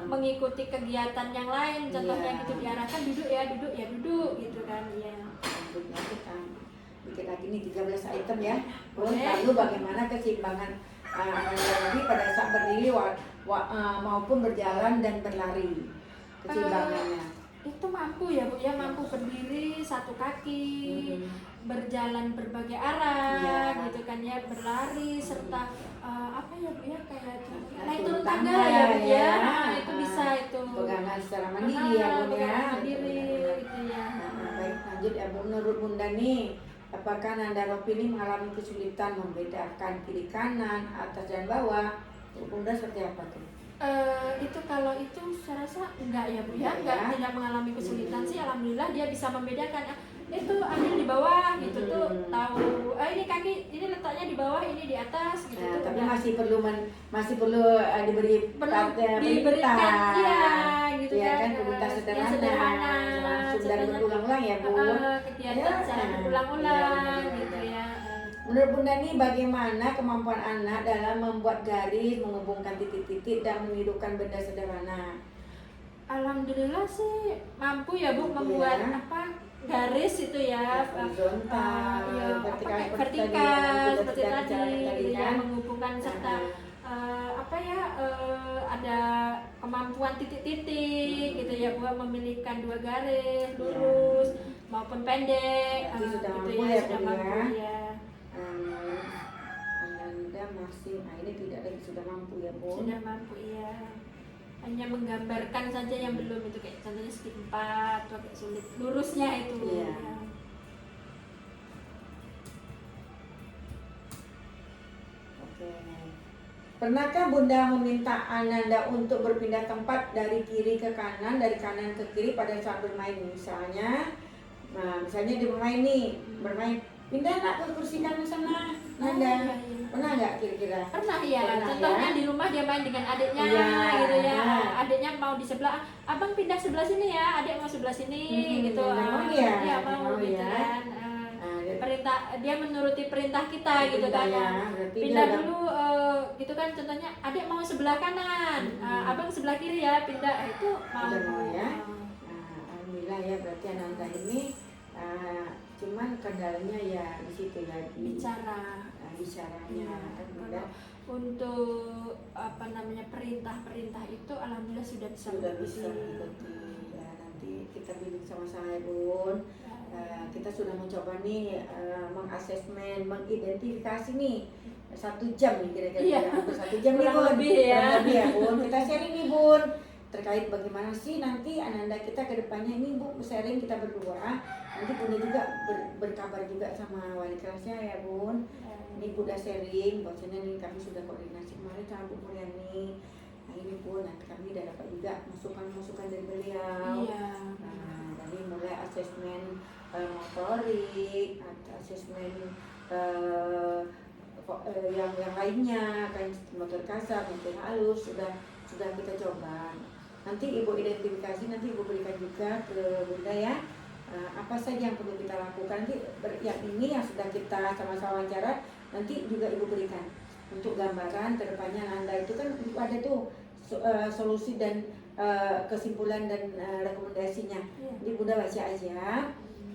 mengikuti kegiatan yang lain, contohnya Iya. gitu diarahkan duduk ya duduk gitu kan, ya. Selanjutnya kita bikin lagi nih 13 item ya. Terus Boleh. lalu bagaimana keseimbangan lagi pada saat berdiri maupun berjalan dan berlari, keseimbangannya. Itu mampu ya Bu ya, mampu berdiri satu kaki, berjalan berbagai arah, Iya. gitu kan ya, berlari serta apa ya Bu ya, kayak contohnya naik Turun turun tangga tangga, ya Bu ya. ya. Itu bisa itu. Pegangan secara mandiri ya Bun ya. Pegangan mandiri gitu ya. Baik, lanjut ya Bu. Menurut Bunda nih, apakah Nanda Ropi ini mengalami kesulitan membedakan kiri kanan, atas dan bawah? Bunda seperti apa tuh? Itu kalau itu saya rasa enggak ya Bu ya, enggak, tidak mengalami kesulitan sih, alhamdulillah dia bisa membedakan. Itu ambil di bawah gitu tuh, tahu ini kaki ini letaknya di bawah, ini di atas gitu tuh. Tapi udah. masih perlu diberi diberikan iya gitu ya kan, kan, perintah yang sederhana, langsung dan sebenarnya, berulang-ulang ya Bu. kegiatan secara berulang-ulang Iya, gitu ya. Menurut Bunda nih bagaimana kemampuan anak dalam membuat garis, menghubungkan titik-titik dan menirukan benda sederhana? Alhamdulillah sih mampu ya Bu Mampu membuat ya. apa garis itu ya, Horizontal, ya, vertikal, vertikal seperti seperti yang kita tadi, bicarakan ya, kan? menghubungkan serta apa ya, ada kemampuan titik-titik gitu ya, buat memilihkan dua garis lurus maupun pendek, Berarti sudah gitu mampu ya, ya, sudah Bu, mampu ya. ya. Anda masih, ini tidak lagi sudah mampu ya Bu. Sudah mampu ya. Hanya menggambarkan saja yang belum, itu kayak contohnya segi 4 tuh agak sulit lurusnya itu. Iya. Ya. Oke. Pernahkah Bunda meminta Ananda untuk berpindah tempat dari kiri ke kanan, dari kanan ke kiri pada saat bermain? Misalnya dia bermain, pindah nak ke kursi kanan sana, Nanda. Iya. Pernah nggak kira-kira? Pernah ya, Pernah, contohnya ya? di rumah dia main dengan adiknya gitu ya, adiknya mau di sebelah, abang pindah sebelah sini ya, adik mau sebelah sini gitu, mau ya? iya mau Mau gitu ya? kan. Perintah, dia menuruti perintah kita gitu kan, ya, berarti pindah dia dulu gitu kan, contohnya adik mau sebelah kanan, abang sebelah kiri ya, pindah, itu mau. Udah mau ya? Alhamdulillah ya, berarti Ananda ini cuman kendalanya ya di situ ya, bicaranya kan Bunda. Untuk apa namanya perintah itu alhamdulillah sudah bisa Berarti ya, nanti kita bimbing sama-sama ya Bun. Kita sudah mencoba nih mengasesmen, mengidentifikasi nih 1 jam nih kira-kira, Iya. hampir 1 jam nih Kurang Bun. lebih ya. Kurang lebih ya Bun. Kita sharing nih Bun terkait bagaimana sih nanti Ananda kita ke depannya ini Bu, sharing kita berdua. Nanti Bunda juga berkabar juga sama wali kelasnya ya Bun. Ini Bunda sharing, bahwasanya nih kami sudah koordinasi kemarin sama Bu Mulyani. Nah ini Bun, nanti kami udah dapat juga masukan-masukan dari beliau. Iya. Dari mulai asesmen motorik, asesmen yang lainnya, kayak motor kasar, motor halus sudah kita coba. Nanti Ibu identifikasi, nanti Ibu berikan juga ke Bunda ya. Apa saja yang perlu kita lakukan, nanti yang ini yang sudah kita sama-sama wawancara, nanti juga Ibu berikan untuk gambaran kedepannya Anda itu kan ada tuh solusi dan kesimpulan dan rekomendasinya. Jadi Bunda baca aja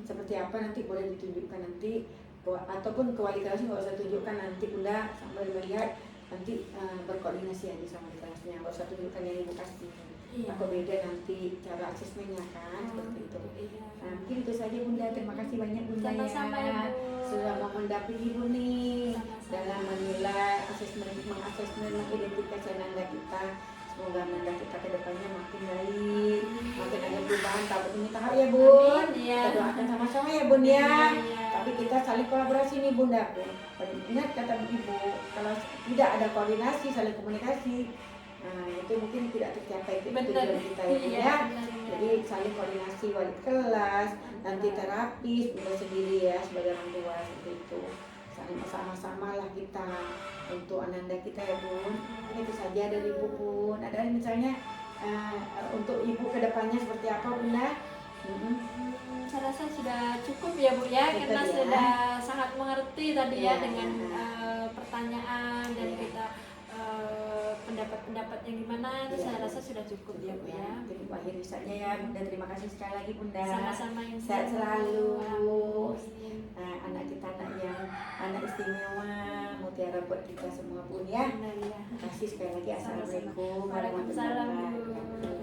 seperti apa, nanti boleh ditunjukkan nanti, ataupun ke wali kelas nggak usah tunjukkan, nanti Bunda sambil melihat nanti berkoordinasi aja sama wali kelasnya, nggak usah tunjukkan yang Ibu kasih. Aku beda nanti cara asesmennya kan, seperti itu. Mungkin itu saja Bunda, terima kasih banyak Bunda. Sama-sama ya Bu. Sudah mau mendampingi Ibu nih dalam menilai mengasesmen, mengidentifikasi Ananda kita. Semoga Ananda kita ke depannya makin baik, makin ada perubahan tahap demi tahap ya Bun. Kita doakan sama-sama ya Bun ya. Tapi kita saling kolaborasi nih Bunda. Ingat kata Ibu, kalau tidak ada koordinasi, saling komunikasi, itu mungkin tidak tercapai tujuan kita ya. Jadi saling koordinasi wali kelas, nanti terapis, Bunda sendiri ya sebagai orang tua, seperti itu. Saling bersama-sama lah kita untuk Ananda kita ya Bun. Itu saja dari Ibu Bun. Ada misalnya untuk Ibu kedepannya seperti apa Bunda? Saya rasa sudah cukup ya Bu ya, karena sudah sangat mengerti mengerti tadi ya Iya. dengan pertanyaan dan Iya. kita pendapat-pendapat yang gimana itu Iya. saya rasa sudah cukup ya Bu ya. Jadi akhir saja ya Bunda, terima kasih sekali lagi Bunda. Sama-sama Ibu. Sehat selalu. Amin. Anak kita anak istimewa, mutiara buat kita semua Bun ya. Benar ya. Terima kasih sekali lagi. Sama-sama. Assalamualaikum Waalaikumsalam, Bu. warahmatullahi wabarakatuh.